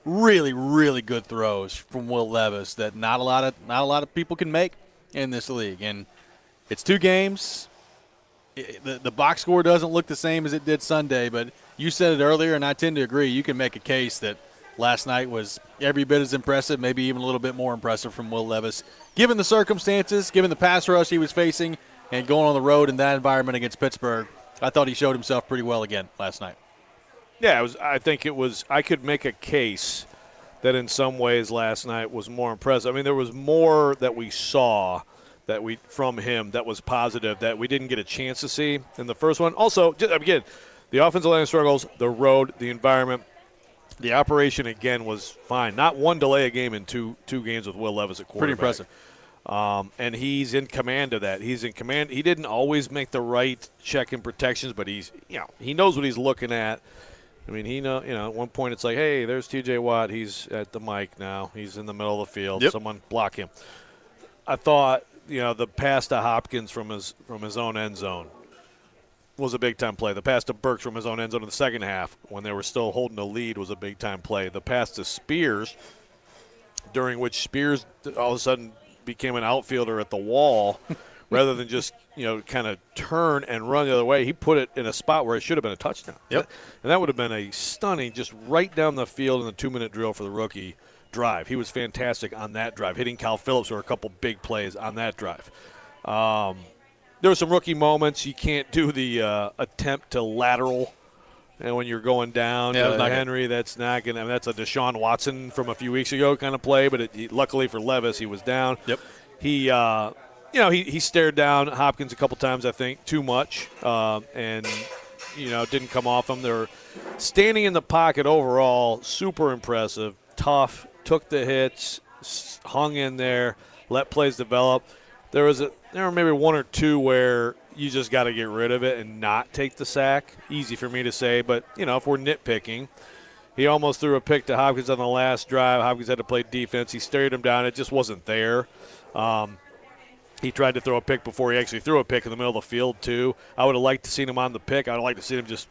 really, really good throws from Will Levis that not a lot of people can make in this league. And it's 2 games. The box score doesn't look the same as it did Sunday, but you said it earlier, and I tend to agree. You can make a case that last night was every bit as impressive, maybe even a little bit more impressive from Will Levis. Given the circumstances, given the pass rush he was facing, and going on the road in that environment against Pittsburgh, I thought he showed himself pretty well again last night. Yeah, I think it was – I could make a case that in some ways last night was more impressive. I mean, there was more that we saw from him that was positive that we didn't get a chance to see in the first one. Also, again, the offensive line struggles, the road, the environment, the operation, again, was fine. Not one delay a game in two games with Will Levis at quarterback. Pretty impressive. And he's in command of that. He's in command. He didn't always make the right check and protections, but he knows what he's looking at. I mean, at one point it's like, hey, there's T.J. Watt. He's at the mic now. He's in the middle of the field. Yep. Someone block him. I thought, the pass to Hopkins from his own end zone was a big-time play. The pass to Burks from his own end zone in the second half when they were still holding a lead was a big-time play. The pass to Spears, during which Spears all of a sudden became an outfielder at the wall rather than just, kind of turn and run the other way. He put it in a spot where it should have been a touchdown. Yep. And that would have been a stunning, just right down the field in the 2-minute drill for the rookie drive. He was fantastic on that drive, hitting Kyle Phillips for a couple big plays on that drive. There were some rookie moments. You can't do the attempt to lateral and when you're going down to Henry. That's not going to – that's a Deshaun Watson from a few weeks ago kind of play, but luckily for Levis, he was down. Yep. He he stared down Hopkins a couple times, I think, too much, and didn't come off him. They're standing in the pocket overall, super impressive, tough, took the hits, hung in there, let plays develop. There were maybe 1 or 2 where you just got to get rid of it and not take the sack. Easy for me to say, but if we're nitpicking, he almost threw a pick to Hopkins on the last drive. Hopkins had to play defense. He stared him down. It just wasn't there. He tried to throw a pick before he actually threw a pick in the middle of the field, too. I would have liked to see him on the pick. I would have liked to see him just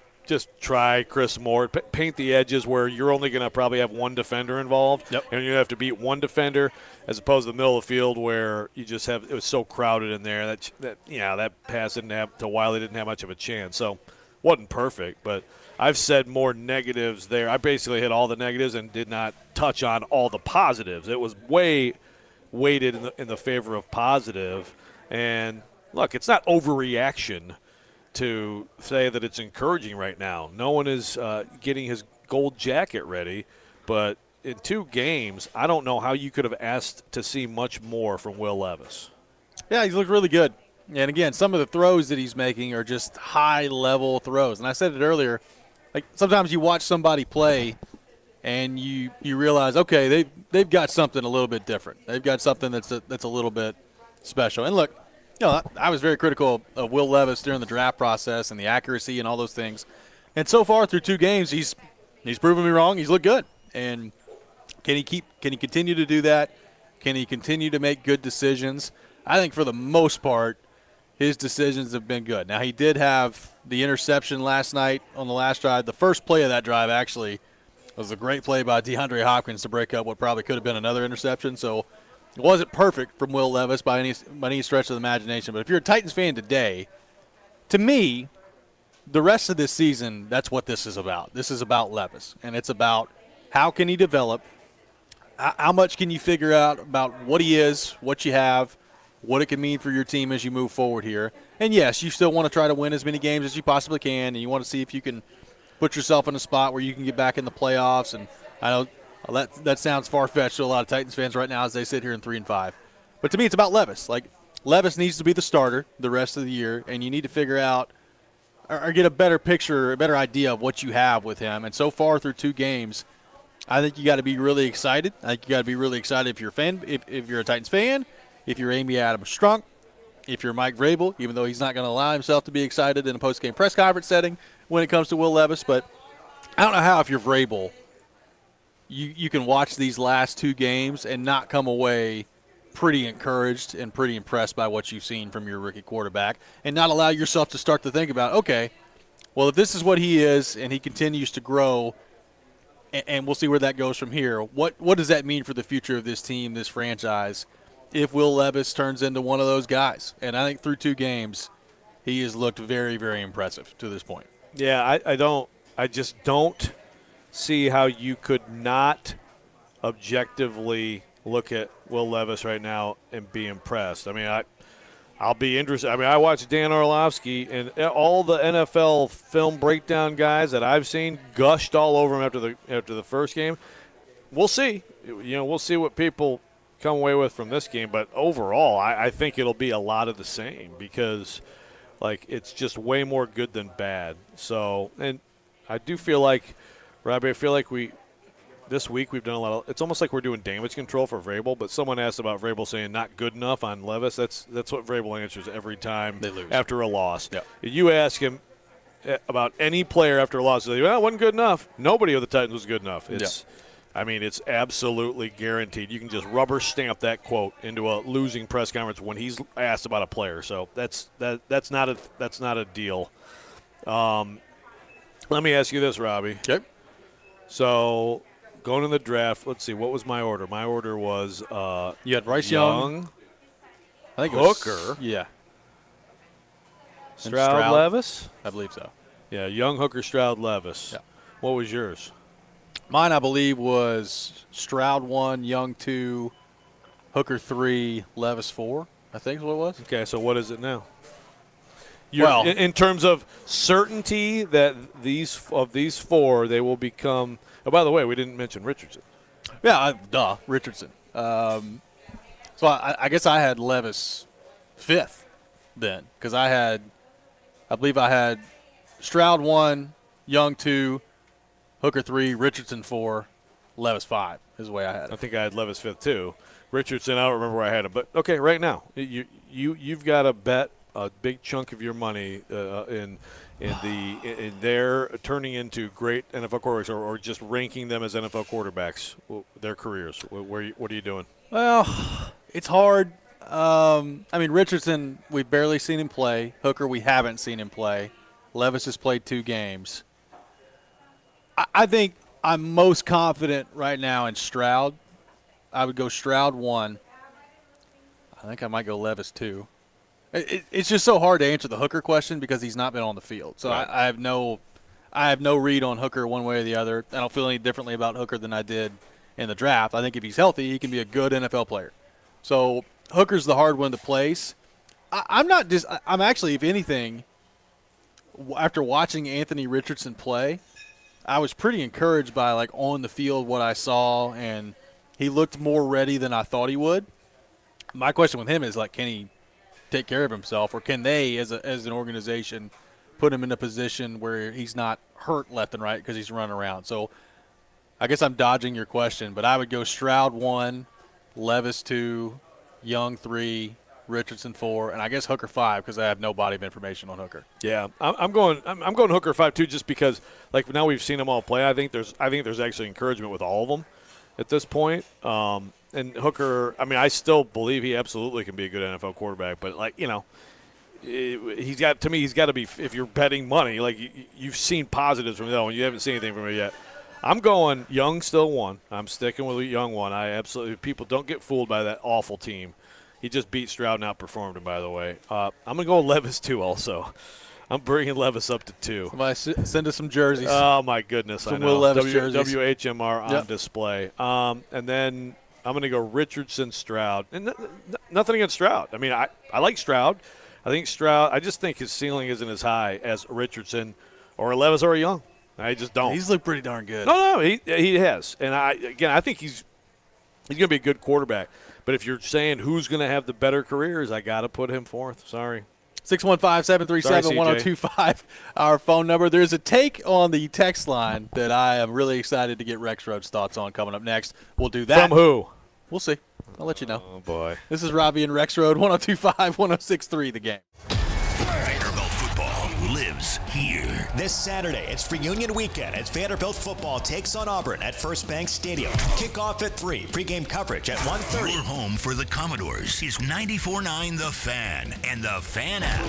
try Chris Moore, paint the edges where you're only going to probably have one defender involved. Yep. And you have to beat one defender as opposed to the middle of the field where you just have – it was so crowded in there that pass to Wiley didn't have much of a chance. So wasn't perfect, but I've said more negatives there. I basically hit all the negatives and did not touch on all the positives. It was way – weighted in the favor of positive. And, look, it's not overreaction to say that it's encouraging right now. No one is getting his gold jacket ready. But in 2 games, I don't know how you could have asked to see much more from Will Levis. Yeah, he's looked really good. And, again, some of the throws that he's making are just high-level throws. And I said it earlier, like sometimes you watch somebody play – and you realize, okay, they've got something a little bit different. They've got something that's a little bit special. And look, I was very critical of Will Levis during the draft process and the accuracy and all those things. And so far through 2 games, he's proven me wrong. He's looked good. And can he continue to do that? Can he continue to make good decisions? I think for the most part, his decisions have been good. Now, he did have the interception last night on the last drive. The first play of that drive actually was a great play by DeAndre Hopkins to break up what probably could have been another interception. So it wasn't perfect from Will Levis by any stretch of the imagination. But if you're a Titans fan today, to me, the rest of this season, that's what this is about. This is about Levis, and it's about how can he develop, how much can you figure out about what he is, what you have, what it can mean for your team as you move forward here. And, yes, you still want to try to win as many games as you possibly can, and you want to see if you can put yourself in a spot where you can get back in the playoffs. And I know that sounds far-fetched to a lot of Titans fans right now as they sit here in 3-5. But to me, it's about Levis. Like, Levis needs to be the starter the rest of the year, and you need to figure out or get a better picture, a better idea of what you have with him. And so far through 2 games, I think you got to be really excited. I think you got to be really excited if you're a fan, if you're a Titans fan, if you're Amy Adams Strunk, if you're Mike Vrabel, even though he's not going to allow himself to be excited in a post-game press conference setting when it comes to Will Levis. But I don't know how, if you're Vrabel, you can watch these last 2 games and not come away pretty encouraged and pretty impressed by what you've seen from your rookie quarterback and not allow yourself to start to think about, okay, well, if this is what he is and he continues to grow, and we'll see where that goes from here, what does that mean for the future of this team, this franchise, if Will Levis turns into one of those guys? And I think through 2 games, he has looked very, very impressive to this point. Yeah, I just don't see how you could not objectively look at Will Levis right now and be impressed. I mean, I'll be interested. I mean, I watched Dan Orlovsky, and all the NFL film breakdown guys that I've seen gushed all over him after the first game. We'll see. We'll see what people come away with from this game. But overall, I think it'll be a lot of the same because, like, it's just way more good than bad. So, and I do feel like, Robbie, this week we've done a lot of – it's almost like we're doing damage control for Vrabel, but someone asked about Vrabel saying not good enough on Levis. That's what Vrabel answers every time they lose after a loss. Yep. You ask him about any player after a loss, he'll say, well, it wasn't good enough. Nobody of the Titans was good enough. It's absolutely guaranteed. You can just rubber stamp that quote into a losing press conference when he's asked about a player. So that's not a deal. Let me ask you this, Robbie. Okay. So – going in the draft, let's see, what was my order? My order was you had Bryce Young, I think Hooker. Yeah. Stroud Levis? I believe so. Yeah, Young, Hooker, Stroud, Levis. Yeah. What was yours? Mine, I believe, was Stroud 1, Young 2, Hooker 3, Levis 4, I think is what it was. Okay, so what is it now? Well, in terms of certainty that these 4, they will become – oh, by the way, we didn't mention Richardson. Yeah, Richardson. So I guess I had Levis 5th then because I believe I had Stroud 1, Young 2, Hooker 3, Richardson 4, Levis 5 is the way I had it. I think I had Levis 5th too. Richardson, I don't remember where I had him. But, okay, right now, you've got to bet a big chunk of your money in their turning into great NFL quarterbacks or just ranking them as NFL quarterbacks, their careers. What are you doing? Well, it's hard. I mean, Richardson, we've barely seen him play. Hooker, we haven't seen him play. Levis has played 2 games. I think I'm most confident right now in Stroud. I would go Stroud 1. I think I might go Levis 2. It's just so hard to answer the Hooker question because he's not been on the field. So right. I have no read on Hooker one way or the other. I don't feel any differently about Hooker than I did in the draft. I think if he's healthy, he can be a good NFL player. So Hooker's the hard one to place. I'm actually, if anything, after watching Anthony Richardson play, I was pretty encouraged by, like, on the field what I saw, and he looked more ready than I thought he would. My question with him is, like, can he take care of himself, or can they, as an organization, put him in a position where he's not hurt left and right because he's running around? So I guess I'm dodging your question, but I would go Stroud 1, Levis 2, Young 3, Richardson 4, and I guess Hooker 5 because I have no body of information on Hooker. Yeah, I'm going Hooker 5 too, just because, like, now we've seen them all play. I think there's actually encouragement with all of them at this point. And Hooker, I mean, I still believe he absolutely can be a good NFL quarterback, but, like, he's got to be, if you're betting money, like you've seen positives from him, and you haven't seen anything from him yet. I'm going Young still one. I'm sticking with Young one. People don't get fooled by that awful team. He just beat Stroud and outperformed him, by the way. I'm going to go Levis 2 also. I'm bringing Levis up to 2. Somebody send us some jerseys. Oh, my goodness. Some I know. Will Levis jerseys. WHMR on display. And then I'm going to go Richardson, Stroud. And nothing against Stroud. I mean, I like Stroud. I just think his ceiling isn't as high as Richardson or Levis or Young. I just don't. He's looked pretty darn good. No, he has. And I think he's going to be a good quarterback. But if you're saying who's going to have the better careers, I got to put him fourth. Sorry. 615-737-1025, our phone number. There's a take on the text line that I am really excited to get Rexrode's thoughts on coming up next. We'll do that. From who? We'll see. I'll let you know. Oh, boy. This is Robby and Rexrode, 102.5-106.3 The Game. Vanderbilt football lives here. This Saturday, it's reunion weekend as Vanderbilt football takes on Auburn at First Bank Stadium. Kickoff at 3, pregame coverage at 1:30. Your home for the Commodores is 94.9 The Fan and the Fan app.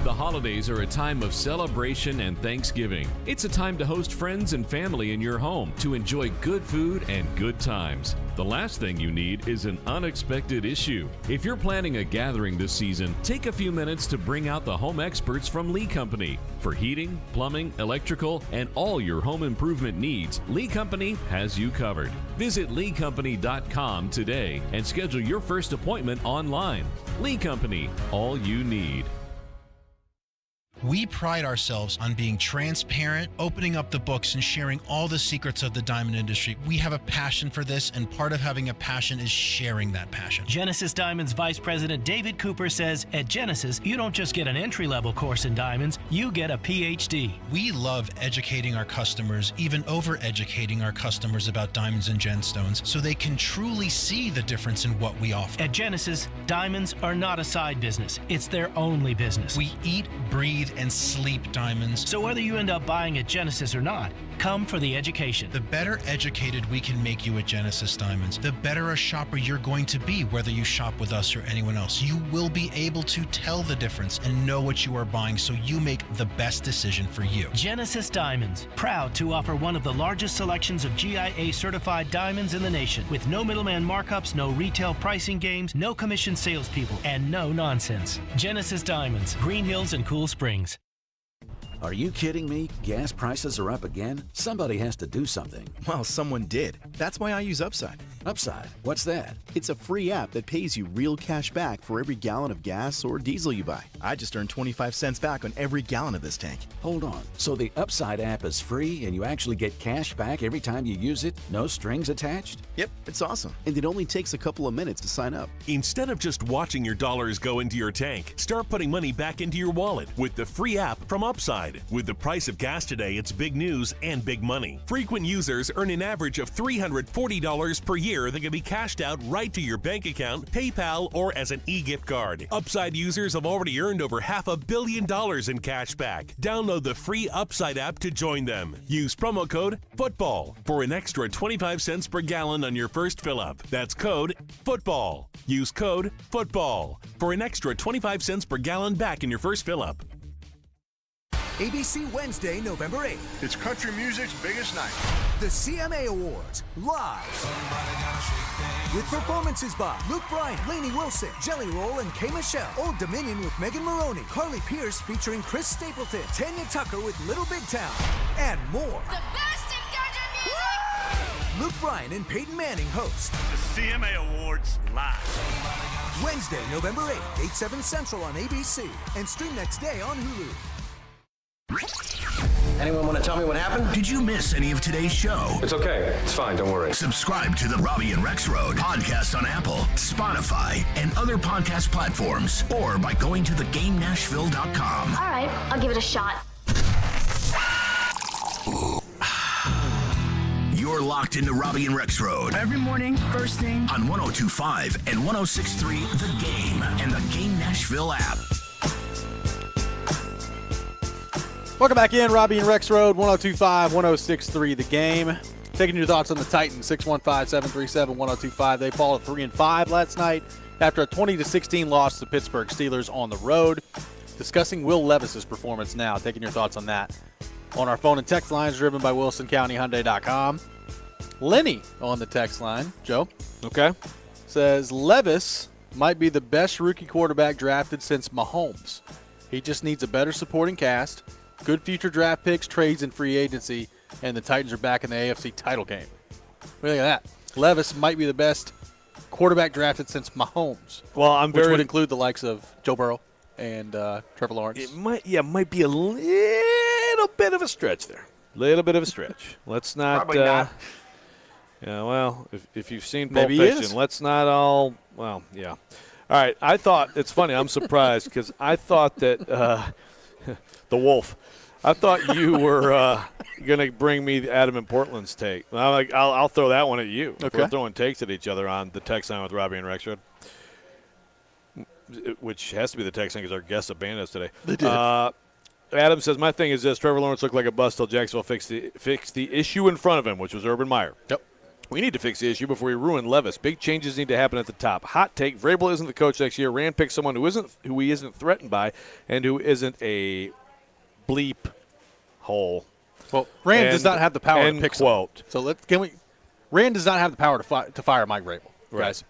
The holidays are a time of celebration and Thanksgiving. It's a time to host friends and family in your home to enjoy good food and good times. The last thing you need is an unexpected issue. If you're planning a gathering this season, take a few minutes to bring out the home experts from Lee Company. For heating, plumbing, electrical, and all your home improvement needs, Lee Company has you covered. Visit LeeCompany.com today and schedule your first appointment online. Lee Company, all you need. We pride ourselves on being transparent, opening up the books, and sharing all the secrets of the diamond industry. We have a passion for this, and part of having a passion is sharing that passion. Genesis Diamonds Vice President David Cooper says, at Genesis, you don't just get an entry-level course in diamonds, you get a PhD. We love educating our customers, even over-educating our customers about diamonds and gemstones, so they can truly see the difference in what we offer. At Genesis, diamonds are not a side business. It's their only business. We eat, breathe, and sleep diamonds. So whether you end up buying at Genesis or not, come for the education. The better educated we can make you at Genesis Diamonds, the better a shopper you're going to be, whether you shop with us or anyone else. You will be able to tell the difference and know what you are buying, so you make the best decision for you. Genesis Diamonds, proud to offer one of the largest selections of GIA certified diamonds in the nation, with no middleman markups, no retail pricing games, no commission salespeople, and no nonsense. Genesis Diamonds, Green Hills and Cool Springs. Are you kidding me? Gas prices are up again? Somebody has to do something. Well, someone did. That's why I use Upside. Upside? What's that? It's a free app that pays you real cash back for every gallon of gas or diesel you buy. I just earned 25 cents back on every gallon of this tank. Hold on. So the Upside app is free and you actually get cash back every time you use it? No strings attached? Yep, it's awesome. And it only takes a couple of minutes to sign up. Instead of just watching your dollars go into your tank, start putting money back into your wallet with the free app from Upside. With the price of gas today, it's big news and big money. Frequent users earn an average of $340 per year that can be cashed out right to your bank account, PayPal, or as an e-gift card. Upside users have already earned over $500 million in cash back. Download the free Upside app to join them. Use promo code FOOTBALL for an extra 25 cents per gallon on your first fill-up. That's code FOOTBALL. Use code FOOTBALL for an extra 25 cents per gallon back in your first fill-up. ABC Wednesday, November 8th. It's country music's biggest night. The CMA Awards, live. With performances by Luke Bryan, Lainey Wilson, Jelly Roll, and Kay Michelle. Old Dominion with Megan Maroney. Carly Pierce featuring Chris Stapleton. Tanya Tucker with Little Big Town. And more. The best in country music! Luke Bryan and Peyton Manning host. The CMA Awards live. Wednesday, November 8th, 8/7 Central on ABC. And stream next day on Hulu. Anyone want to tell me what happened? Did you miss any of today's show? It's okay. It's fine. Don't worry. Subscribe to the Robby and Rexrode podcast on Apple, Spotify, and other podcast platforms, or by going to thegamenashville.com. All right, I'll give it a shot. You're locked into Robby and Rexrode. Every morning, first thing. On 102.5 and 106.3 The Game and the Game Nashville app. Welcome back in, Robby and Rexrode, 102.5, 106.3 The Game. Taking your thoughts on the Titans, 615-737-1025. They fall at 3-5 last night. after a 20-16 loss to the Pittsburgh Steelers on the road. Discussing Will Levis's performance now. Taking your thoughts on that. On our phone and text lines driven by WilsonCountyHyundai.com. Lenny on the text line, Joe. Okay. Says Levis might be the best rookie quarterback drafted since Mahomes. He just needs a better supporting cast, good future draft picks, trades, and free agency, and the Titans are back in the AFC title game. What do you think of that? Levis might be the best quarterback drafted since Mahomes. Well, which would include the likes of Joe Burrow and Trevor Lawrence. It might be a little bit of a stretch there. Little bit of a stretch. Let's not. Probably not. Yeah, well, if you've seen Pulp Maybe he Fiction, is. let's not all. Well, yeah. All right. I thought it's funny. I'm surprised because I thought that the Wolf. I thought you were going to bring me Adam in Portland's take. I'll throw that one at you. Okay. We're throwing takes at each other on the text line with Robby and Rexrode, which has to be the text line because our guests abandoned us today. They did. Adam says, my thing is this. Trevor Lawrence looked like a bust till Jacksonville fixed the issue in front of him, which was Urban Meyer. Yep. We need to fix the issue before we ruin Levis. Big changes need to happen at the top. Hot take, Vrabel isn't the coach next year. Rand picks someone who he isn't threatened by and who isn't a bleep hole. Well, Rand does not have the power to end pick quote. someone. So Rand does not have the power to fire Mike Vrabel, guys.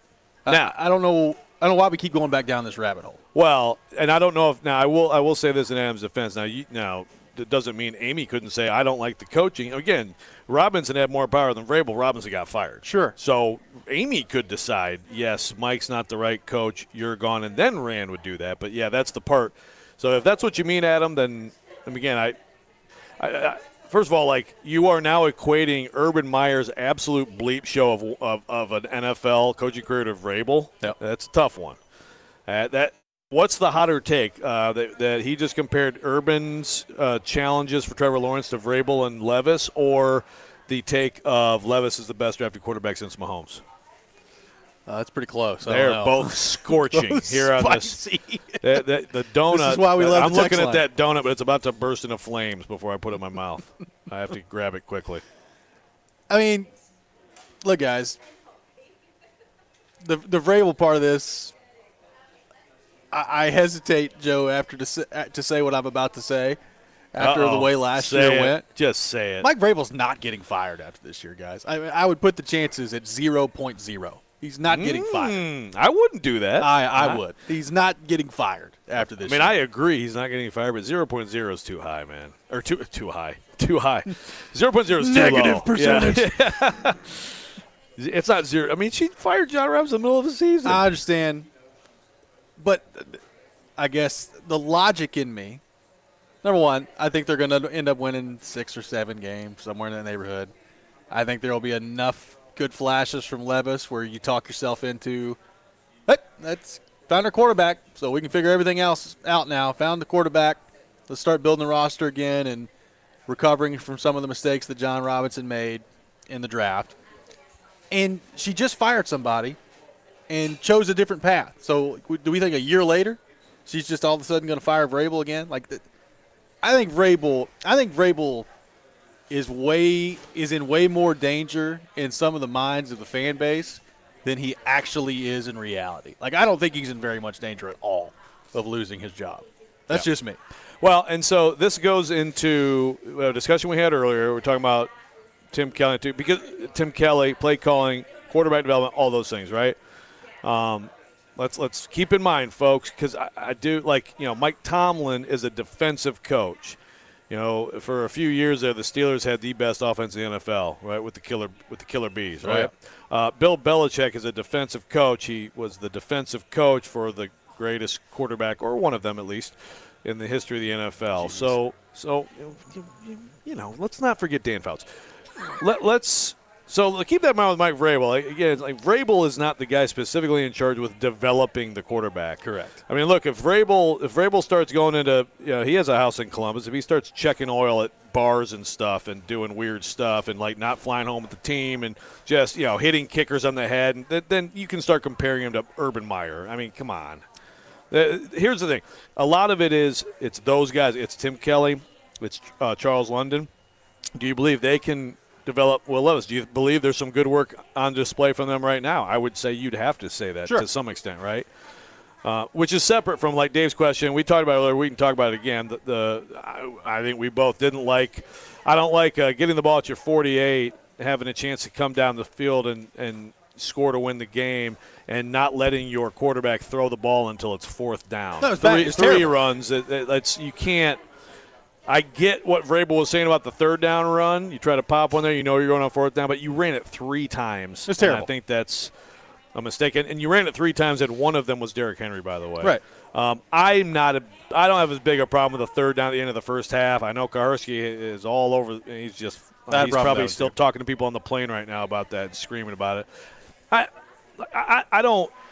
Now, I don't know why we keep going back down this rabbit hole. Well, and I don't know if now I will say this in Adam's defense. Now that doesn't mean Amy couldn't say I don't like the coaching. Again, Robinson had more power than Vrabel. Robinson got fired. Sure. So Amy could decide, yes, Mike's not the right coach. You're gone, and then Rand would do that. But yeah, that's the part. So if that's what you mean, Adam, then again, I first of all, like, you are now equating Urban Meyer's absolute bleep show of an NFL coaching career to Vrabel. Yep. That's a tough one. What's the hotter take? That he just compared Urban's challenges for Trevor Lawrence to Vrabel and Levis, or the take of Levis is the best drafted quarterback since Mahomes? That's pretty close. They're both scorching here on this. The donut. This is why we love I'm the text looking line. at that donut, but it's about to burst into flames before I put it in my mouth. I have to grab it quickly. I mean, look, guys. The Vrabel part of this, I hesitate, Joe, after to say what I'm about to say after the way last year went. Just say it. Mike Vrabel's not getting fired after this year, guys. I would put the chances at 0.0. He's not getting fired. I wouldn't do that. I would. He's not getting fired after this year. I agree he's not getting fired, but 0.0 is too high, man. Or too high. Too high. 0.0 is too Negative low. percentage. Yeah. It's not zero. I mean, she fired John Robbins in the middle of the season. I understand. But I guess the logic in me, number one, I think they're going to end up winning 6 or 7 games, somewhere in that neighborhood. I think there will be enough good flashes from Levis where you talk yourself into, hey, let's find our quarterback so we can figure everything else out now. Found the quarterback. Let's start building the roster again and recovering from some of the mistakes that John Robinson made in the draft. And she just fired somebody and chose a different path. So do we think a year later she's just all of a sudden going to fire Vrabel again? I think Vrabel is in way more danger in some of the minds of the fan base than he actually is in reality. I don't think he's in very much danger at all of losing his job. That's just me. Well, and so this goes into a discussion we had earlier. We're talking about Tim Kelly, too, because Tim Kelly, play calling, quarterback development, all those things, right? Let's keep in mind, folks, because I do Mike Tomlin is a defensive coach. For a few years there, the Steelers had the best offense in the NFL, right, with the killer bees, right? Bill Belichick is a defensive coach. He was the defensive coach for the greatest quarterback, or one of them at least, in the history of the NFL. Jeez. So let's not forget Dan Fouts. Let's keep that in mind with Mike Vrabel. Again, Vrabel is not the guy specifically in charge with developing the quarterback. Correct. I mean, look, if Vrabel starts going into, he has a house in Columbus. If he starts checking oil at bars and stuff and doing weird stuff and not flying home with the team and just hitting kickers on the head, and then you can start comparing him to Urban Meyer. I mean, come on. Here's the thing: a lot of it's those guys. It's Tim Kelly, it's Charles London. Do you believe they can develop Will Levis? Do you believe there's some good work on display from them right now? I would say you'd have to say that to some extent, right? Which is separate from, like, Dave's question. We talked about it earlier. We can talk about it again. I think we both didn't like – I don't like getting the ball at your 48, having a chance to come down the field and score to win the game, and not letting your quarterback throw the ball until it's fourth down. No, it's three runs. You can't – I get what Vrabel was saying about the third down run. You try to pop one there, you know you're going on fourth down, but you ran it 3 times. It's terrible. I think that's – a mistake, and you ran it 3 times, and one of them was Derrick Henry, by the way. Right. I don't have as big a problem with the third down at the end of the first half. I know Kaharski is all over. He's probably still talking to people on the plane right now about that, and screaming about it.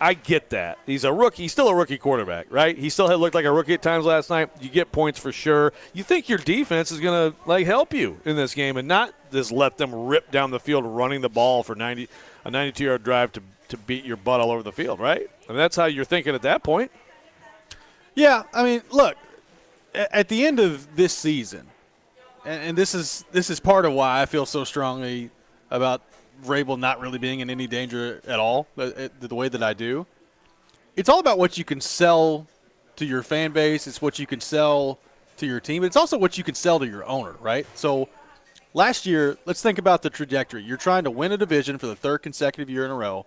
I get that. He's a rookie. He's still a rookie quarterback, right? He still had looked like a rookie at times last night. You get points for sure. You think your defense is going to help you in this game and not just let them rip down the field running the ball for a 92-yard drive to beat your butt all over the field, right? I mean, that's how you're thinking at that point. Yeah, I mean, look, at the end of this season, and this is part of why I feel so strongly about Vrabel not really being in any danger at all, the way that I do. It's all about what you can sell to your fan base. It's what you can sell to your team. It's also what you can sell to your owner, right? So last year, let's think about the trajectory. You're trying to win a division for the 3rd consecutive year in a row.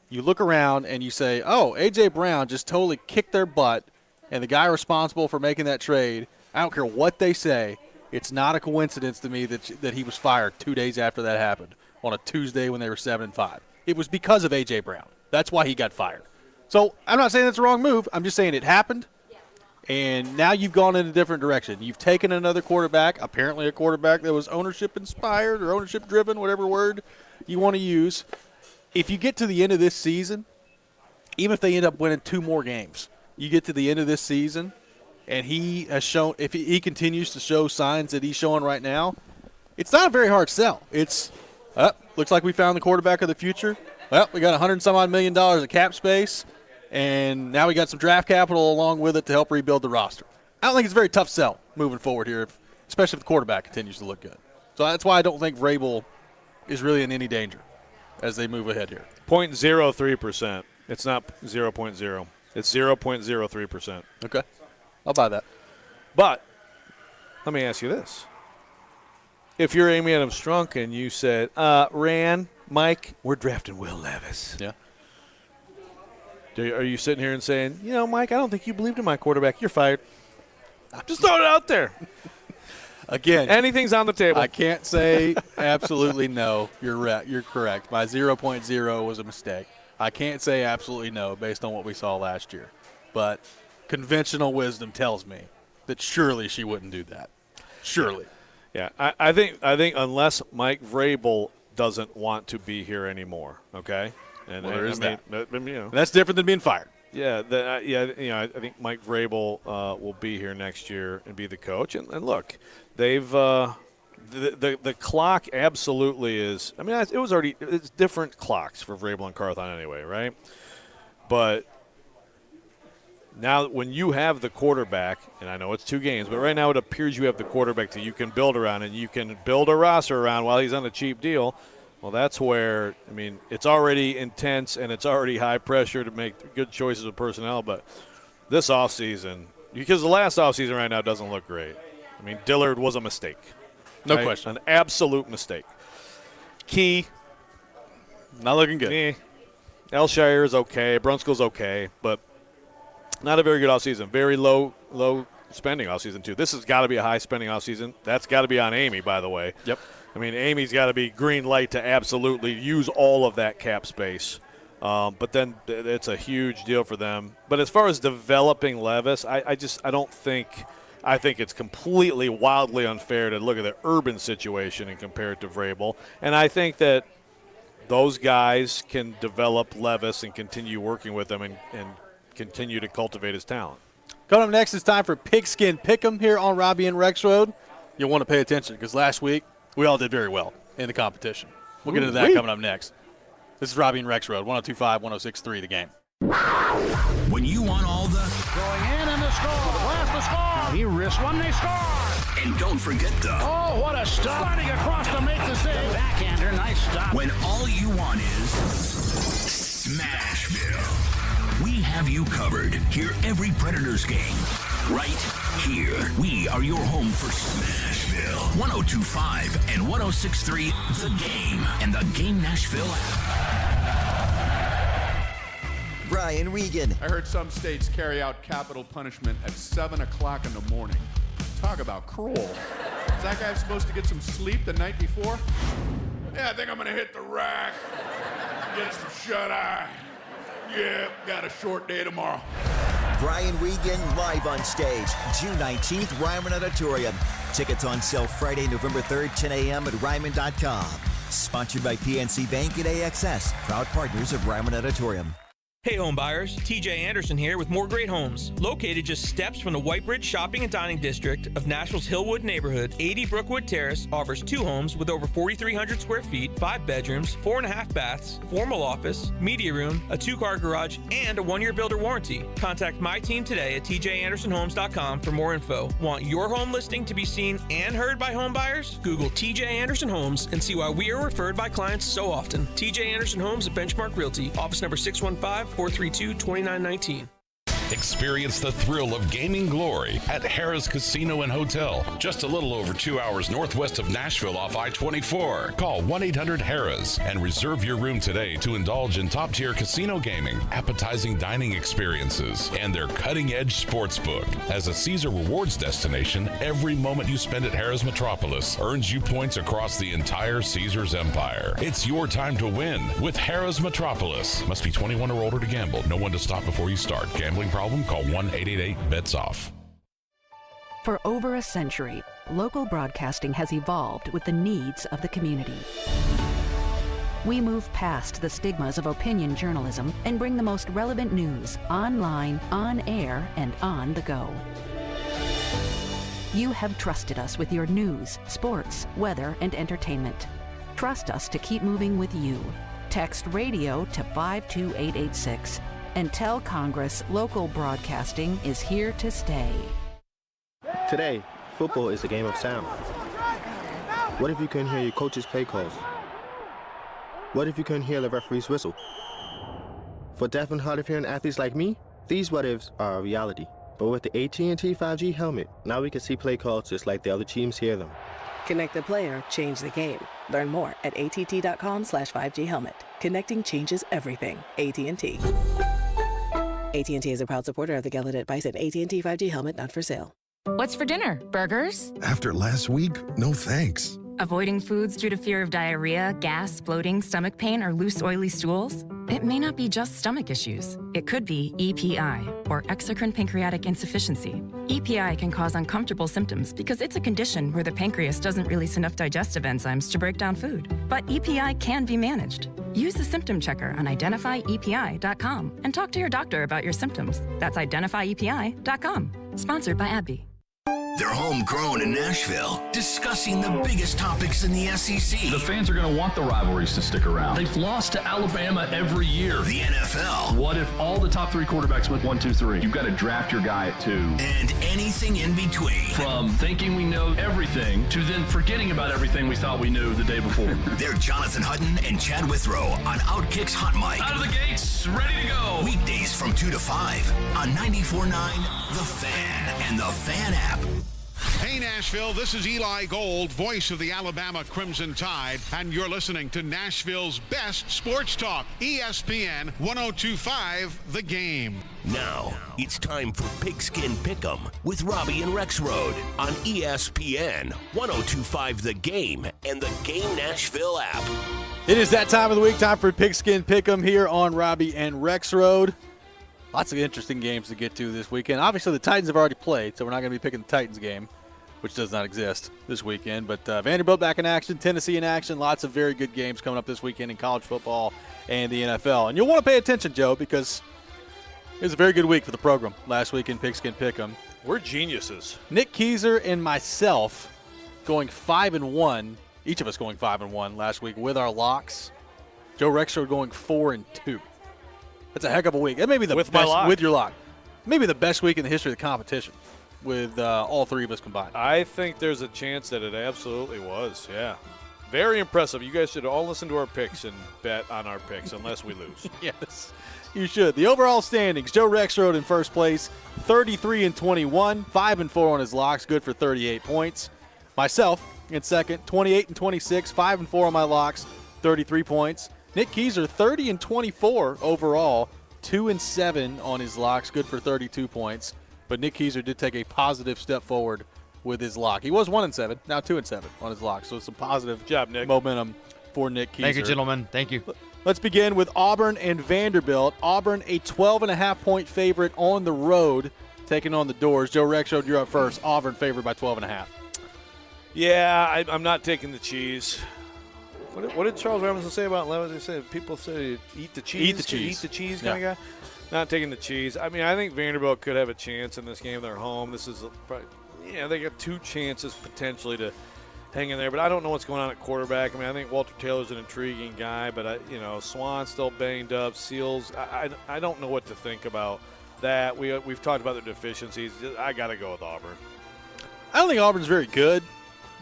You look around and you say, oh, A.J. Brown just totally kicked their butt, and the guy responsible for making that trade, I don't care what they say, it's not a coincidence to me that he was fired 2 days after that happened on a Tuesday when they were 7-5. It was because of A.J. Brown. That's why he got fired. So I'm not saying that's the wrong move. I'm just saying it happened, and now you've gone in a different direction. You've taken another quarterback, apparently a quarterback that was ownership-inspired or ownership-driven, whatever word you want to use. If you get to the end of this season, even if they end up winning 2 more games, you get to the end of this season, and he has shown, if he continues to show signs that he's showing right now, it's not a very hard sell. It's, looks like we found the quarterback of the future. Well, we got $100-some-odd million of cap space, and now we got some draft capital along with it to help rebuild the roster. I don't think it's a very tough sell moving forward here, especially if the quarterback continues to look good. So that's why I don't think Vrabel is really in any danger as they move ahead here. 0.03%. It's not 0.0. It's 0.03%. Okay. I'll buy that. But let me ask you this. If you're Amy Adams Strunk and you said, Mike, we're drafting Will Levis. Yeah. Are you sitting here and saying, Mike, I don't think you believed in my quarterback. You're fired. I'm just throwing it out there. Again, anything's on the table. I can't say absolutely no. You're right. You're correct. My 0.0 was a mistake. I can't say absolutely no based on what we saw last year. But conventional wisdom tells me that surely she wouldn't do that. Surely. Yeah, I think unless Mike Vrabel doesn't want to be here anymore, okay? And there is that. That's different than being fired. Yeah, I think Mike Vrabel will be here next year and be the coach. And look, they've the clock absolutely is. I mean, it's different clocks for Vrabel and Carthon anyway, right? But now when you have the quarterback, and I know it's 2 games, but right now it appears you have the quarterback that you can build around, and you can build a roster around while he's on a cheap deal. Well, that's where, I mean, it's already intense and it's already high pressure to make good choices of personnel. But this offseason, because the last offseason right now doesn't look great. I mean, Dillard was a mistake. No question. An absolute mistake. Key. Not looking good. Elshire is okay. Brunskill's okay. But not a very good offseason. Very low spending offseason, too. This has got to be a high spending offseason. That's got to be on Amy, by the way. Yep. I mean, Amy's got to be green light to absolutely use all of that cap space. But then it's a huge deal for them. But as far as developing Levis, I think it's completely wildly unfair to look at the Urban situation and compare it to Vrabel. And I think that those guys can develop Levis and continue working with him and continue to cultivate his talent. Coming up next, it's time for Pigskin Pick 'em here on Robby and Rexrode. You'll want to pay attention because last week we all did very well in the competition. We'll get into that coming up next. This is Robby and Rexrode, 102.5, 106.3 The Game. When you want all the going in and the score. Blast the score. He wrist one, they score. And don't forget Oh, what a stop. Sliding across to make the save. Backhander, nice stop. when all you want is Smashville. We have you covered. Hear every Predators game right here. We are your home for Smashville. 102.5 and 106.3 The Game and the Game Nashville app. Brian Regan. I heard some states carry out capital punishment at 7 o'clock in the morning. Talk about cruel. Is that guy supposed to get some sleep the night before? Yeah, I think I'm going to hit the rack, get some shut-eye. Yeah, got a short day tomorrow. Brian Regan live on stage, June 19th, Ryman Auditorium. Tickets on sale Friday, November 3rd, 10 a.m. at Ryman.com. Sponsored by PNC Bank and AXS, proud partners of Ryman Auditorium. Hey home buyers, TJ Anderson here with More Great Homes. Located just steps from the White Bridge Shopping and Dining District of Nashville's Hillwood neighborhood, 80 Brookwood Terrace offers 2 homes with over 4,300 square feet, 5 bedrooms, 4.5 baths, formal office, media room, a 2-car garage, and a 1-year builder warranty. Contact my team today at tjandersonhomes.com for more info. Want your home listing to be seen and heard by home buyers? Google TJ Anderson Homes and see why we are referred by clients so often. TJ Anderson Homes at Benchmark Realty, office number 615-432-2919. Experience the thrill of gaming glory at Harrah's Casino and Hotel, just a little over 2 hours northwest of Nashville off I-24. Call 1-800-HARRAHS and reserve your room today to indulge in top-tier casino gaming, appetizing dining experiences, and their cutting-edge sports book. As a Caesar Rewards destination, every moment you spend at Harrah's Metropolis earns you points across the entire Caesars empire. It's your time to win with Harrah's Metropolis. Must be 21 or older to gamble. No one to stop before you start. Gambling problem? Call 1-888-BETS-OFF. For over a century, local broadcasting has evolved with the needs of the community. We move past the stigmas of opinion journalism and bring the most relevant news online, on air, and on the go. You have trusted us with your news, sports, weather, and entertainment. Trust us to keep moving with you. Text radio to 52886 and tell Congress local broadcasting is here to stay. Today, football is a game of sound. What if you couldn't hear your coach's play calls? What if you couldn't hear the referee's whistle? For deaf and hard of hearing athletes like me, these what ifs are a reality. But with the AT&T 5G helmet, now we can see play calls just like the other teams hear them. Connect the player, change the game. Learn more at att.com/5G helmet. Connecting changes everything. AT&T. AT&T is a proud supporter of the Gallaudet Bison AT&T 5G helmet, not for sale. What's for dinner? Burgers? After last week, no thanks. Avoiding foods due to fear of diarrhea, gas, bloating, stomach pain, or loose, oily stools? It may not be just stomach issues. It could be EPI, or exocrine pancreatic insufficiency. EPI can cause uncomfortable symptoms because it's a condition where the pancreas doesn't release enough digestive enzymes to break down food. But EPI can be managed. Use the symptom checker on identifyepi.com and talk to your doctor about your symptoms. That's identifyepi.com. Sponsored by AbbVie. They're homegrown in Nashville, discussing the biggest topics in the SEC. The fans are going to want the rivalries to stick around. They've lost to Alabama every year. The NFL. What if all the top 3 quarterbacks went 1, 2, 3? You've got to draft your guy at 2. And anything in between. From thinking we know everything to then forgetting about everything we thought we knew the day before. They're Jonathan Hutton and Chad Withrow on Outkick's Hot Mic. Out of the gates, ready to go. Weekdays from 2 to 5 on 94.9 The Fan and The Fan app. Hey, Nashville, this is Eli Gold, voice of the Alabama Crimson Tide, and you're listening to Nashville's best sports talk, ESPN 102.5 The Game. Now, it's time for Pigskin Pick'em with Robby and Rexrode on ESPN 102.5 The Game and the Game Nashville app. It is that time of the week, time for Pigskin Pick'em here on Robby and Rexrode. Lots of interesting games to get to this weekend. Obviously, the Titans have already played, so we're not going to be picking the Titans game, which does not exist this weekend. But Vanderbilt back in action, Tennessee in action. Lots of very good games coming up this weekend in college football and the NFL. And you'll want to pay attention, Joe, because it was a very good week for the program last week in Pigskin Pick'em. We're geniuses. Nick Keyser and myself going 5-1, each of us going 5-1 last week with our locks. Joe Rexrode going 4-2. That's a heck of a week. That may be the with best my lock. with your lock. maybe the best week in the history of the competition with all three of us combined. I think there's a chance that it absolutely was, yeah. Very impressive. You guys should all listen to our picks and bet on our picks unless we lose. Yes, you should. The overall standings, Joe Rexrode in first place, 33-21, 5-4 on his locks, good for 38 points. Myself in second, 28-26, 5-4 on my locks, 33 points. Nick Keyser, 30-24 overall, 2-7 on his locks, good for 32 points. But Nick Keyser did take a positive step forward with his lock. He was 1-7, now 2-7 on his lock. So some positive job, Nick. Momentum for Nick Keyser. Thank you, gentlemen. Thank you. Let's begin with Auburn and Vanderbilt. Auburn, a 12.5-point favorite on the road, taking on the Doors. Joe Rexrode, you're up first. Auburn favored by 12.5. Yeah, I'm not taking the cheese. What did Charles Robinson say about lemons? He said people say eat the cheese. Eat the cheese. Eat the cheese kind of guy. Not taking the cheese. I mean, I think Vanderbilt could have a chance in this game. They're home. This is probably, they got two chances potentially to hang in there, but I don't know what's going on at quarterback. I mean, I think Walter Taylor's an intriguing guy, but Swan's still banged up. Seals, I don't know what to think about that. We've talked about their deficiencies. I got to go with Auburn. I don't think Auburn's very good,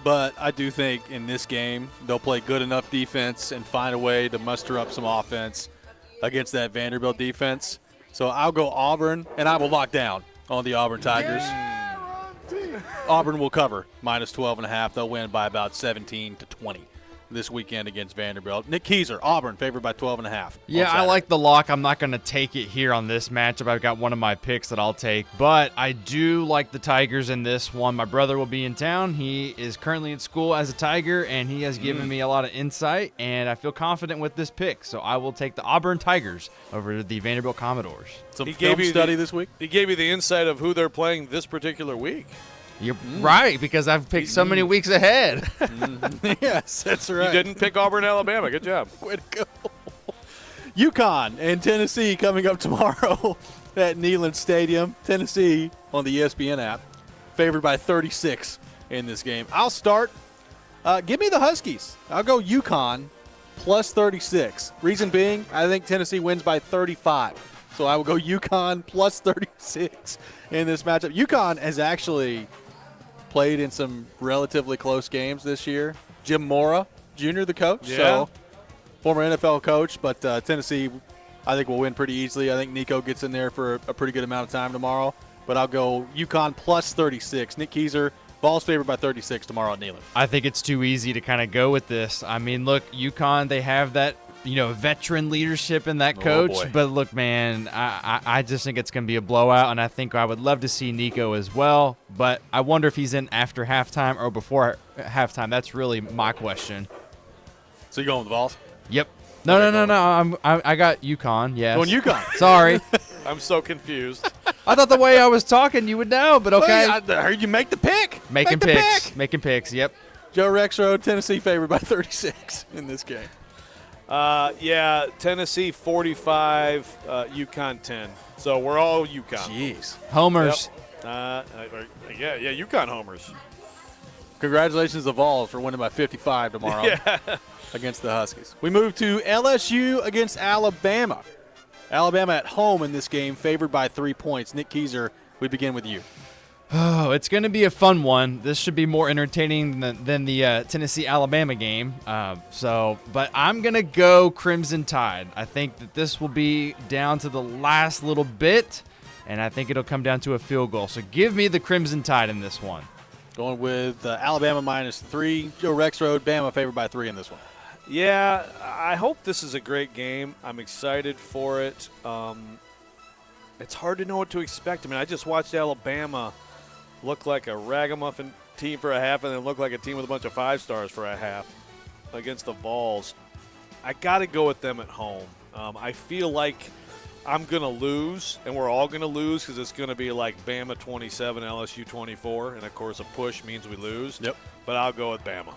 but I do think in this game they'll play good enough defense and find a way to muster up some offense against that Vanderbilt defense. So I'll go Auburn, and I will lock down on the Auburn Tigers. Auburn will cover minus 12.5. They'll win by about 17-20 this weekend against Vanderbilt. Nick Keyser, Auburn, favored by 12.5. Yeah, I like the lock. I'm not going to take it here on this matchup. I've got one of my picks that I'll take, but I do like the Tigers in this one. My brother will be in town. He is currently in school as a Tiger, and he has given me a lot of insight, and I feel confident with this pick. So I will take the Auburn Tigers over the Vanderbilt Commodores. Some film study this week? He gave you the insight of who they're playing this particular week. You're right, because I've picked so many weeks ahead. Yes, that's right. You didn't pick Auburn, Alabama. Good job. Way to go. UConn and Tennessee coming up tomorrow at Neyland Stadium. Tennessee on the ESPN app, favored by 36 in this game. I'll start. Give me the Huskies. I'll go UConn plus 36. Reason being, I think Tennessee wins by 35. So I will go UConn plus 36 in this matchup. UConn has actually played in some relatively close games this year. Jim Mora Jr., the coach, so former NFL coach, but Tennessee, I think, will win pretty easily. I think Nico gets in there for a pretty good amount of time tomorrow, but I'll go UConn plus 36. Nick Keyser, Vols favored by 36 tomorrow at Neyland. I think it's too easy to kind of go with this. I mean, look, UConn, they have that veteran leadership in that coach. But look, man, I just think it's going to be a blowout, and I think I would love to see Nico as well. But I wonder if he's in after halftime or before halftime. That's really my question. So you going with the Vols? Yep. No. I got UConn. Yes. Going UConn. Sorry. I'm so confused. I thought the way I was talking you would know, but okay. I heard you make the pick. Making picks. Yep. Joe Rexrode, Tennessee favored by 36 in this game. Tennessee 45, UConn 10. So we're all UConn. Jeez. Homers. Yep. UConn homers. Congratulations to Vols for winning by 55 tomorrow against the Huskies. We move to LSU against Alabama. Alabama at home in this game, favored by 3 points. Nick Keyser, we begin with you. Oh, it's going to be a fun one. This should be more entertaining than the Tennessee-Alabama game. But I'm going to go Crimson Tide. I think that this will be down to the last little bit, and I think it'll come down to a field goal. So give me the Crimson Tide in this one. Going with Alabama minus 3. Joe Rexrode, Bama favored by 3 in this one. Yeah, I hope this is a great game. I'm excited for it. It's hard to know what to expect. I mean, I just watched Alabama look like a ragamuffin team for a half and then look like a team with a bunch of 5 stars for a half against the Vols. I got to go with them at home. I feel like I'm going to lose, and we're all going to lose because it's going to be like Bama 27, LSU 24, and, of course, a push means we lose. Yep. But I'll go with Bama.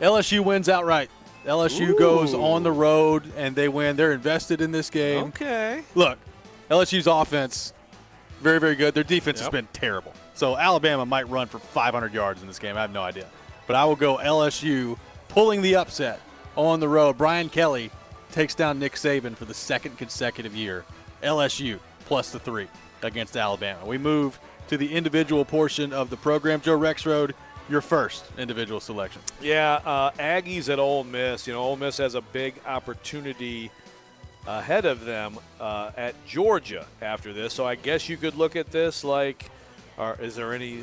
LSU wins outright. LSU goes on the road, and they win. They're invested in this game. Okay. Look, LSU's offense, very, very good. Their defense has been terrible. So Alabama might run for 500 yards in this game. I have no idea. But I will go LSU pulling the upset on the road. Brian Kelly takes down Nick Saban for the second consecutive year. LSU plus the 3 against Alabama. We move to the individual portion of the program. Joe Rexrode, your first individual selection. Yeah, Aggies at Ole Miss. Ole Miss has a big opportunity ahead of them at Georgia after this. So I guess you could look at this like, is there any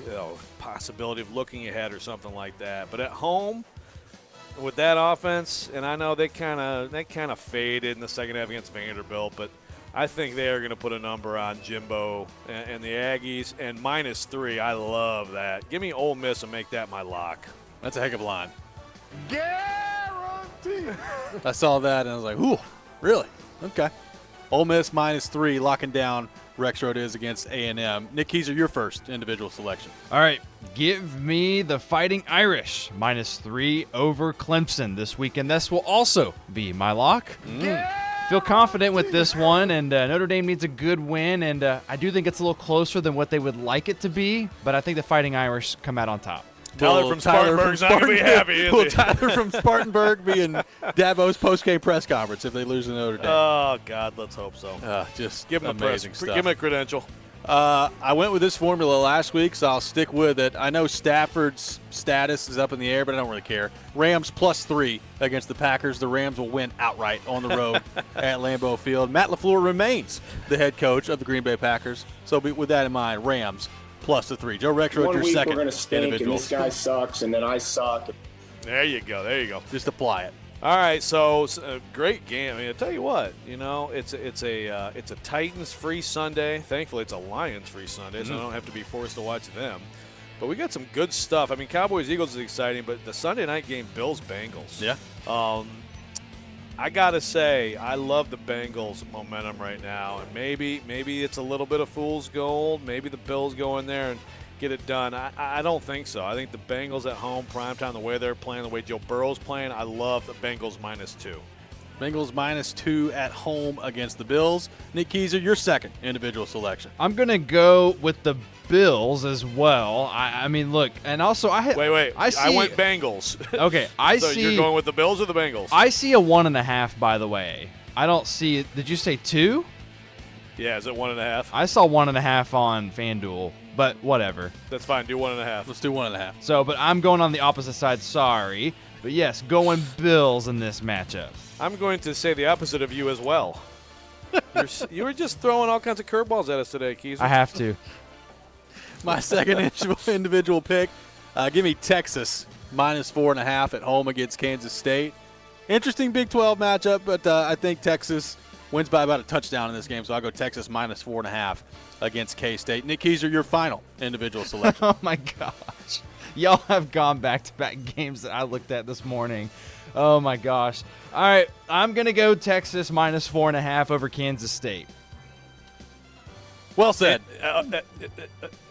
possibility of looking ahead or something like that? But at home, with that offense, and I know they kind of faded in the second half against Vanderbilt, but I think they are going to put a number on Jimbo and the Aggies. And -3, I love that. Give me Ole Miss and make that my lock. That's a heck of a line. Guaranteed. I saw that and I was like, ooh, really? Okay. Ole Miss -3, locking down Rexrode is against A&M. Nick Keyser, your first individual selection. All right, give me the Fighting Irish -3 over Clemson this weekend. This will also be my lock. Feel confident with this one, and Notre Dame needs a good win, and I do think it's a little closer than what they would like it to be, but I think the Fighting Irish come out on top. Tyler from Spartanburg's not going to be happy, is he? Tyler from Spartanburg be in Dabo's post-game press conference if they lose to Notre Dame? Oh, God, let's hope so. Just give him amazing stuff. Give him a credential. I went with this formula last week, so I'll stick with it. I know Stafford's status is up in the air, but I don't really care. Rams +3 against the Packers. The Rams will win outright on the road at Lambeau Field. Matt LaFleur remains the head coach of the Green Bay Packers. So with that in mind, Rams +3. Joe Rexrode, your second. We're going to stink, and this guy sucks, and then I suck. There you go. Just apply it. All right, so great game. I mean, I tell you what, it's a Titans-free Sunday. Thankfully, it's a Lions-free Sunday, so I don't have to be forced to watch them. But we got some good stuff. I mean, Cowboys-Eagles is exciting, but the Sunday night game, Bills-Bengals. Yeah. I gotta say, I love the Bengals' momentum right now, and maybe it's a little bit of fool's gold. Maybe the Bills go in there and get it done. I don't think so. I think the Bengals at home, primetime, the way they're playing, the way Joe Burrow's playing, I love the Bengals -2. Bengals -2 at home against the Bills. Nick Keyser, your second individual selection. I'm going to go with the Bills as well. I mean, look, and also Wait. I went Bengals. Okay, So you're going with the Bills or the Bengals? I see a 1.5, by the way. I don't see it. Did you say 2? Yeah, is it 1.5? I saw 1.5 on FanDuel, but whatever. That's fine. Do 1.5. Let's do 1.5. So, but I'm going on the opposite side. Sorry. But yes, going Bills in this matchup. I'm going to say the opposite of you as well. You were just throwing all kinds of curveballs at us today, Keys. I have to. My second individual pick, give me Texas -4.5 at home against Kansas State. Interesting Big 12 matchup, but I think Texas wins by about a touchdown in this game, so I'll go Texas -4.5 against K-State. Nick Keyser, your final individual selection. Oh, my gosh. Y'all have gone back-to-back games that I looked at this morning. Oh, my gosh. All right, I'm going to go Texas -4.5 over Kansas State. Well said.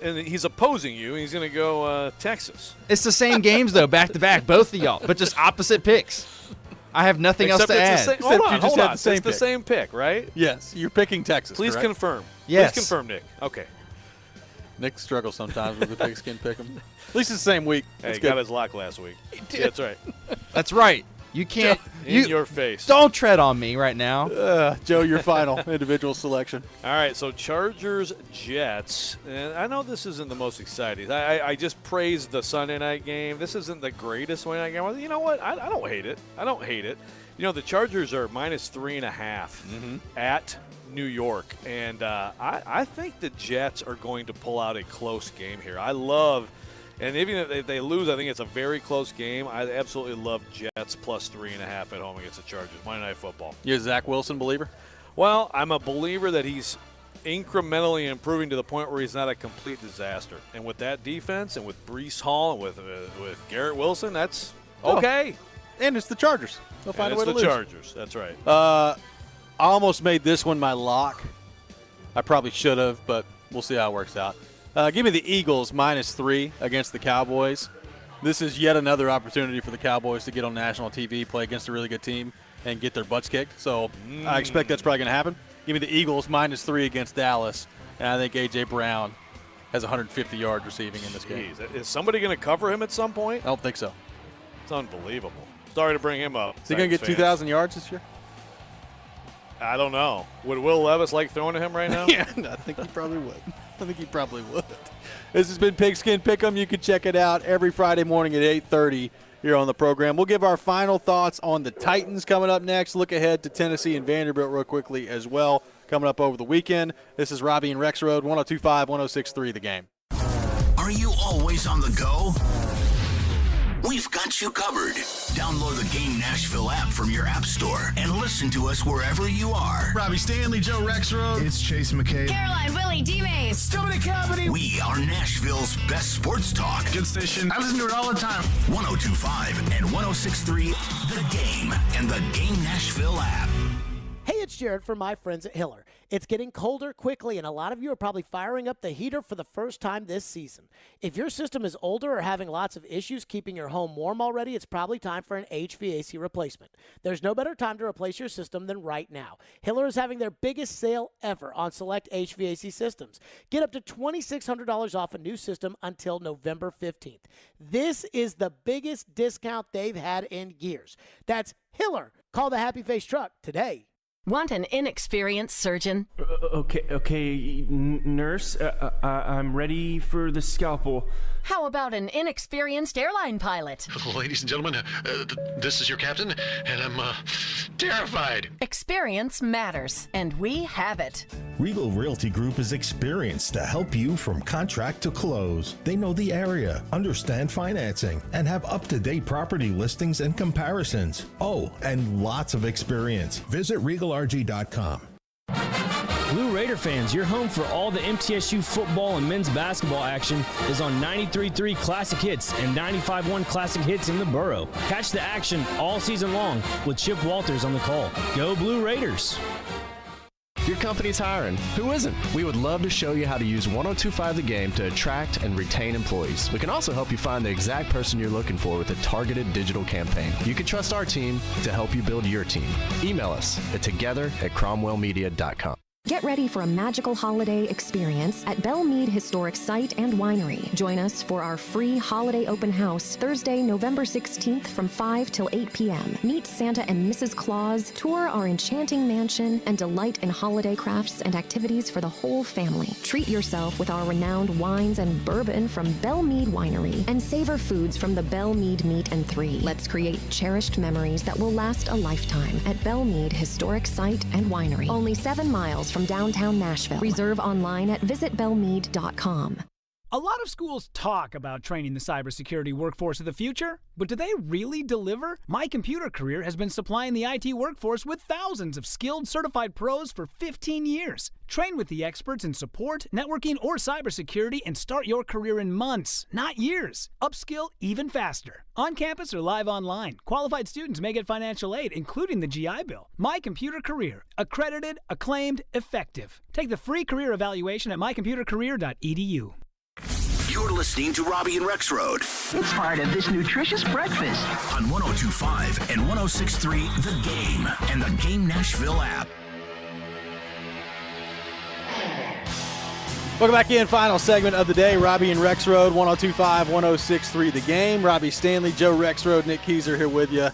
And he's opposing you. He's going to go Texas. It's the same games, though, back-to-back, both of y'all, but just opposite picks. I have nothing else to add. Hold on. The same it's the same pick, right? Yes, you're picking Texas. Please correct? confirm. Yes. Please confirm, Nick. Okay. Nick struggles sometimes with the Pigskin Pick 'em. At least it's the same week. Hey, he got his lock last week. He did. Yeah, that's right. That's right. You can't. In your face. Don't tread on me right now. Joe, your final individual selection. All right, so Chargers, Jets. And I know this isn't the most exciting. I just praised the Sunday night game. This isn't the greatest Sunday night game. Well, you know what? I don't hate it. The Chargers are -3.5 at New York. And I think the Jets are going to pull out a close game here. And even if they lose, I think it's a very close game. I absolutely love Jets +3.5 at home against the Chargers. Monday Night Football. You're a Zach Wilson believer? Well, I'm a believer that he's incrementally improving to the point where he's not a complete disaster. And with that defense and with Breece Hall and with Garrett Wilson, that's okay. And it's the Chargers. They'll find a way to lose. It's the Chargers. That's right. I almost made this one my lock. I probably should have, but we'll see how it works out. Give me the Eagles -3 against the Cowboys. This is yet another opportunity for the Cowboys to get on national TV, play against a really good team, and get their butts kicked. So I expect that's probably going to happen. Give me the Eagles -3 against Dallas, and I think A.J. Brown has 150 yards receiving in this game. Is somebody going to cover him at some point? I don't think so. It's unbelievable. Sorry to bring him up. Is he going to get 2,000 yards this year? I don't know. Would Will Levis like throwing to him right now? Yeah, I think he probably would. This has been Pigskin Pick'em. You can check it out every Friday morning at 8:30 here on the program. We'll give our final thoughts on the Titans coming up next. Look ahead to Tennessee and Vanderbilt real quickly as well, coming up over the weekend. This is Robby and Rexrode, 102.5, 106.3 The Game. Are you always on the go? We've got you covered. Download the Game Nashville app from your app store and listen to us wherever you are. Robbie Stanley, Joe Rexrode. It's Chase McKay. Caroline, Willie, D-Mays. Stomach Cavity. We are Nashville's best sports talk. Good station. I listen to it all the time. 102.5 and 106.3 The Game and the Game Nashville app. Hey, it's Jared from my friends at Hiller. It's getting colder quickly, and a lot of you are probably firing up the heater for the first time this season. If your system is older or having lots of issues keeping your home warm already, it's probably time for an HVAC replacement. There's no better time to replace your system than right now. Hiller is having their biggest sale ever on select HVAC systems. Get up to $2,600 off a new system until November 15th. This is the biggest discount they've had in years. That's Hiller. Call the Happy Face Truck today. Want an inexperienced surgeon? Okay, nurse, I'm ready for the scalpel. How about an inexperienced airline pilot? Ladies and gentlemen, this is your captain, and I'm terrified. Experience matters, and we have it. Regal Realty Group is experienced to help you from contract to close. They know the area, understand financing, and have up-to-date property listings and comparisons. Oh, and lots of experience. Visit RegalRG.com. Blue Raider fans, your home for all the MTSU football and men's basketball action is on 93.3 Classic Hits and 95.1 Classic Hits in the borough. Catch the action all season long with Chip Walters on the call. Go Blue Raiders! Your company's hiring. Who isn't? We would love to show you how to use 102.5 The Game to attract and retain employees. We can also help you find the exact person you're looking for with a targeted digital campaign. You can trust our team to help you build your team. Email us at together@cromwellmedia.com. Get ready for a magical holiday experience at Belle Meade Historic Site and Winery. Join us for our free holiday open house Thursday, November 16th from 5 till 8 p.m. Meet Santa and Mrs. Claus, tour our enchanting mansion, and delight in holiday crafts and activities for the whole family. Treat yourself with our renowned wines and bourbon from Belle Meade Winery and savor foods from the Belle Meade Meat and 3. Let's create cherished memories that will last a lifetime at Belle Meade Historic Site and Winery. Only 7 miles from downtown Nashville. Reserve online at visitbelmeade.com. A lot of schools talk about training the cybersecurity workforce of the future, but do they really deliver? My Computer Career has been supplying the IT workforce with thousands of skilled, certified pros for 15 years. Train with the experts in support, networking, or cybersecurity and start your career in months, not years. Upskill even faster. On campus or live online, qualified students may get financial aid, including the GI Bill. My Computer Career. Accredited, acclaimed, effective. Take the free career evaluation at mycomputercareer.edu. You're listening to Robby and Rexrode. It's part of this nutritious breakfast. On 102.5 and 106.3 The Game and the Game Nashville app. Welcome back in. Final segment of the day. Robby and Rexrode, 102.5, 106.3 The Game. Robby Stanley, Joe Rexrode, Nick Keyser here with you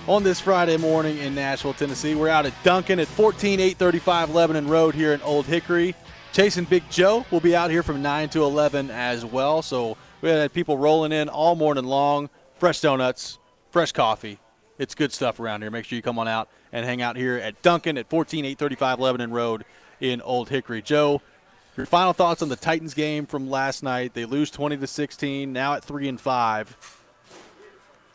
on this Friday morning in Nashville, Tennessee. We're out at Duncan at 14835 Lebanon Road here in Old Hickory. Chasing Big Joe will be out here from 9 to 11 as well. So we had people rolling in all morning long. Fresh donuts, fresh coffee. It's good stuff around here. Make sure you come on out and hang out here at Duncan at 14835 Lebanon Road in Old Hickory. Joe, your final thoughts on the Titans game from last night. They lose 20-16, now at 3-5.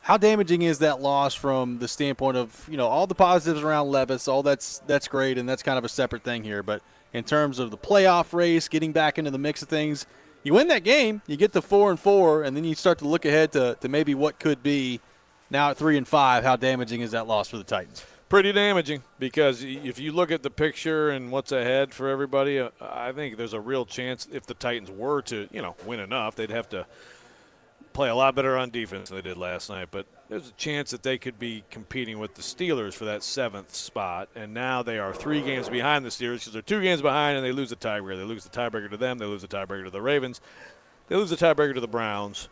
How damaging is that loss from the standpoint of, all the positives around Levis, all that's great, and that's kind of a separate thing here, but in terms of the playoff race, getting back into the mix of things, you win that game, you get to 4-4, and then you start to look ahead to maybe what could be now at 3-5. How damaging is that loss for the Titans? Pretty damaging, because if you look at the picture and what's ahead for everybody, I think there's a real chance if the Titans were to, win enough, they'd have to play a lot better on defense than they did last night. But there's a chance that they could be competing with the Steelers for that 7th spot. And now they are 3 games behind the Steelers because they're 2 games behind and they lose the tiebreaker. They lose the tiebreaker to them. They lose the tiebreaker to the Ravens. They lose the tiebreaker to the Browns.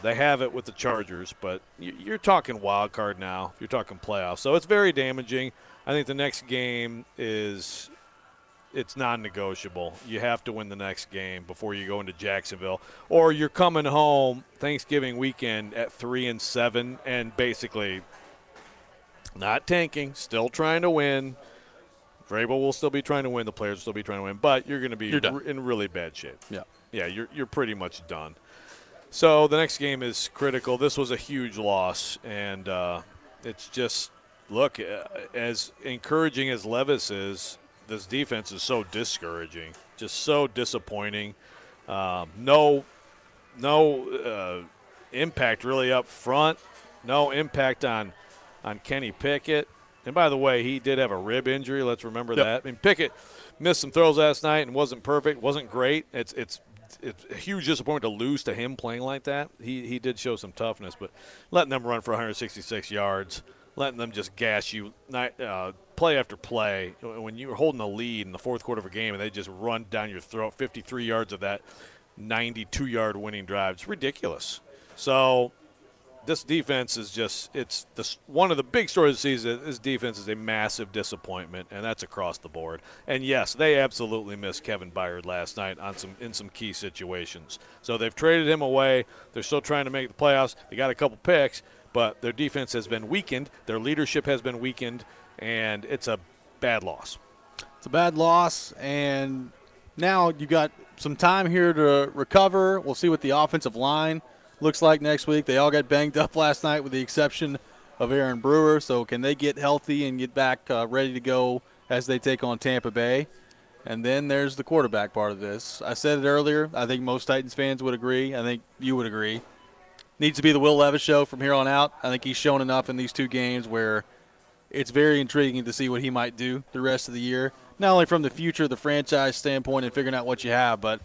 They have it with the Chargers, but you're talking wild card now. You're talking playoffs. So it's very damaging. I think the next game it's non-negotiable. You have to win the next game before you go into Jacksonville. Or you're coming home Thanksgiving weekend at 3-7 and basically not tanking, still trying to win. Vrabel will still be trying to win. The players will still be trying to win. But you're going to be in really bad shape. Yeah, you're pretty much done. So the next game is critical. This was a huge loss, and it's just, look, as encouraging as Levis is, this defense is so discouraging, just so disappointing. No impact really up front, no impact on Kenny Pickett. And by the way, he did have a rib injury. Let's remember that. I mean, Pickett missed some throws last night and wasn't perfect, wasn't great. It's a huge disappointment to lose to him playing like that. He did show some toughness, but letting them run for 166 yards, letting them just gash you play after play. When you're holding a lead in the fourth quarter of a game and they just run down your throat 53 yards of that 92-yard winning drive, it's ridiculous. So this defense is just one of the big stories of the season. This defense is a massive disappointment, and that's across the board. And, yes, they absolutely missed Kevin Byard last night in some key situations. So they've traded him away. They're still trying to make the playoffs. They got a couple picks, but their defense has been weakened. Their leadership has been weakened, and it's a bad loss. It's a bad loss, and now you've got some time here to recover. We'll see what the offensive line looks like next week. They all got banged up last night with the exception of Aaron Brewer. So can they get healthy and get back ready to go as they take on Tampa Bay? And then there's the quarterback part of this. I said it earlier. I think most Titans fans would agree. I think you would agree. Needs to be the Will Levis show from here on out. I think he's shown enough in these two games where it's very intriguing to see what he might do the rest of the year. Not only from the future, the franchise standpoint and figuring out what you have, but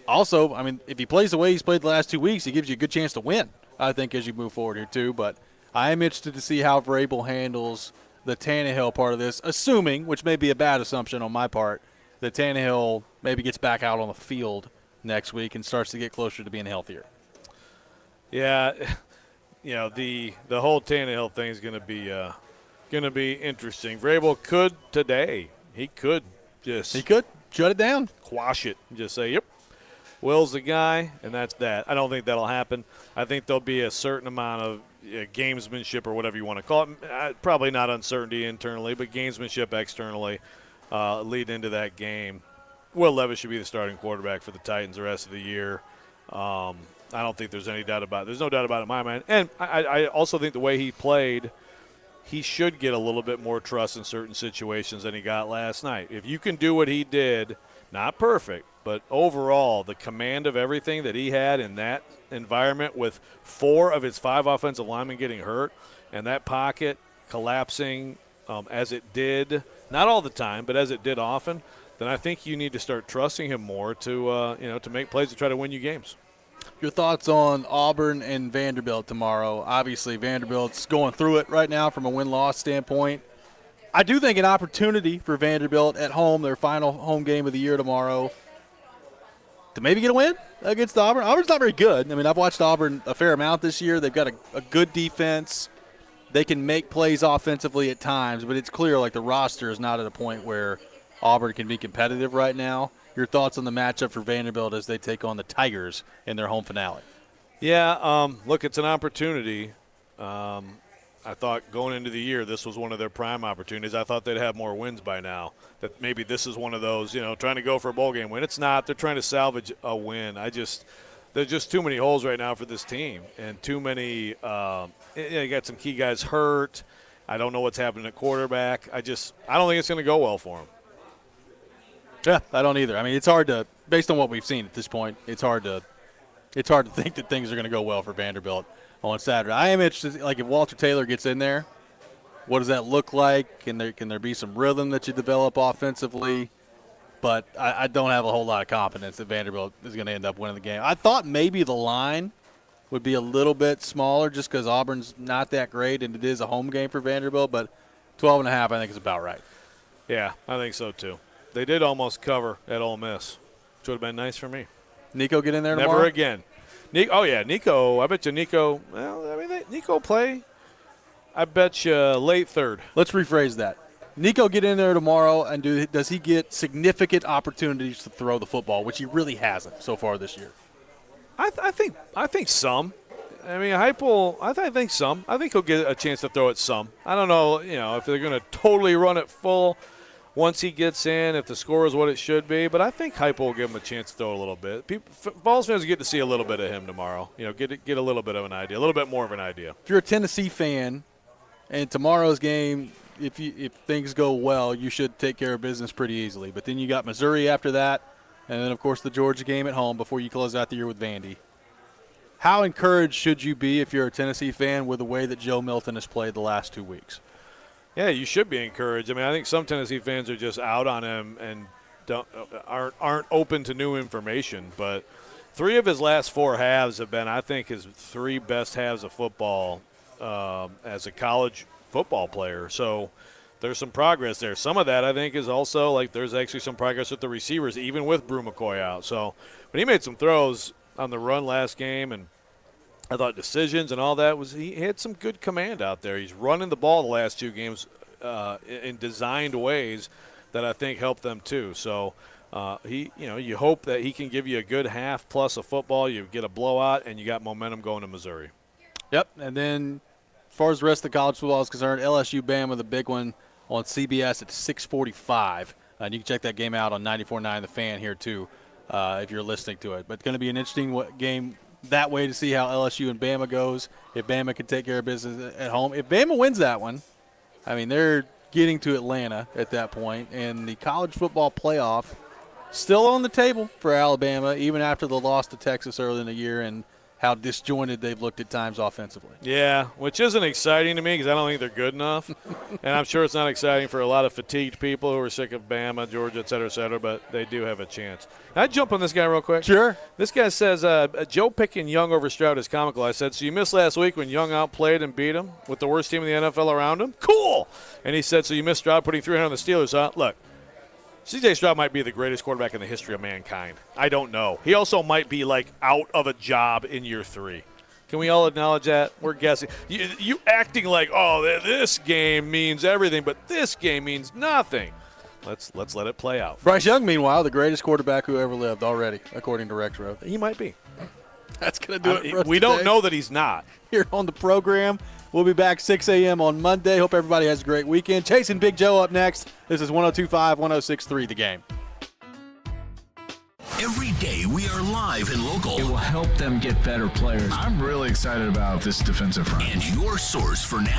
also, I mean, if he plays the way he's played the last 2 weeks, he gives you a good chance to win, I think, as you move forward here too. But I am interested to see how Vrabel handles the Tannehill part of this, assuming, which may be a bad assumption on my part, that Tannehill maybe gets back out on the field next week and starts to get closer to being healthier. Yeah, the whole Tannehill thing is going to be interesting. Vrabel could today. He could shut it down, quash it, and just say, "Yep, Will's the guy," and that's that. I don't think that'll happen. I think there'll be a certain amount of gamesmanship or whatever you want to call it. Probably not uncertainty internally, but gamesmanship externally lead into that game. Will Levis should be the starting quarterback for the Titans the rest of the year. I don't think there's any doubt about it. There's no doubt about it in my mind. And I also think the way he played, he should get a little bit more trust in certain situations than he got last night. If you can do what he did, not perfect, but overall, the command of everything that he had in that environment with 4 of his 5 offensive linemen getting hurt and that pocket collapsing as it did, not all the time, but as it did often, then I think you need to start trusting him more to make plays to try to win you games. Your thoughts on Auburn and Vanderbilt tomorrow? Obviously, Vanderbilt's going through it right now from a win-loss standpoint. I do think an opportunity for Vanderbilt at home, their final home game of the year tomorrow, to maybe get a win against Auburn. Auburn's not very good. I mean, I've watched Auburn a fair amount this year. They've got a good defense. They can make plays offensively at times, but it's clear like the roster is not at a point where Auburn can be competitive right now. Your thoughts on the matchup for Vanderbilt as they take on the Tigers in their home finale? Yeah, look, it's an opportunity. I thought going into the year this was one of their prime opportunities. I thought they'd have more wins by now, that maybe this is one of those, trying to go for a bowl game win. It's not. They're trying to salvage a win. There's just too many holes right now for this team and too many you got some key guys hurt. I don't know what's happening at quarterback. I don't think it's going to go well for them. Yeah, I don't either. I mean, it's hard to, based on what we've seen at this point, it's hard to think that things are going to go well for Vanderbilt on Saturday. I am interested, like if Walter Taylor gets in there, what does that look like? Can there be some rhythm that you develop offensively? But I don't have a whole lot of confidence that Vanderbilt is going to end up winning the game. I thought maybe the line would be a little bit smaller just because Auburn's not that great and it is a home game for Vanderbilt, but 12.5 I think is about right. Yeah, I think so too. They did almost cover at Ole Miss, which would have been nice for me. Nico get in there tomorrow? Never again. Nico. I bet you Nico. Well, I mean, Nico play. I bet you late third. Let's rephrase that. Nico get in there tomorrow, and does he get significant opportunities to throw the football, which he really hasn't so far this year? I think some. I mean, Heupel, I think some. I think he'll get a chance to throw it some. I don't know, if they're going to totally run it full once he gets in, if the score is what it should be. But I think Heupel will give him a chance to throw a little bit. Vols fans get to see a little bit of him tomorrow. Get a little bit of an idea, a little bit more of an idea. If you're a Tennessee fan, and tomorrow's game, if things go well, you should take care of business pretty easily. But then you got Missouri after that, and then, of course, the Georgia game at home before you close out the year with Vandy. How encouraged should you be if you're a Tennessee fan with the way that Joe Milton has played the last 2 weeks? Yeah, you should be encouraged. I mean, I think some Tennessee fans are just out on him and aren't open to new information. But 3 of his last 4 halves have been, I think, his 3 best halves of football as a college football player. So there's some progress there. Some of that, I think, is also like there's actually some progress with the receivers, even with Brew McCoy out. So when he made some throws on the run last game, and I thought decisions and all that, he had some good command out there. He's running the ball the last 2 games in designed ways that I think helped them too. So you hope that he can give you a good half plus of football. You get a blowout, and you got momentum going to Missouri. Yep, and then as far as the rest of the college football is concerned, LSU Bama, the big one on CBS at 6:45. And you can check that game out on 94.9 The Fan here too. If you're listening to it. But it's going to be an interesting game that way to see how LSU and Bama goes, if Bama can take care of business at home. If Bama wins that one, I mean, they're getting to Atlanta at that point, and the college football playoff still on the table for Alabama, even after the loss to Texas early in the year and how disjointed they've looked at times offensively. Yeah, which isn't exciting to me because I don't think they're good enough. And I'm sure it's not exciting for a lot of fatigued people who are sick of Bama, Georgia, et cetera, but they do have a chance. Can I jump on this guy real quick? Sure. This guy says, Joe picking Young over Stroud is comical. I said, so you missed last week when Young outplayed and beat him with the worst team in the NFL around him? Cool! And he said, so you missed Stroud putting 300 on the Steelers, huh? Look. C.J. Stroud might be the greatest quarterback in the history of mankind. I don't know. He also might be, out of a job in year 3. Can we all acknowledge that? We're guessing. You acting like, this game means everything, but this game means nothing. Let's let it play out. Bryce Young, meanwhile, the greatest quarterback who ever lived already, according to Rexrode. He might be. That's going to do it for us We today. don't know that he's not. Here on the program. We'll be back 6 a.m. on Monday. Hope everybody has a great weekend. Chasing Big Joe up next. This is 102.5, 106.3 The Game. Every day we are live and local. It will help them get better players. I'm really excited about this defensive front. And your source for national